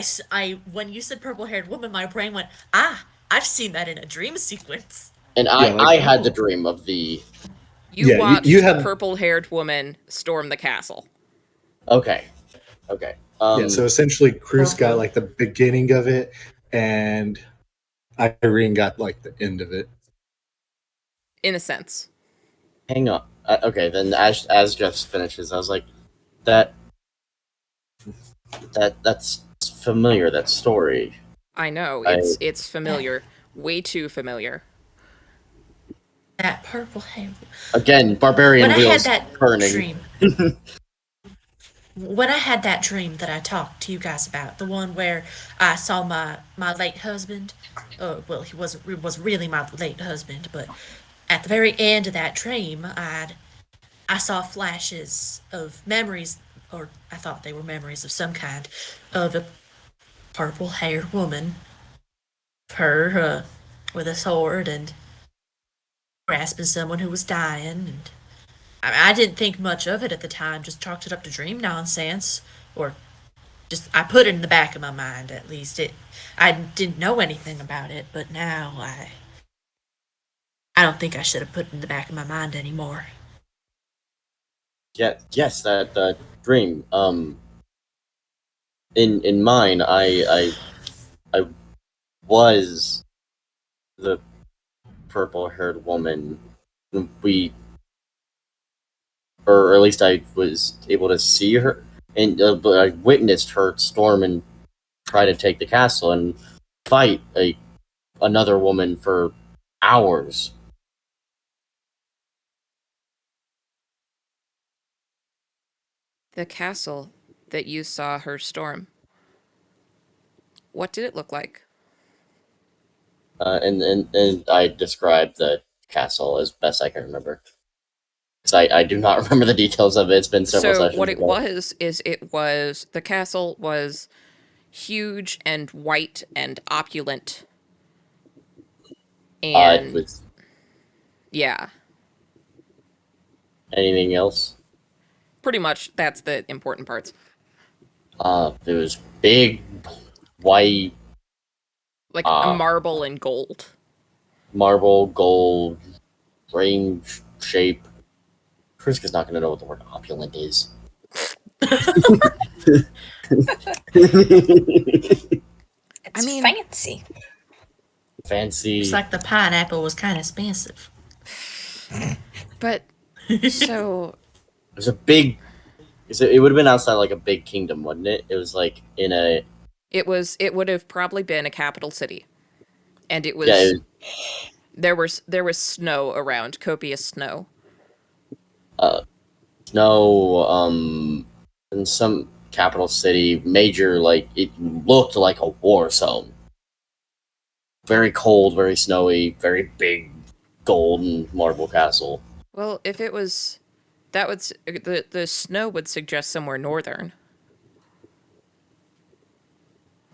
when you said purple-haired woman, my brain went, ah, I've seen that in a dream sequence. And Yeah, like I had the dream of the. You yeah, you watched a had purple-haired woman storm the castle. Okay, okay. yeah. So essentially, Cruz got Purple. like the beginning of it, and Irene got like the end of it. In a sense. Hang on. Okay, then as Jeff finishes, I was like, that that's familiar. That story. I know, I it's familiar. Way too familiar. That purple-haired. Again, barbarian When I had wheels that turning. dream, when I had that dream that I talked to you guys about, the one where I saw my late husband. Well, he was really my late husband, but at the very end of that dream, I saw flashes of memories, or I thought they were memories of some kind, of a purple-haired woman, her with a sword and grasping someone who was dying. And I didn't think much of it at the time, just chalked it up to dream nonsense, or just I put it in the back of my mind at least. I didn't know anything about it, but now I don't think I should have put it in the back of my mind anymore. Yeah, yes, that dream. In mine, I was the purple-haired woman. We, or at least I was able to see her, and but I witnessed her storm and try to take the castle and fight another woman for hours. The castle that you saw her storm. What did it look like? And I described the castle as best I can remember. 'Cause I do not remember the details of it. It's been several So sessions what it ago. was is it was the castle was huge and white and opulent. It And was yeah, anything else? pretty much that's the important parts. It was big, white, Like a uh, marble and gold. marble, gold, range, shape. Kriska's not gonna know what the word opulent is. It's mean- fancy. Fancy. It's like the pineapple was kind of expensive. But so It was a big. It would have been outside like a big kingdom, wouldn't it? It was like in a. it would have probably been a capital city. And it was, Yeah, it there was snow around, copious snow. was, no, in some capital city, major, like, it looked like a war zone. Very cold, very snowy, very big golden marble castle. Well, if it was that would the snow would suggest somewhere northern.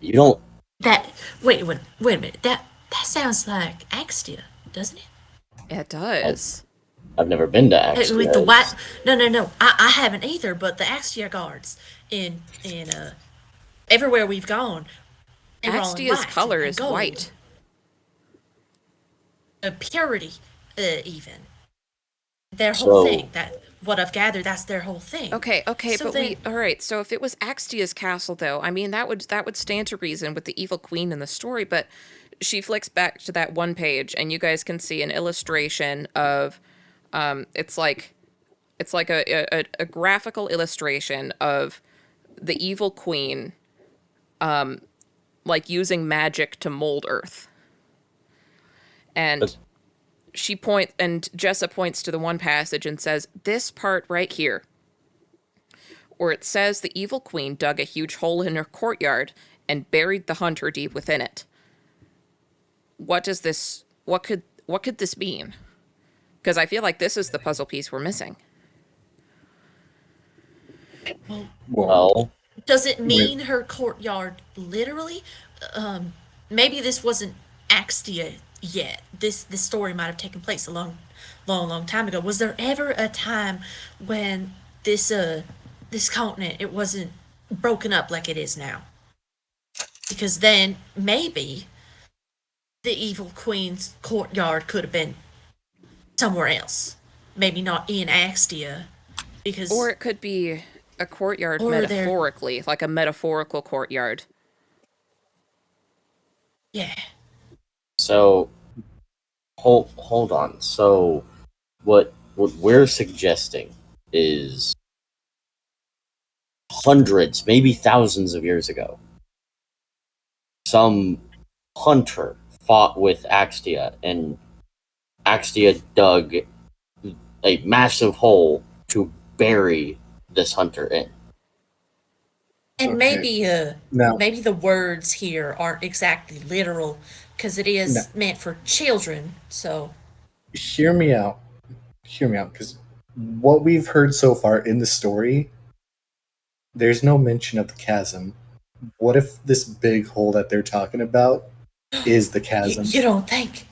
You don't. That wait a minute. That sounds like Axtia, doesn't it? It does. I've never been to Axtia. With the white. No. I haven't either. But the Axtia guards in everywhere we've gone, they were all in Axtia's white color and is gold. white. Purity, even their So- whole thing. That what I've gathered, that's their whole thing. Okay, So but then- all right. So if it was Axtia's castle, though, I mean that would stand to reason with the evil queen in the story. But she flicks back to that one page, and you guys can see an illustration of, it's like a graphical illustration of the evil queen, like using magic to mold Earth. And But- Jessa points to the one passage and says, this part right here, where it says the evil queen dug a huge hole in her courtyard and buried the hunter deep within it. What could this mean? Because I feel like this is the puzzle piece we're missing. Well, Does it mean her courtyard literally? Maybe this wasn't Axtia yet. This story might have taken place a long time ago. Was there ever a time when this continent it wasn't broken up like it is now? Because then maybe the evil queen's courtyard could have been somewhere else. Maybe not in Axtia, because Or it could be a courtyard Or they're- metaphorically, like a metaphorical courtyard. yeah. so hold on. So what we're suggesting is hundreds, maybe thousands of years ago, some hunter fought with Axtia, and Axtia dug a massive hole to bury this hunter in. And Okay. maybe Now, maybe the words here aren't exactly literal because it is No. meant for children. So hear me out. Hear me out, because what we've heard so far in the story, there's no mention of the chasm. What if this big hole that they're talking about is the chasm? you don't think?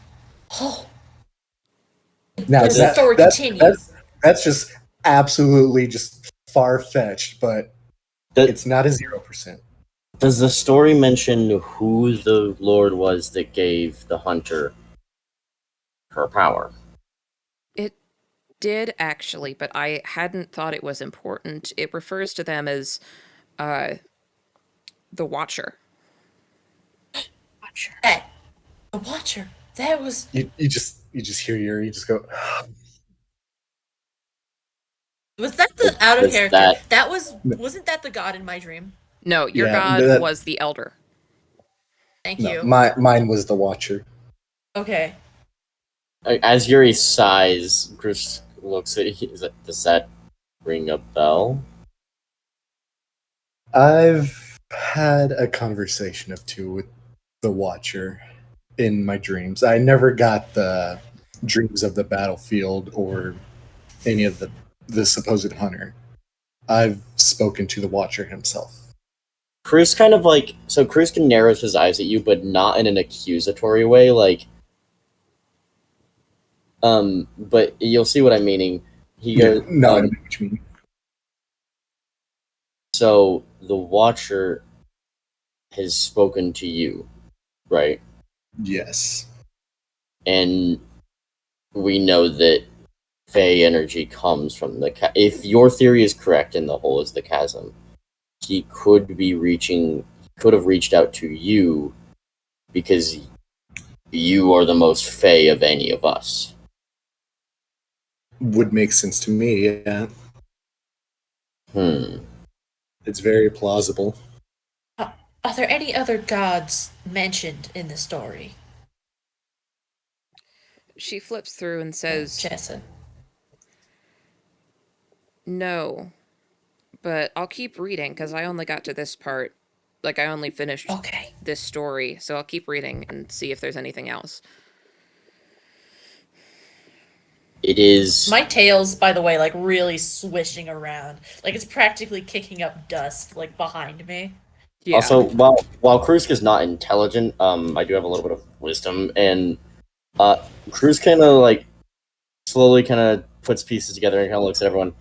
Oh, Now Does the story continue? That's just absolutely just far fetched, but That- it's not a 0%. Does the story mention who the lord was that gave the hunter her power? It did actually, but I hadn't thought it was important. It refers to them as the Watcher. Watcher. that the Watcher. That was You just hear you just go. was that the out of Was character? that- Wasn't that the god in my dream? No, your Yeah, god that- was the Elder. Thank No, you. mine was the Watcher. Okay. As Yuri sighs, Chris looks at you. Does that ring a bell? I've had a conversation of two with the Watcher in my dreams. I never got the dreams of the battlefield or any of the supposed hunter. I've spoken to the Watcher himself. Cruz kind of like so Cruz can narrow his eyes at you, but not in an accusatory way. Like, but you'll see what I'm meaning. He Yeah, goes, no, I don't know what you mean. so the Watcher has spoken to you, right? Yes. And we know that Fey energy comes from the if your theory is correct and the hole is the chasm, he could have reached out to you because you are the most Fey of any of us. Would make sense to me, yeah. Hmm. It's very plausible. Are there any other gods mentioned in the story, She flips through and says, Chasm? no, but I'll keep reading because I only got to this part. Like, I only finished Okay. this story, so I'll keep reading and see if there's anything else. It is My tail's, by the way, like really swishing around. Like it's practically kicking up dust, like behind me. Yeah. also while Krusk is not intelligent, I do have a little bit of wisdom, and Krusk kind of like slowly kind of puts pieces together and kind of looks at everyone.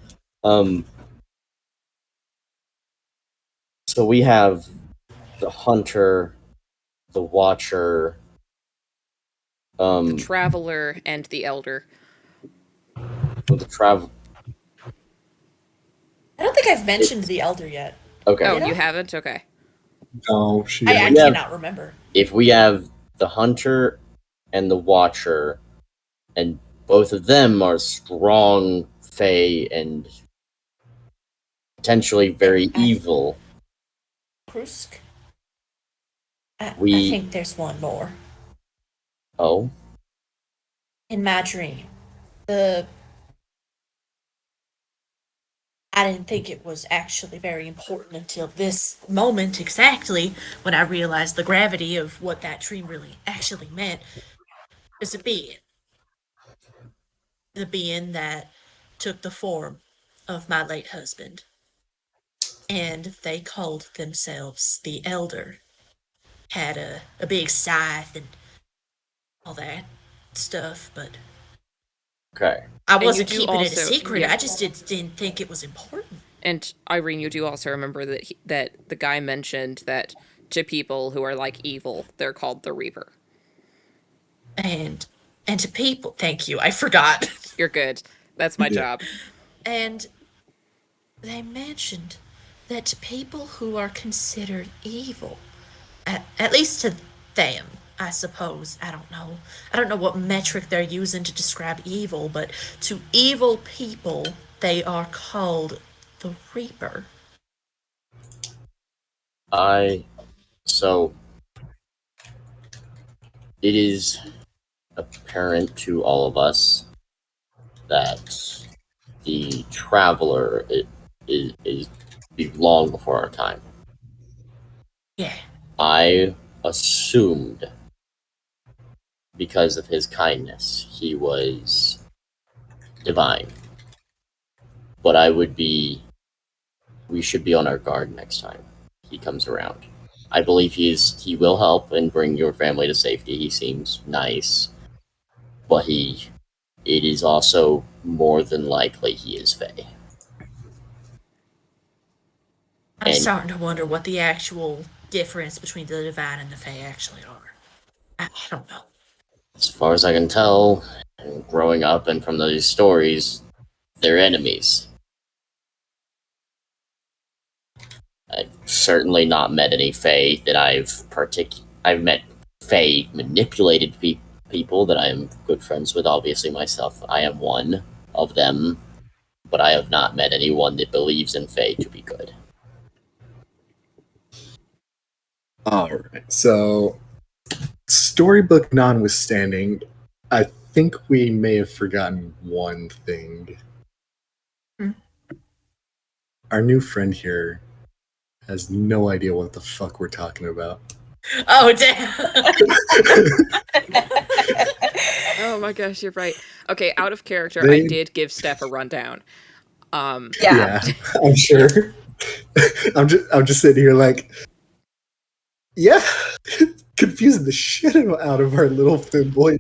Um, so we have the hunter, the watcher, The traveler and the elder. the travel. I don't think I've mentioned the elder yet. Okay, Oh, Did I? you haven't? Okay. No, she I hasn't. Yeah. cannot remember. if we have the hunter and the watcher, and both of them are strong Fey and potentially very evil. Krusk? I We think there's one more. oh In my dream. The I didn't think it was actually very important until this moment exactly when I realized the gravity of what that dream really actually meant. Is a being. The being that took the form of my late husband. And they called themselves the Elder. Had a big scythe and all that stuff, but okay. I And you wasn't do keeping it a also, secret. yeah. I just didn't think it was important. And Irene, you do also remember that the guy mentioned that to people who are like evil, they're called the Reaper. And to people, thank you. I forgot. You're good. That's my Yeah. job. And they mentioned that to people who are considered evil, at least to them, I suppose. I don't know. I don't know what metric they're using to describe evil, but to evil people, they are called the Reaper. I so it is apparent to all of us that the traveler is long before our time. Yeah. I assumed because of his kindness he was divine, but we should be on our guard next time he comes around. I believe he will help and bring your family to safety. He seems nice, but it is also more than likely he is Fey. I'm And starting to wonder what the actual difference between the divine and the fae actually are. I don't know. as far as I can tell, growing up and from those stories, they're enemies. I've certainly not met any Fey that I've met Fey manipulated people that I am good friends with. Obviously, myself, I am one of them, but I have not met anyone that believes in Fey to be good. All right. So, storybook notwithstanding, I think we may have forgotten one thing. Hmm. Our new friend here has no idea what the fuck we're talking about. Oh damn! Oh my gosh, you're right. Okay, out of character, I They- did give Steph a rundown. Yeah. Yeah, I'm sure. I'm just sitting here like, yeah, confusing the shit out of our little fanboy.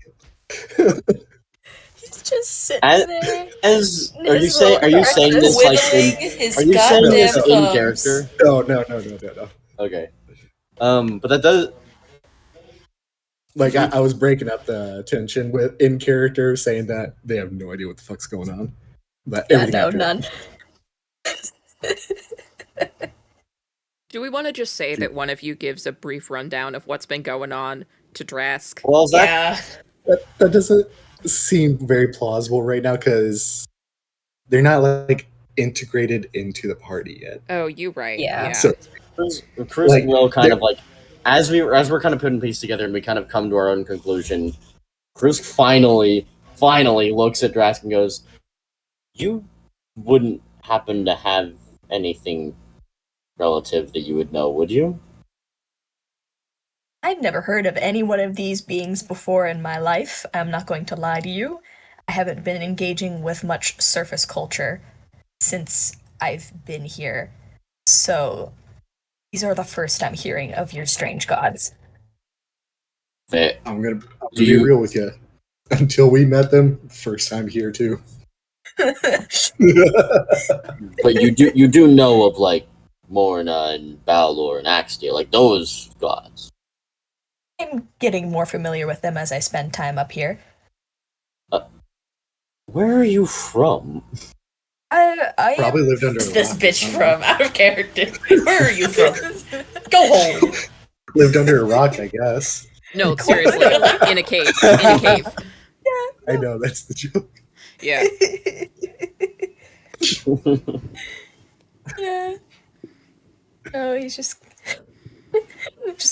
He's just sitting As, there. as in are you his saying little are you saying crevice. this like in Twiddling his are you saying this goddamn in thumbs. character? No. Okay. But that does Like I was breaking up the tension with in character, saying that they have no idea what the fuck's going on. But Yeah, everything no, after- none. Do we want to just say that one of you gives a brief rundown of what's been going on to Drask? well that Yeah. That doesn't seem very plausible right now because they're not like integrated into the party yet. Oh, you right. Yeah. Yeah. So Cruz like, will kind they- of like as we're kind of putting pieces together and we kind of come to our own conclusion. Cruz finally looks at Drask and goes, "You wouldn't happen to have anything relative that you would know, would you?" I've never heard of any one of these beings before in my life. I'm not going to lie to you. I haven't been engaging with much surface culture since I've been here. So, these are the first I'm hearing of your strange gods. That I'm gonna Do be you- real with you. Until we met them, first time here too. but you do know of like Morna and Balor and Axtia, like those gods. I'm getting more familiar with them as I spend time up here. Where are you from? I Probably lived under Where's a this rock. bitch from? Out of character. Where are you from? Go home. Lived under a rock, I guess. No, seriously. In a cave. In a cave. I know that's the joke. Yeah. Yeah. No, he's just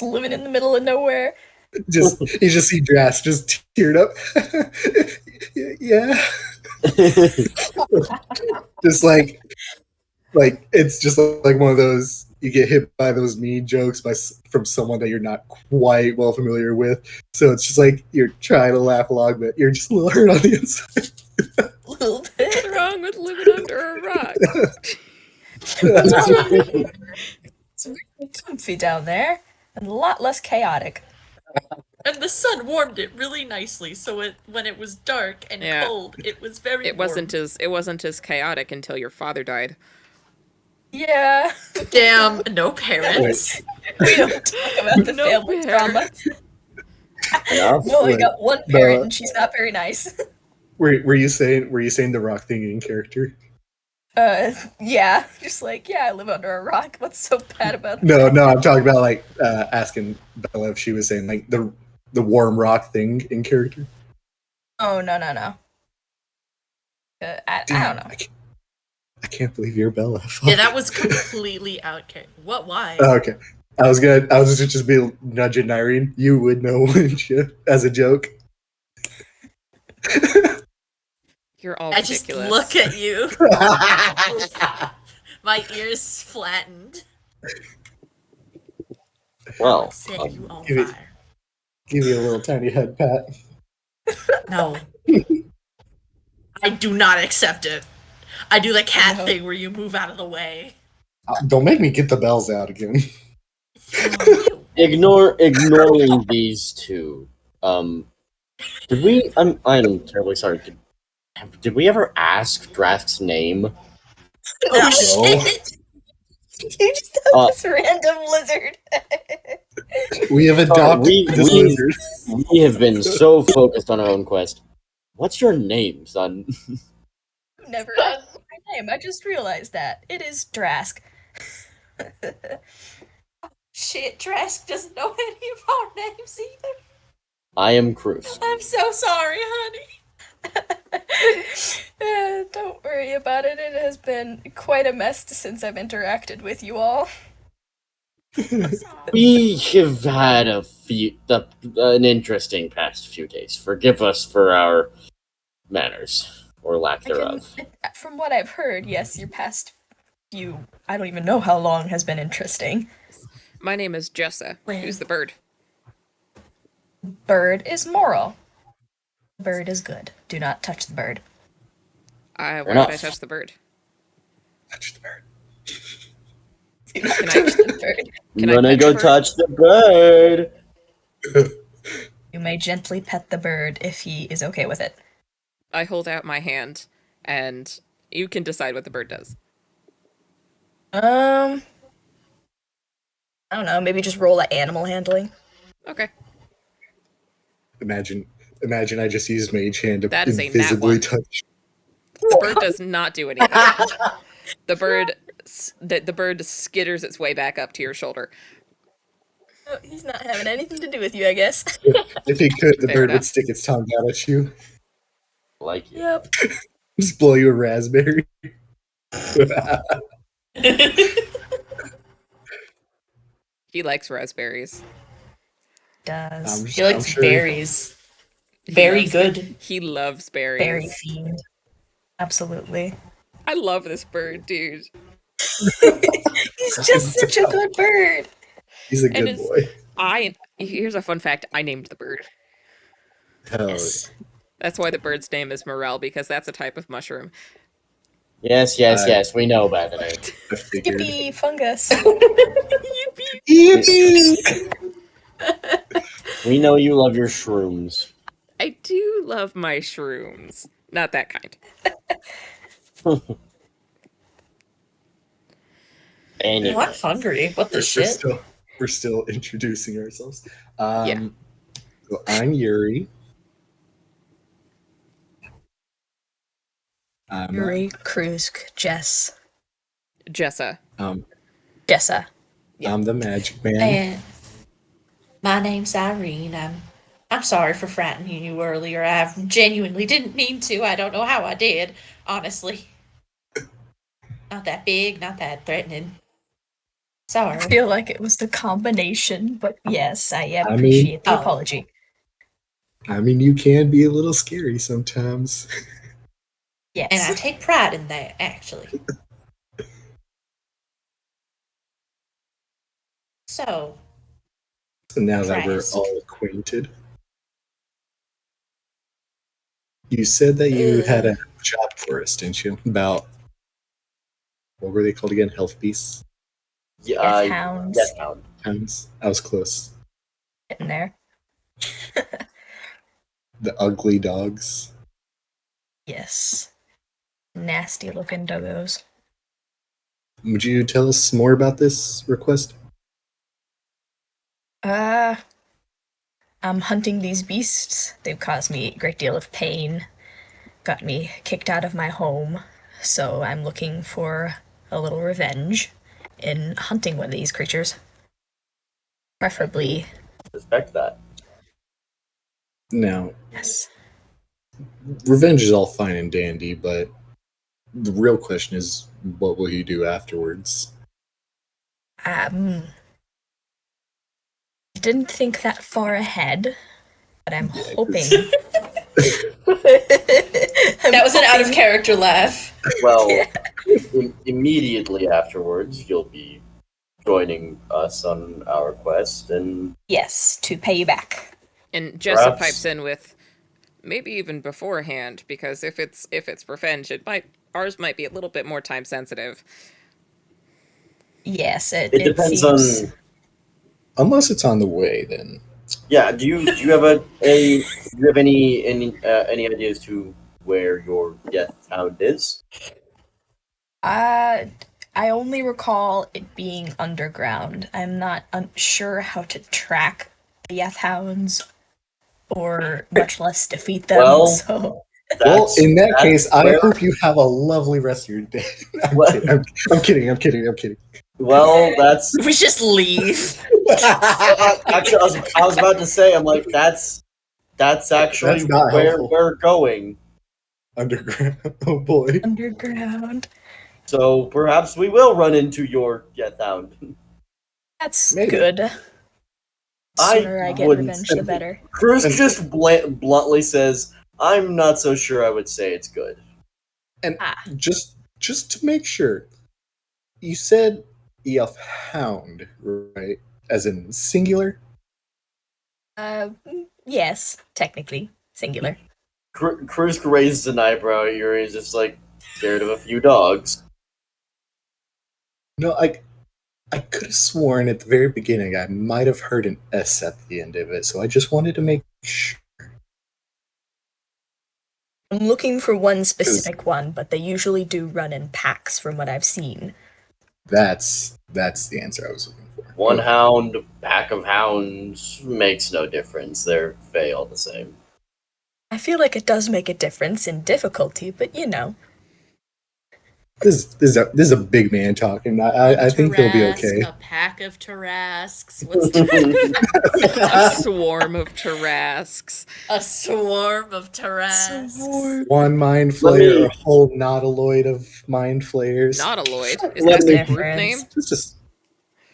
living in the middle of nowhere. Just you just see Drask just teared up. Yeah. Just like it's just like one of those you get hit by those mean jokes from someone that you're not quite well familiar with. So it's just like you're trying to laugh along, but you're just a little hurt on the inside. A little What's bit. wrong with living under a rock? It's very comfy down there and a lot less chaotic. And the sun warmed it really nicely, so when it was dark and Yeah. cold, it was very It warm. wasn't as chaotic until your father died. Yeah. Damn, no parents. We don't talk about the No family drama. Enough. No, I Wait, got one parent and she's not very nice. Were you saying the rock thing in character? Yeah. Just like, yeah, I live under a rock. What's so bad about that? No, I'm talking about like asking Bella if she was saying like the warm rock thing in character. Oh, no. I don't know. I can't believe you're Bella. Yeah, that was completely out. What? Why? Oh, okay. I was just be nudging Irene. You would know, wouldn't you? As a joke. You're all I just ridiculous. look at you. My ears flattened. Well, Set you on give it- fire. Give you a little tiny head pat. No. I do not accept it. I do the cat No. thing where you move out of the way. Don't make me get the bells out again. ignoring these two. Did we? I'm terribly sorry. Did we ever ask Drask's name? Oh No. shit! You just have Uh, this random lizard. We have adopted we- this we- lizard. We have been so focused on our own quest. What's your name, son? Never asked my name. I just realized that. It is Drask. Shit, Trask doesn't know any of our names either. I am Cruz. I'm so sorry, honey. Don't worry about it. It has been quite a mess since I've interacted with you all. We have had an interesting past few days. Forgive us for our manners or lack thereof. From what I've heard, yes, your past few, I don't even know how long, has been interesting. My name is Jessa. Well. Who's the bird? Bird is moral. Bird is good. Do not touch the bird. Why would I enough. touch the bird? Touch the bird. Do not Can I- touch the bird. Can I'm I gonna pet go the bird? touch the bird. You may gently pet the bird if he is okay with it. I hold out my hand, and you can decide what the bird does. I don't know. Maybe just roll at animal handling. Okay. Imagine I just used Mage Hand to That is a nat invisibly one. touch. The bird does not do anything. The bird skitters its way back up to your shoulder. Oh, he's not having anything to do with you, I guess. If he could, the Fair bird enough. would stick its tongue out at you. Like it. Yep. Just blow you a raspberry. He likes raspberries. Does. He likes sure. berries. He Very loves- good. He loves berries. Berry fiend. Absolutely. I love this bird, dude. He's just such a good bird. He's a And good it's- boy. Here's a fun fact. I named the bird. Hell Yes. That's why the bird's name is morel, because that's a type of mushroom. Yes, yes. We know about the name. I figured. Yippee, fungus. Yippee! We know you love your shrooms. I do love my shrooms. Not that kind. Anyway. Oh, I'm hungry. What the shit? We're still introducing ourselves. Yeah. So I'm Yuri. Yuri, Krusk, Jess. Jessa. Jessa. Yeah. I'm the Magic Man. And my name's Irene. I'm sorry for frightening you earlier. I genuinely didn't mean to. I don't know how I did, honestly. Not that big, not that threatening. I Sorry. feel like it was the combination, but yes, I mean- appreciate the Oh. apology. I mean, you can be a little scary sometimes. Yes. And I take pride in that, actually. So, So now that we're Christ. all acquainted, you said that you had a job for us, didn't you? About what were they called again? Health beasts? Yeah, Death hounds. Death hound. Hounds? I was close. Getting there. The ugly dogs. Yes. Nasty looking doggos. Would you tell us more about this request? I'm hunting these beasts. They've caused me a great deal of pain. Got me kicked out of my home. So I'm looking for a little revenge in hunting one of these creatures. Preferably, Respect that. Now, yes. revenge is all fine and dandy, but the real question is, what will you do afterwards? Didn't think that far ahead, but I'm hoping. that was an out of character laugh. Well, immediately afterwards, you'll be joining us on our quest, and Yes, to pay you back. And Jessa Perhaps- pipes in with maybe even beforehand, because if it's revenge, ours might be a little bit more time sensitive. Yes, it depends on. seems. Unless it's on the way, then. Yeah. Do you have do you have any ideas to where your death hound is? I only recall it being underground. I'm not sure how to track the Yeth hounds or much less defeat them. Well, So Well, in that that's case, I where- hope you have a lovely rest of your day. What? I'm kidding. Well, that's We just leave. actually I was about to say. I'm like that's actually That's not where helpful. we're going. Underground. Oh boy. underground. So perhaps we will run into your death hound. That's Maybe. good. I Sooner I get wouldn't revenge, say- the better. Cruz just bluntly says, "I'm not so sure. I would say it's good." And Ah. just to make sure, you said EF Hound, right? as in singular? Yes, technically singular. Krisk raises an eyebrow. Yuri is just like scared of a few dogs. No, I could have sworn at the very beginning I might have heard an S at the end of it, so I just wanted to make sure. I'm looking for one 'Cause specific one, but they usually do run in packs from what I've seen. that's the answer I was looking for. One hound, pack of hounds makes no difference. They all the same. I feel like it does make a difference in difficulty, but you know. This is a big man talking. I think he'll be okay. A pack of Tarasques. What's A swarm of Tarasques. a swarm of Tarasques? One mind Let flayer me- or a whole nautiloid of mind flayers. Not a Lloyd. Is Let that me- their group name? It's just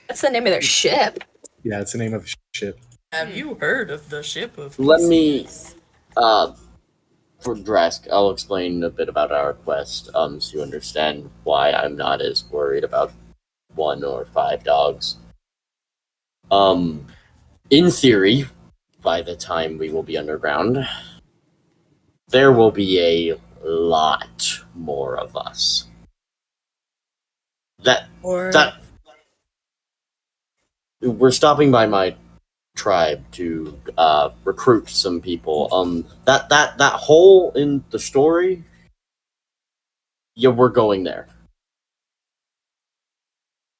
That's the name of their ship. yeah, it's the name of a ship. Have you heard of the ship of Let me- Theseus? For Drask, I'll explain a bit about our quest, so you understand why I'm not as worried about 1 or 5 dogs. In theory, by the time we will be underground, there will be a lot more of us. That we're stopping by my tribe to recruit some people. That hole in the story, yeah, we're going there.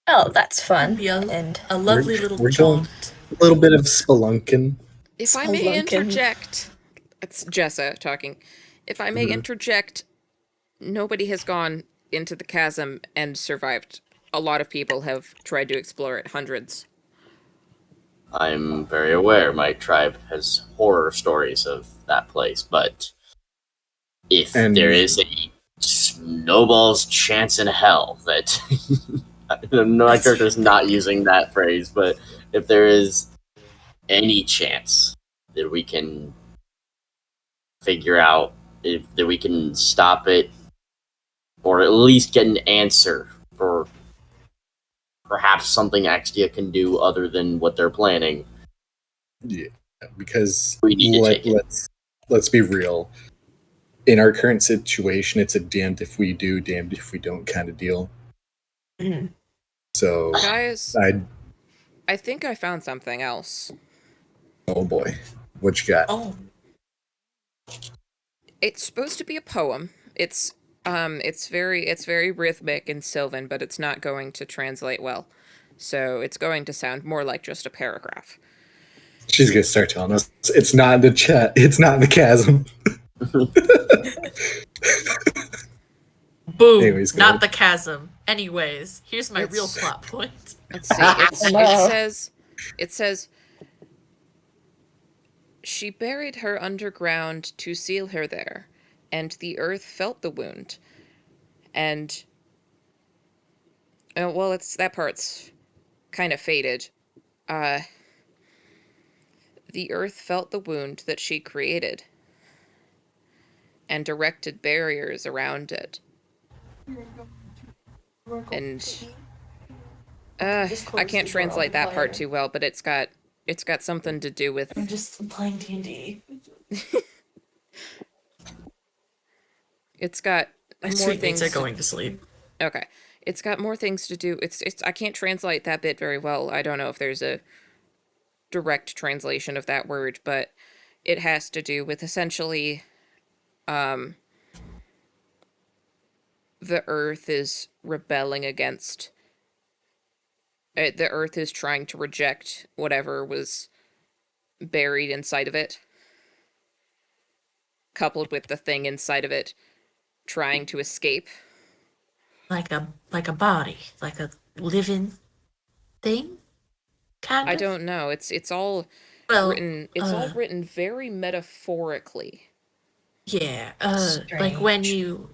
Oh, that's fun. Be a, And a lovely We're- little we're going- jaunt. A little bit of spelunking. If I may Spelunkin. interject, it's Jessa talking. If I may interject, nobody has gone into the chasm and survived. A lot of people have tried to explore it, hundreds. I'm very aware my tribe has horror stories of that place, but if And- there is a snowball's chance in hell that my character's not using that phrase, but if there is any chance that we can figure out that we can stop it or at least get an answer for perhaps something Axtia can do other than what they're planning. Yeah, because We need to take it. let's be real. In our current situation, it's a damned if we do, damned if we don't kind of deal. Mhm. So Guys, I think I found something else. oh boy, what you got? Oh, It's supposed to be a poem. It's very rhythmic and Sylvan, but it's not going to translate well. So it's going to sound more like just a paragraph. She's gonna start telling us it's not in the chat. It's not in the chasm. boom! Anyways, go Not ahead. the chasm. Anyways, here's my real It's- plot point. Let's see. It says she buried her underground to seal her there, and the earth felt the wound. And well, it's that part's kind of faded. The earth felt the wound that she created and erected barriers around it. And I can't translate that part too well, but it's got something to do with just playing DnD. it's got My more sweet things. mates are going to sleep. Okay. It's got more things to do. It's I can't translate that bit very well. I don't know if there's a direct translation of that word, but it has to do with essentially the earth is rebelling against the earth is trying to reject whatever was buried inside of it, coupled with the thing inside of it trying to escape. Like a body, like a living thing, kind of. I don't know. It's all Well, written. It's all written very metaphorically. yeah. Like when you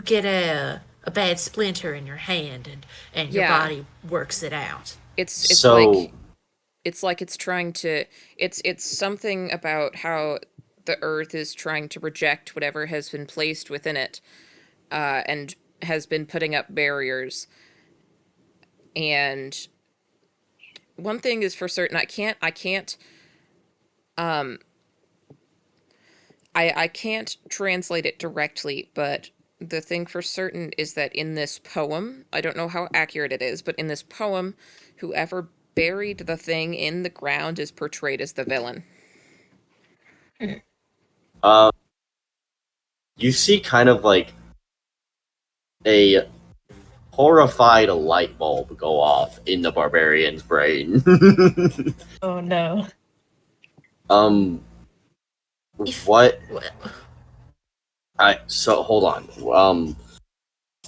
get a bad splinter in your hand and your Yeah. body works it out. It's So like it's trying to it's something about how the earth is trying to reject whatever has been placed within it, and has been putting up barriers, and one thing is for certain, I can't translate it directly, but the thing for certain is that in this poem, I don't know how accurate it is, but in this poem, whoever buried the thing in the ground is portrayed as the villain. You see kind of like a horrified light bulb go off in the barbarian's brain. Oh no. um, If what? wh- So hold on.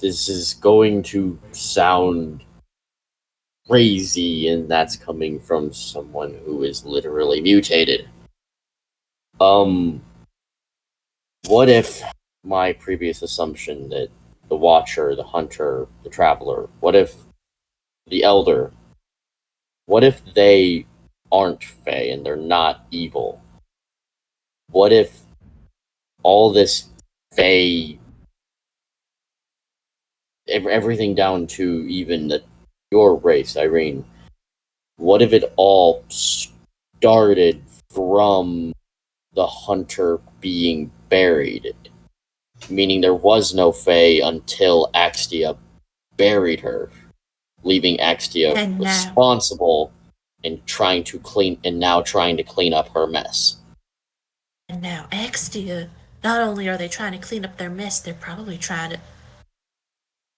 This is going to sound crazy, and that's coming from someone who is literally mutated. Um, what if my previous assumption that the Watcher, the Hunter, the Traveler, what if the Elder, what if they aren't Fey and they're not evil? What if all this Fey, everything down to even your race, Irene, what if it all started from the Hunter being buried? Meaning there was no Fae until Axtia buried her, leaving Axtia And now- responsible and now trying to clean up her mess. and now Extia, not only are they trying to clean up their mess, they're probably trying to.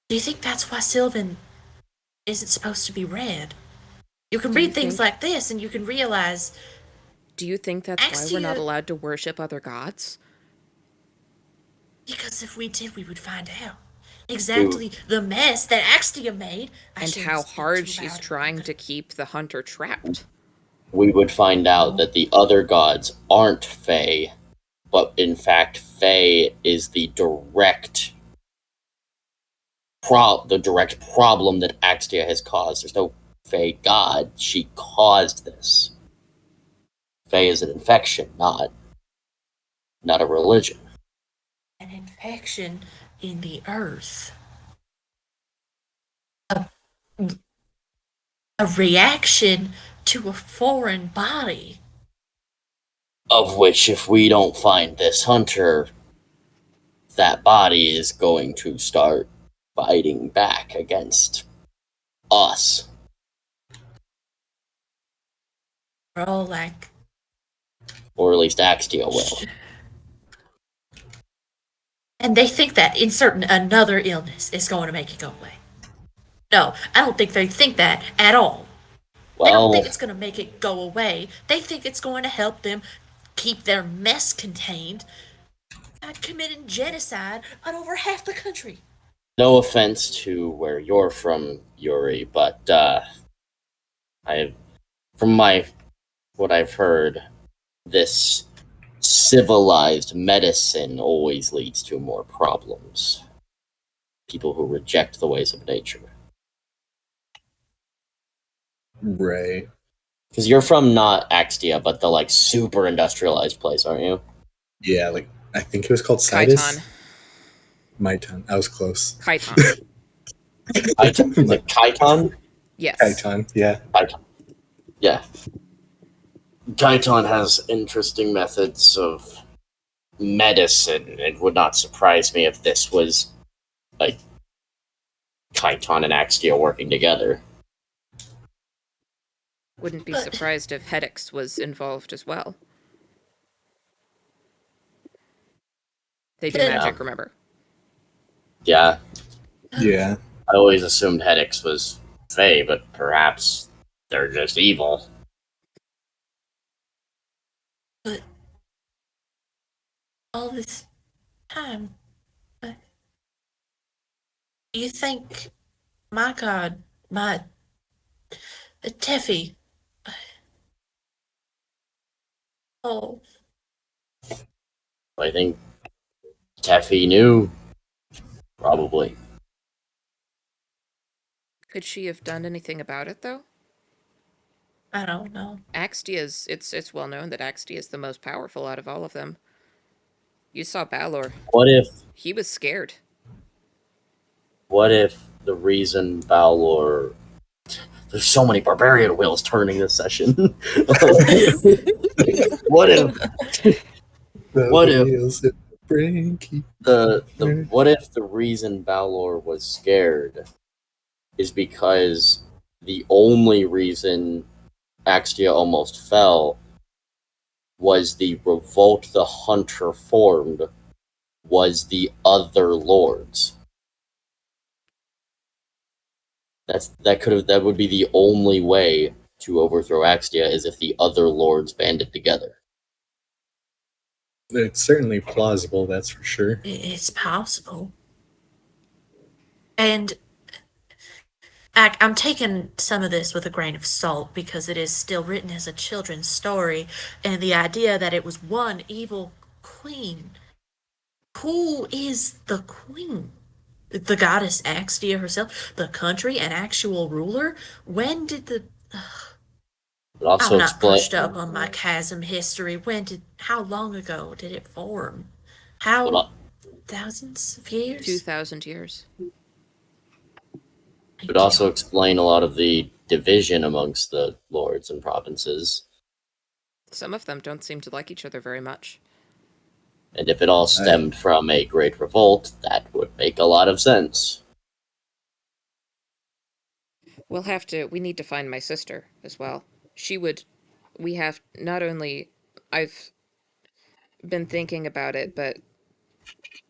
Do you think that's why Sylvan isn't supposed to be read? You can Do you read things think- like this and you can realize Do you think that's why we're not Axia- allowed to worship other gods? because if we did, we would find out exactly the mess that Axtia made. I And shouldn't how speak hard too she's loud. trying to keep the hunter trapped. We would find out that the other gods aren't Fae, but in fact, Fae is the direct problem that Axtia has caused. There's no Fae god. She caused this. Fae is an infection, not a religion. An infection in the earth. A reaction to a foreign body. Of which, if we don't find this hunter, that body is going to start fighting back against us. We're all like, Or at least Axtia will. and they think that inserting another illness is going to make it go away. No, I don't think they think that at all. They don't Well, think it's going to make it go away. They think it's going to help them keep their mess contained by committing genocide on over half the country. no offense to where you're from, Yuri, but from what I've heard, this civilized medicine always leads to more problems. People who reject the ways of nature. Right. Because you're from not Axtia, but the like super industrialized place, aren't you? Yeah, like I think it was called Sidus. Kaiton. Myton. I was close. Kaiton. Kaiton? Is it Kaiton? Yes. Kyton, yeah. Kaiton. Yeah. Kaiton has interesting methods of medicine. It would not surprise me if this was like Kaiton and Axtia working together. Wouldn't be But- surprised if Hedix was involved as well. They do Yeah. magic, remember? Yeah, Yeah. I always assumed Hedix was Fae, but perhaps they're just evil. But all this time, do you think my God, my Teffy, oh, I think Teffy knew. Probably. Could she have done anything about it, though? I don't know. Axtia's, it's well known that Axtia is the most powerful out of all of them. You saw Balor. What if He was scared. the reason Balor There's so many barbarian wheels turning this session. What if What if- wheels that break? what if the reason Balor was scared is because the only reason Axtia almost fell was the revolt the Hunter formed was the other lords. That would be the only way to overthrow Axtia is if the other lords banded together. It's certainly plausible, that's for sure. It's possible. And I'm taking some of this with a grain of salt because it is still written as a children's story, and the idea that it was one evil queen. Who is the queen? The goddess Axtia herself? The country? An actual ruler? When did the... But also I'm not explain brushed up on my chasm history. How long ago did it form? How... but, thousands of years? 2,000 years. but also explain a lot of the division amongst the lords and provinces. Some of them don't seem to like each other very much. And if it all stemmed from a great revolt, that would make a lot of sense. We need to find my sister as well. I've been thinking about it, but,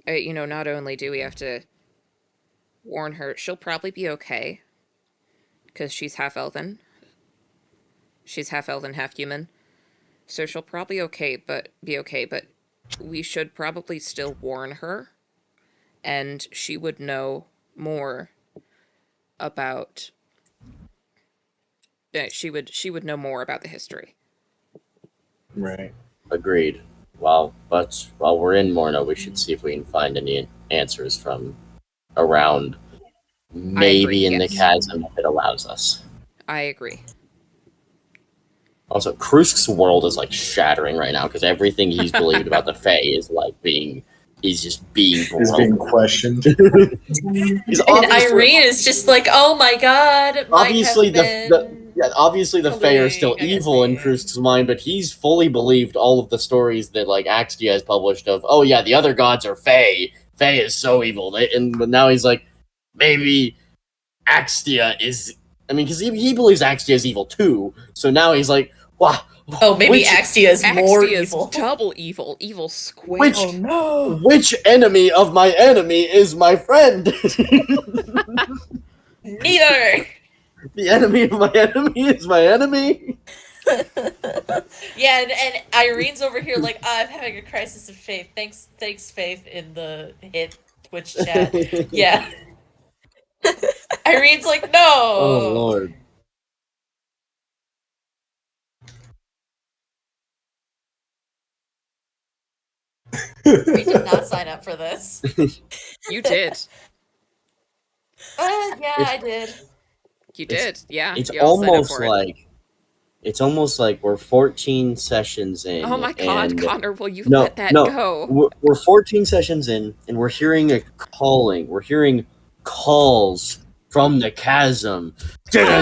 not only do we have to warn her, she'll probably be okay. Because she's half elven. She's half elven, half human. So she'll probably be okay, but we should probably still warn her. And she would know more about... she would know more about the history. Right. Agreed. But while we're in Morna, we should see if we can find any answers from around, maybe in the chasm if it allows us. I agree. Also, Krusk's world is like shattering right now because everything he's believed about the Fae is just being broken. Is being questioned. And Irene is just like, oh my god. Obviously, the Fae are still evil in Krusk's mind, but he's fully believed all of the stories that Axtia has published of, oh yeah, the other gods are Fae. Fae is so evil. But now he's like, maybe Axtia is... I mean, because he believes Axtia is evil too, so now he's like, wow. Oh, maybe Axtia is more evil. Double evil. Evil square. Oh no. Which enemy of my enemy is my friend? Neither. The enemy of my enemy is my enemy? Yeah, and Irene's over here like, I'm having a crisis of faith. Thanks, Faith, in the hit Twitch chat. Yeah. Irene's like, no. Oh, Lord. We did not sign up for this. You did. Yeah, I did. You did. Yeah. It's you all signed up almost for it. like... It's almost like we're 14 sessions in. Oh my god, and Connor, will you let that go? We're 14 sessions in, and we're hearing a calling. We're hearing calls from the chasm. Fucking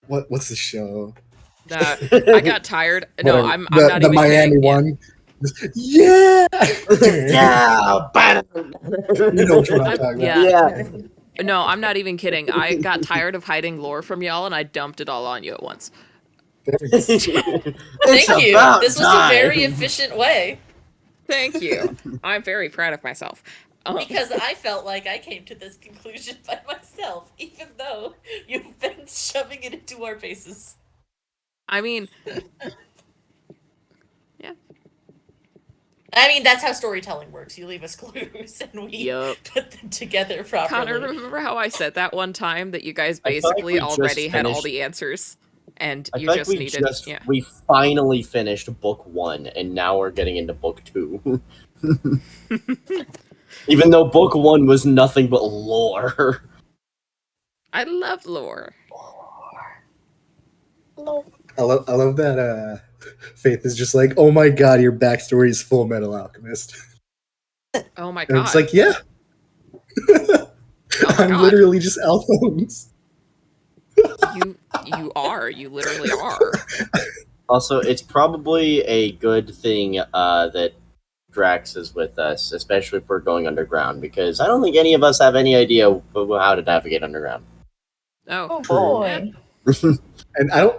what's the show? I got tired. No, I'm not the even Miami kidding. one. Yeah. Yeah. You know what I'm talking about. Yeah. No, I'm not even kidding. I got tired of hiding lore from y'all, and I dumped it all on you at once. Thank you. This was a very efficient way. Thank you. I'm very proud of myself. Because I felt like I came to this conclusion by myself, even though you've been shoving it into our faces. I mean, that's how storytelling works. You leave us clues, and we put them together properly. Connor, remember how I said that one time that you guys I felt like basically we already just had all finished- the answers, and I you feel like just we needed... we finally finished book 1, and now we're getting into book 2. Even though book 1 was nothing but lore. I love lore. I love that Faith is just like, oh my god, your backstory is Full Metal Alchemist. Oh my And god. it's like, yeah. Oh my I'm god. literally just Alphonse. You are. You literally are. Also, it's probably a good thing that Drax is with us, especially if we're going underground, because I don't think any of us have any idea how to navigate underground. Oh. Oh boy. And I don't.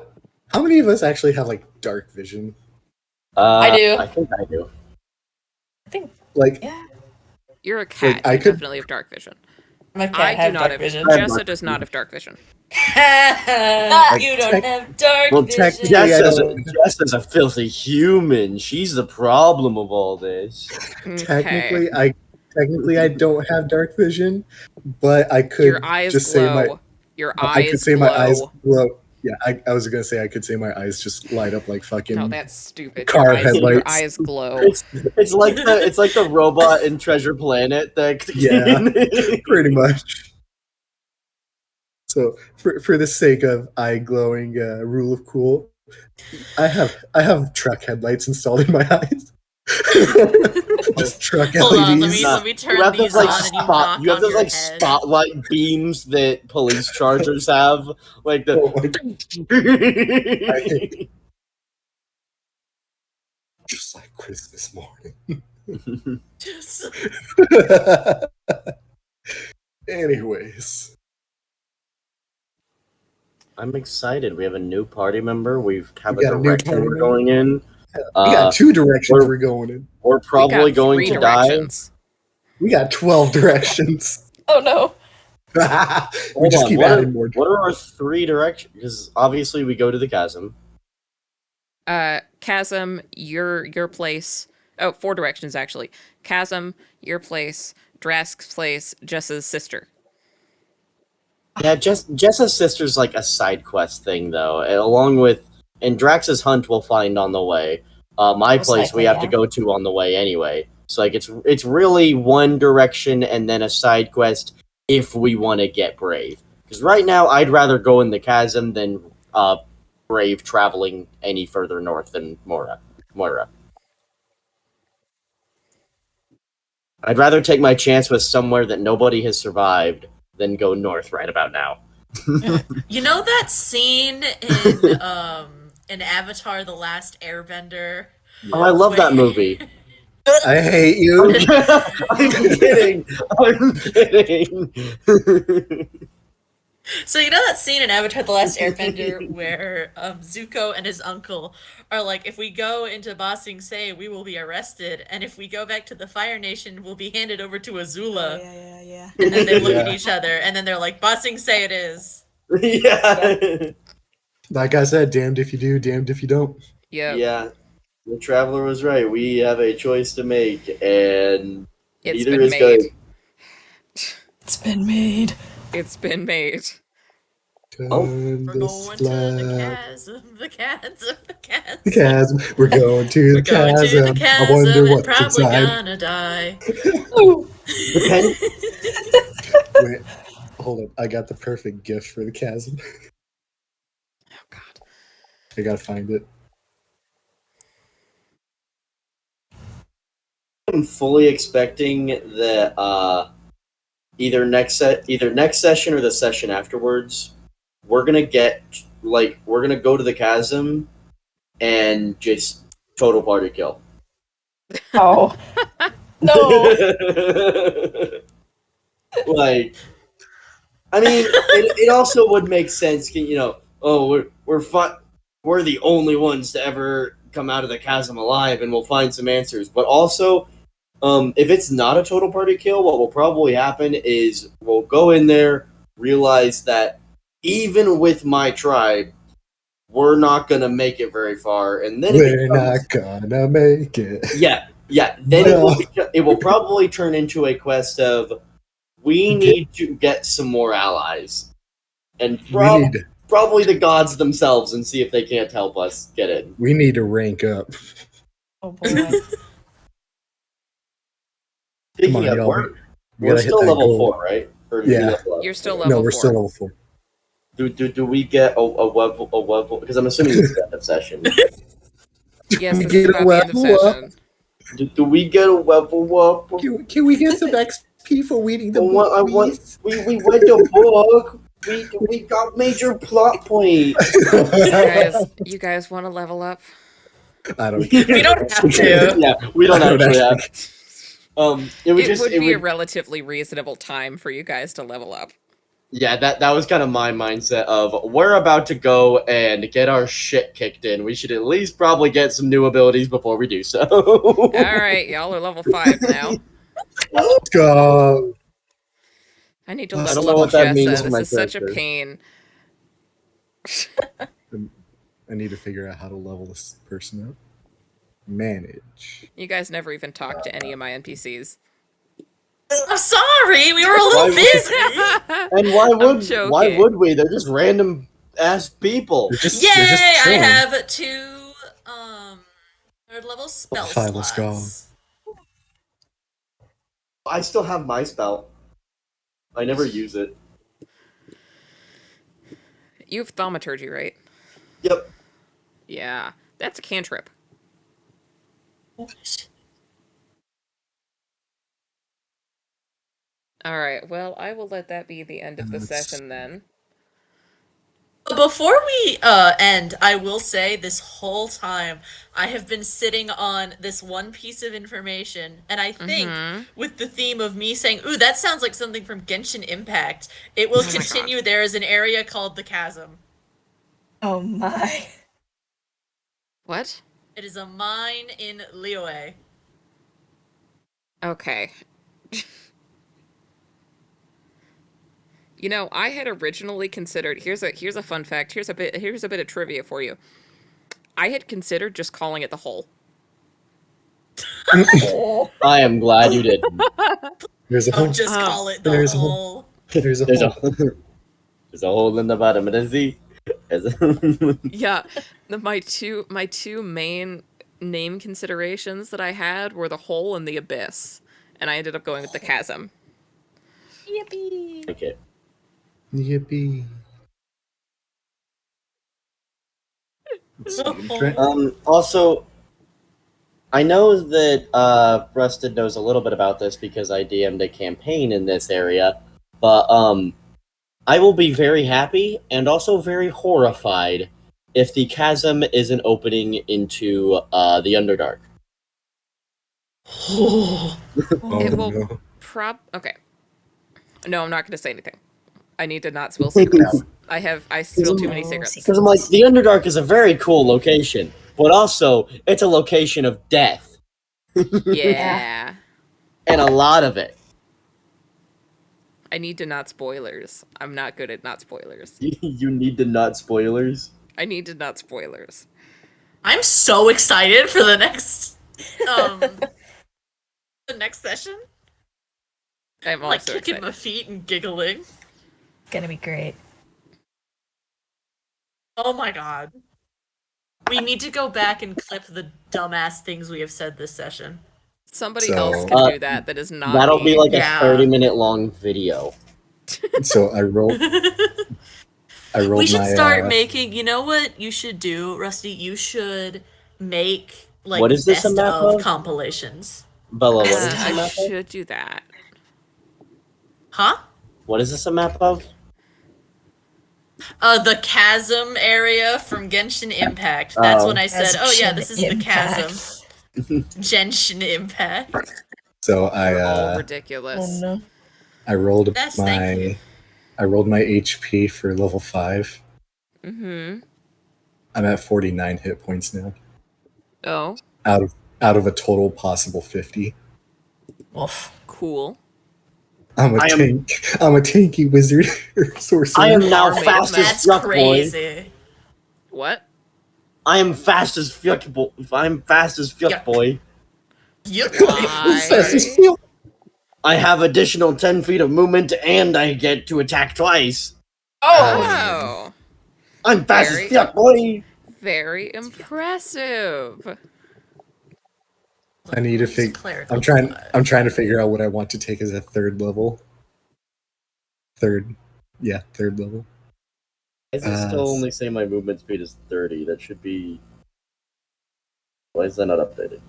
How many of us actually have like dark vision? I do. I think I do. I think, Like, yeah. You're a cat. I You could- definitely have dark vision. I'm a cat. I do have not dark have vision. I have Jessa dark does not vision. have dark vision. You don't have dark Well, vision. technically, Jess I is, don't- Jess is a filthy human. She's the problem of all this. Okay. technically I don't have dark vision, but I could Your eyes just glow. say my. Your I could eyes say glow. my eyes glow. Yeah, I was gonna say I could say my eyes just light up like fucking. No, that's stupid. car Your headlights. eyes glow. It's like the robot in Treasure Planet that Yeah. Pretty much. So for the sake of eye glowing rule of cool, I have truck headlights installed in my eyes. Just truck Hold on, LEDs. let me turn you have these those like on and you knock you have on those your like head. spotlight beams that police chargers have, like the. Oh my God. Just like Christmas morning. Just- Anyways, I'm excited. We have a new party member. We have We a got a new direction party we're member? going in. we got two directions we're- we're going in. We're We probably got going 3 to die. directions. We got 12 directions. Oh no. we Hold just on, keep adding more. What are our 3 directions? Because obviously we go to the chasm. Chasm, your place. Oh, 4 directions actually. Chasm, your place. Drask's place. Jessa's sister. Yeah, Jessa's sister's like a side quest thing though, along with and Drax's hunt we'll find on the way. My Most place we likely, have to yeah. go to on the way anyway. So like it's really one direction and then a side quest if we want to get Brave. Because right now I'd rather go in the chasm than Brave traveling any further north than Moira. I'd rather take my chance with somewhere that nobody has survived than go north right about now. You know that scene in Avatar: The Last Airbender? Oh, I love that movie. I hate you. I'm kidding. I'm kidding. So you know that scene in Avatar: The Last Airbender where Zuko and his uncle are like, if we go into Ba Sing Se, we will be arrested, and if we go back to the Fire Nation, we'll be handed over to Azula. Yeah. And then they look at Yeah. each other, and then they're like, Ba Sing Se it is. Yeah. Like I said, damned if you do, damned if you don't. Yep. Yeah. The traveler was right. We have a choice to make, and It's neither been is made. good. It's been made. It's been made. Oh. Turn We're the going to the slab. chasm, the chasm, the chasm. The chasm. We're going to We're the going chasm. to the chasm I wonder and what's probably inside. gonna die. Depend- Wait, hold up. I got the perfect gift for the chasm. Oh god. I gotta find it. I'm fully expecting that either next session or the session afterwards, we're gonna go to the chasm and just total party kill. Oh. No. Like, I mean, it also would make sense, oh, we're the only ones to ever come out of the chasm alive, and we'll find some answers. But also, if it's not a total party kill, what will probably happen is we'll go in there, realize that even with my tribe, we're not gonna make it very far, and then We're not gonna make it. yeah. Then No. it will probably turn into a quest of we need to get some more allies, and probably the gods themselves, and see if they can't help us get in. We need to rank up. Oh boy. Speaking Come on, of, y'all. we're We gotta hit still that level goal. 4, right? Or did we Yeah. level up? You're still level No, we're 4. still level 4. Do we get a level? Because I'm assuming it's the end of session. Yes, we this is get a about the end of level up? session. Do we get a level up? Can we get some XP for reading the book, please? We read the book. We got major plot point. You guys want to level up? I don't care. We don't have to. Yeah, we don't I don't actually actually have. It would be a relatively reasonable time for you guys to level up. Yeah, that was kind of my mindset of we're about to go and get our shit kicked in. We should at least probably get some new abilities before we do so. All right, y'all are level 5 now. Let's go. I need to I I level don't know up what that means Jessa. for This my is such a character. pain. I need to figure out how to level this person up. Manage. You guys never even talked to any of my NPCs. I'm sorry, we were a little busy. And why would we? They're just random ass people. They're just Yay! I chilling. have 2 third level spell Level 5, let's go. slots. I still have my spell. I never use it. You have thaumaturgy, right? Yep. Yeah, that's a cantrip. All right, well, I will let that be the end of the session then. Before we end, I will say this whole time I have been sitting on this one piece of information, and I think with the theme of me saying, "Ooh, that sounds like something from Genshin Impact," it will continue. There is an area called the Chasm. Oh my. What? It is a mine in Liyue. Okay. You know, I had originally considered here's a fun fact. Here's a bit of trivia for you. I had considered just calling it the hole. I am glad you did. There's a hole. Just call it the There's a hole. hole. There's a There's hole. there's a hole in the bottom of the sea. Yeah, my two main name considerations that I had were the hole and the abyss, and I ended up going with the chasm. Yippee! Okay. Yippee. Also, I know that Rusted knows a little bit about this because I DM'd a campaign in this area, but I will be very happy and also very horrified if the chasm is an opening into the Underdark. It will no. okay. No, I'm not going to say anything. I need to not spill secrets. I spill too many secrets. Because I'm like, the Underdark is a very cool location, but also it's a location of death. Yeah. And a lot of it. I need to not spoilers. I'm not good at not spoilers. You need to not spoilers. I need to not spoilers. I'm so excited for the next session. I'm Like also kicking excited. my feet and giggling. Gonna be great. Oh my god. We need to go back and clip the dumbass things we have said this session. Somebody else can do that. That is not That'll me. be like Yeah. a 30-minute long video. So I rolled. We should my, start making. You know what you should do, Rusty? You should make like What is this a best map of of? compilations. Bella, what is Yeah, this a I map of? should do that. Huh? What is this a map of? The chasm area from Genshin Impact. That's when I said, "Oh yeah, this is the chasm." Genshin Impact. So You're all I ridiculous. no. I rolled Yes, thank you. my HP for level 5. Mm-hmm. I'm at 49 hit points now. Oh, Out of a total possible 50. Wolf. cool. I'm a tanky wizard sorcerer. I am now Farm made of fast as That's fuck, boy. crazy. What? I am fast as fuck, I'm fast as fuck, Yuck. boy. Yep. Fast as Why? fuck. I have additional 10 feet of movement, and I get to attack twice. Oh, I'm fast Very- as fuck, boy. very impressive. I need to I'm trying to figure out what I want to take as a third level. Third level. Why does it still only say my movement speed is 30? That should be... Why is that not updated?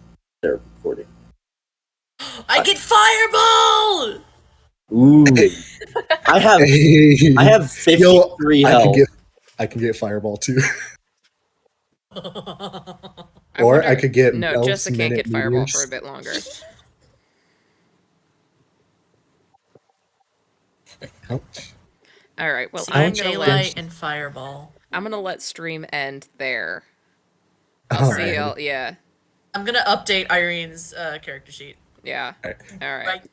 There, 40. I get fireball! Ooh. I have Yo, 53 health. I can get fireball too. I Or wonder, I could get no, Mel's Jessa can't minute get fireball meteors. for a bit longer. Ouch. All right, well, See, I'm gonna daylight let and fireball. stream end there. I'll see Alrighty. y'all. Yeah, I'm gonna update Irene's character sheet. yeah. Alright. All right. Right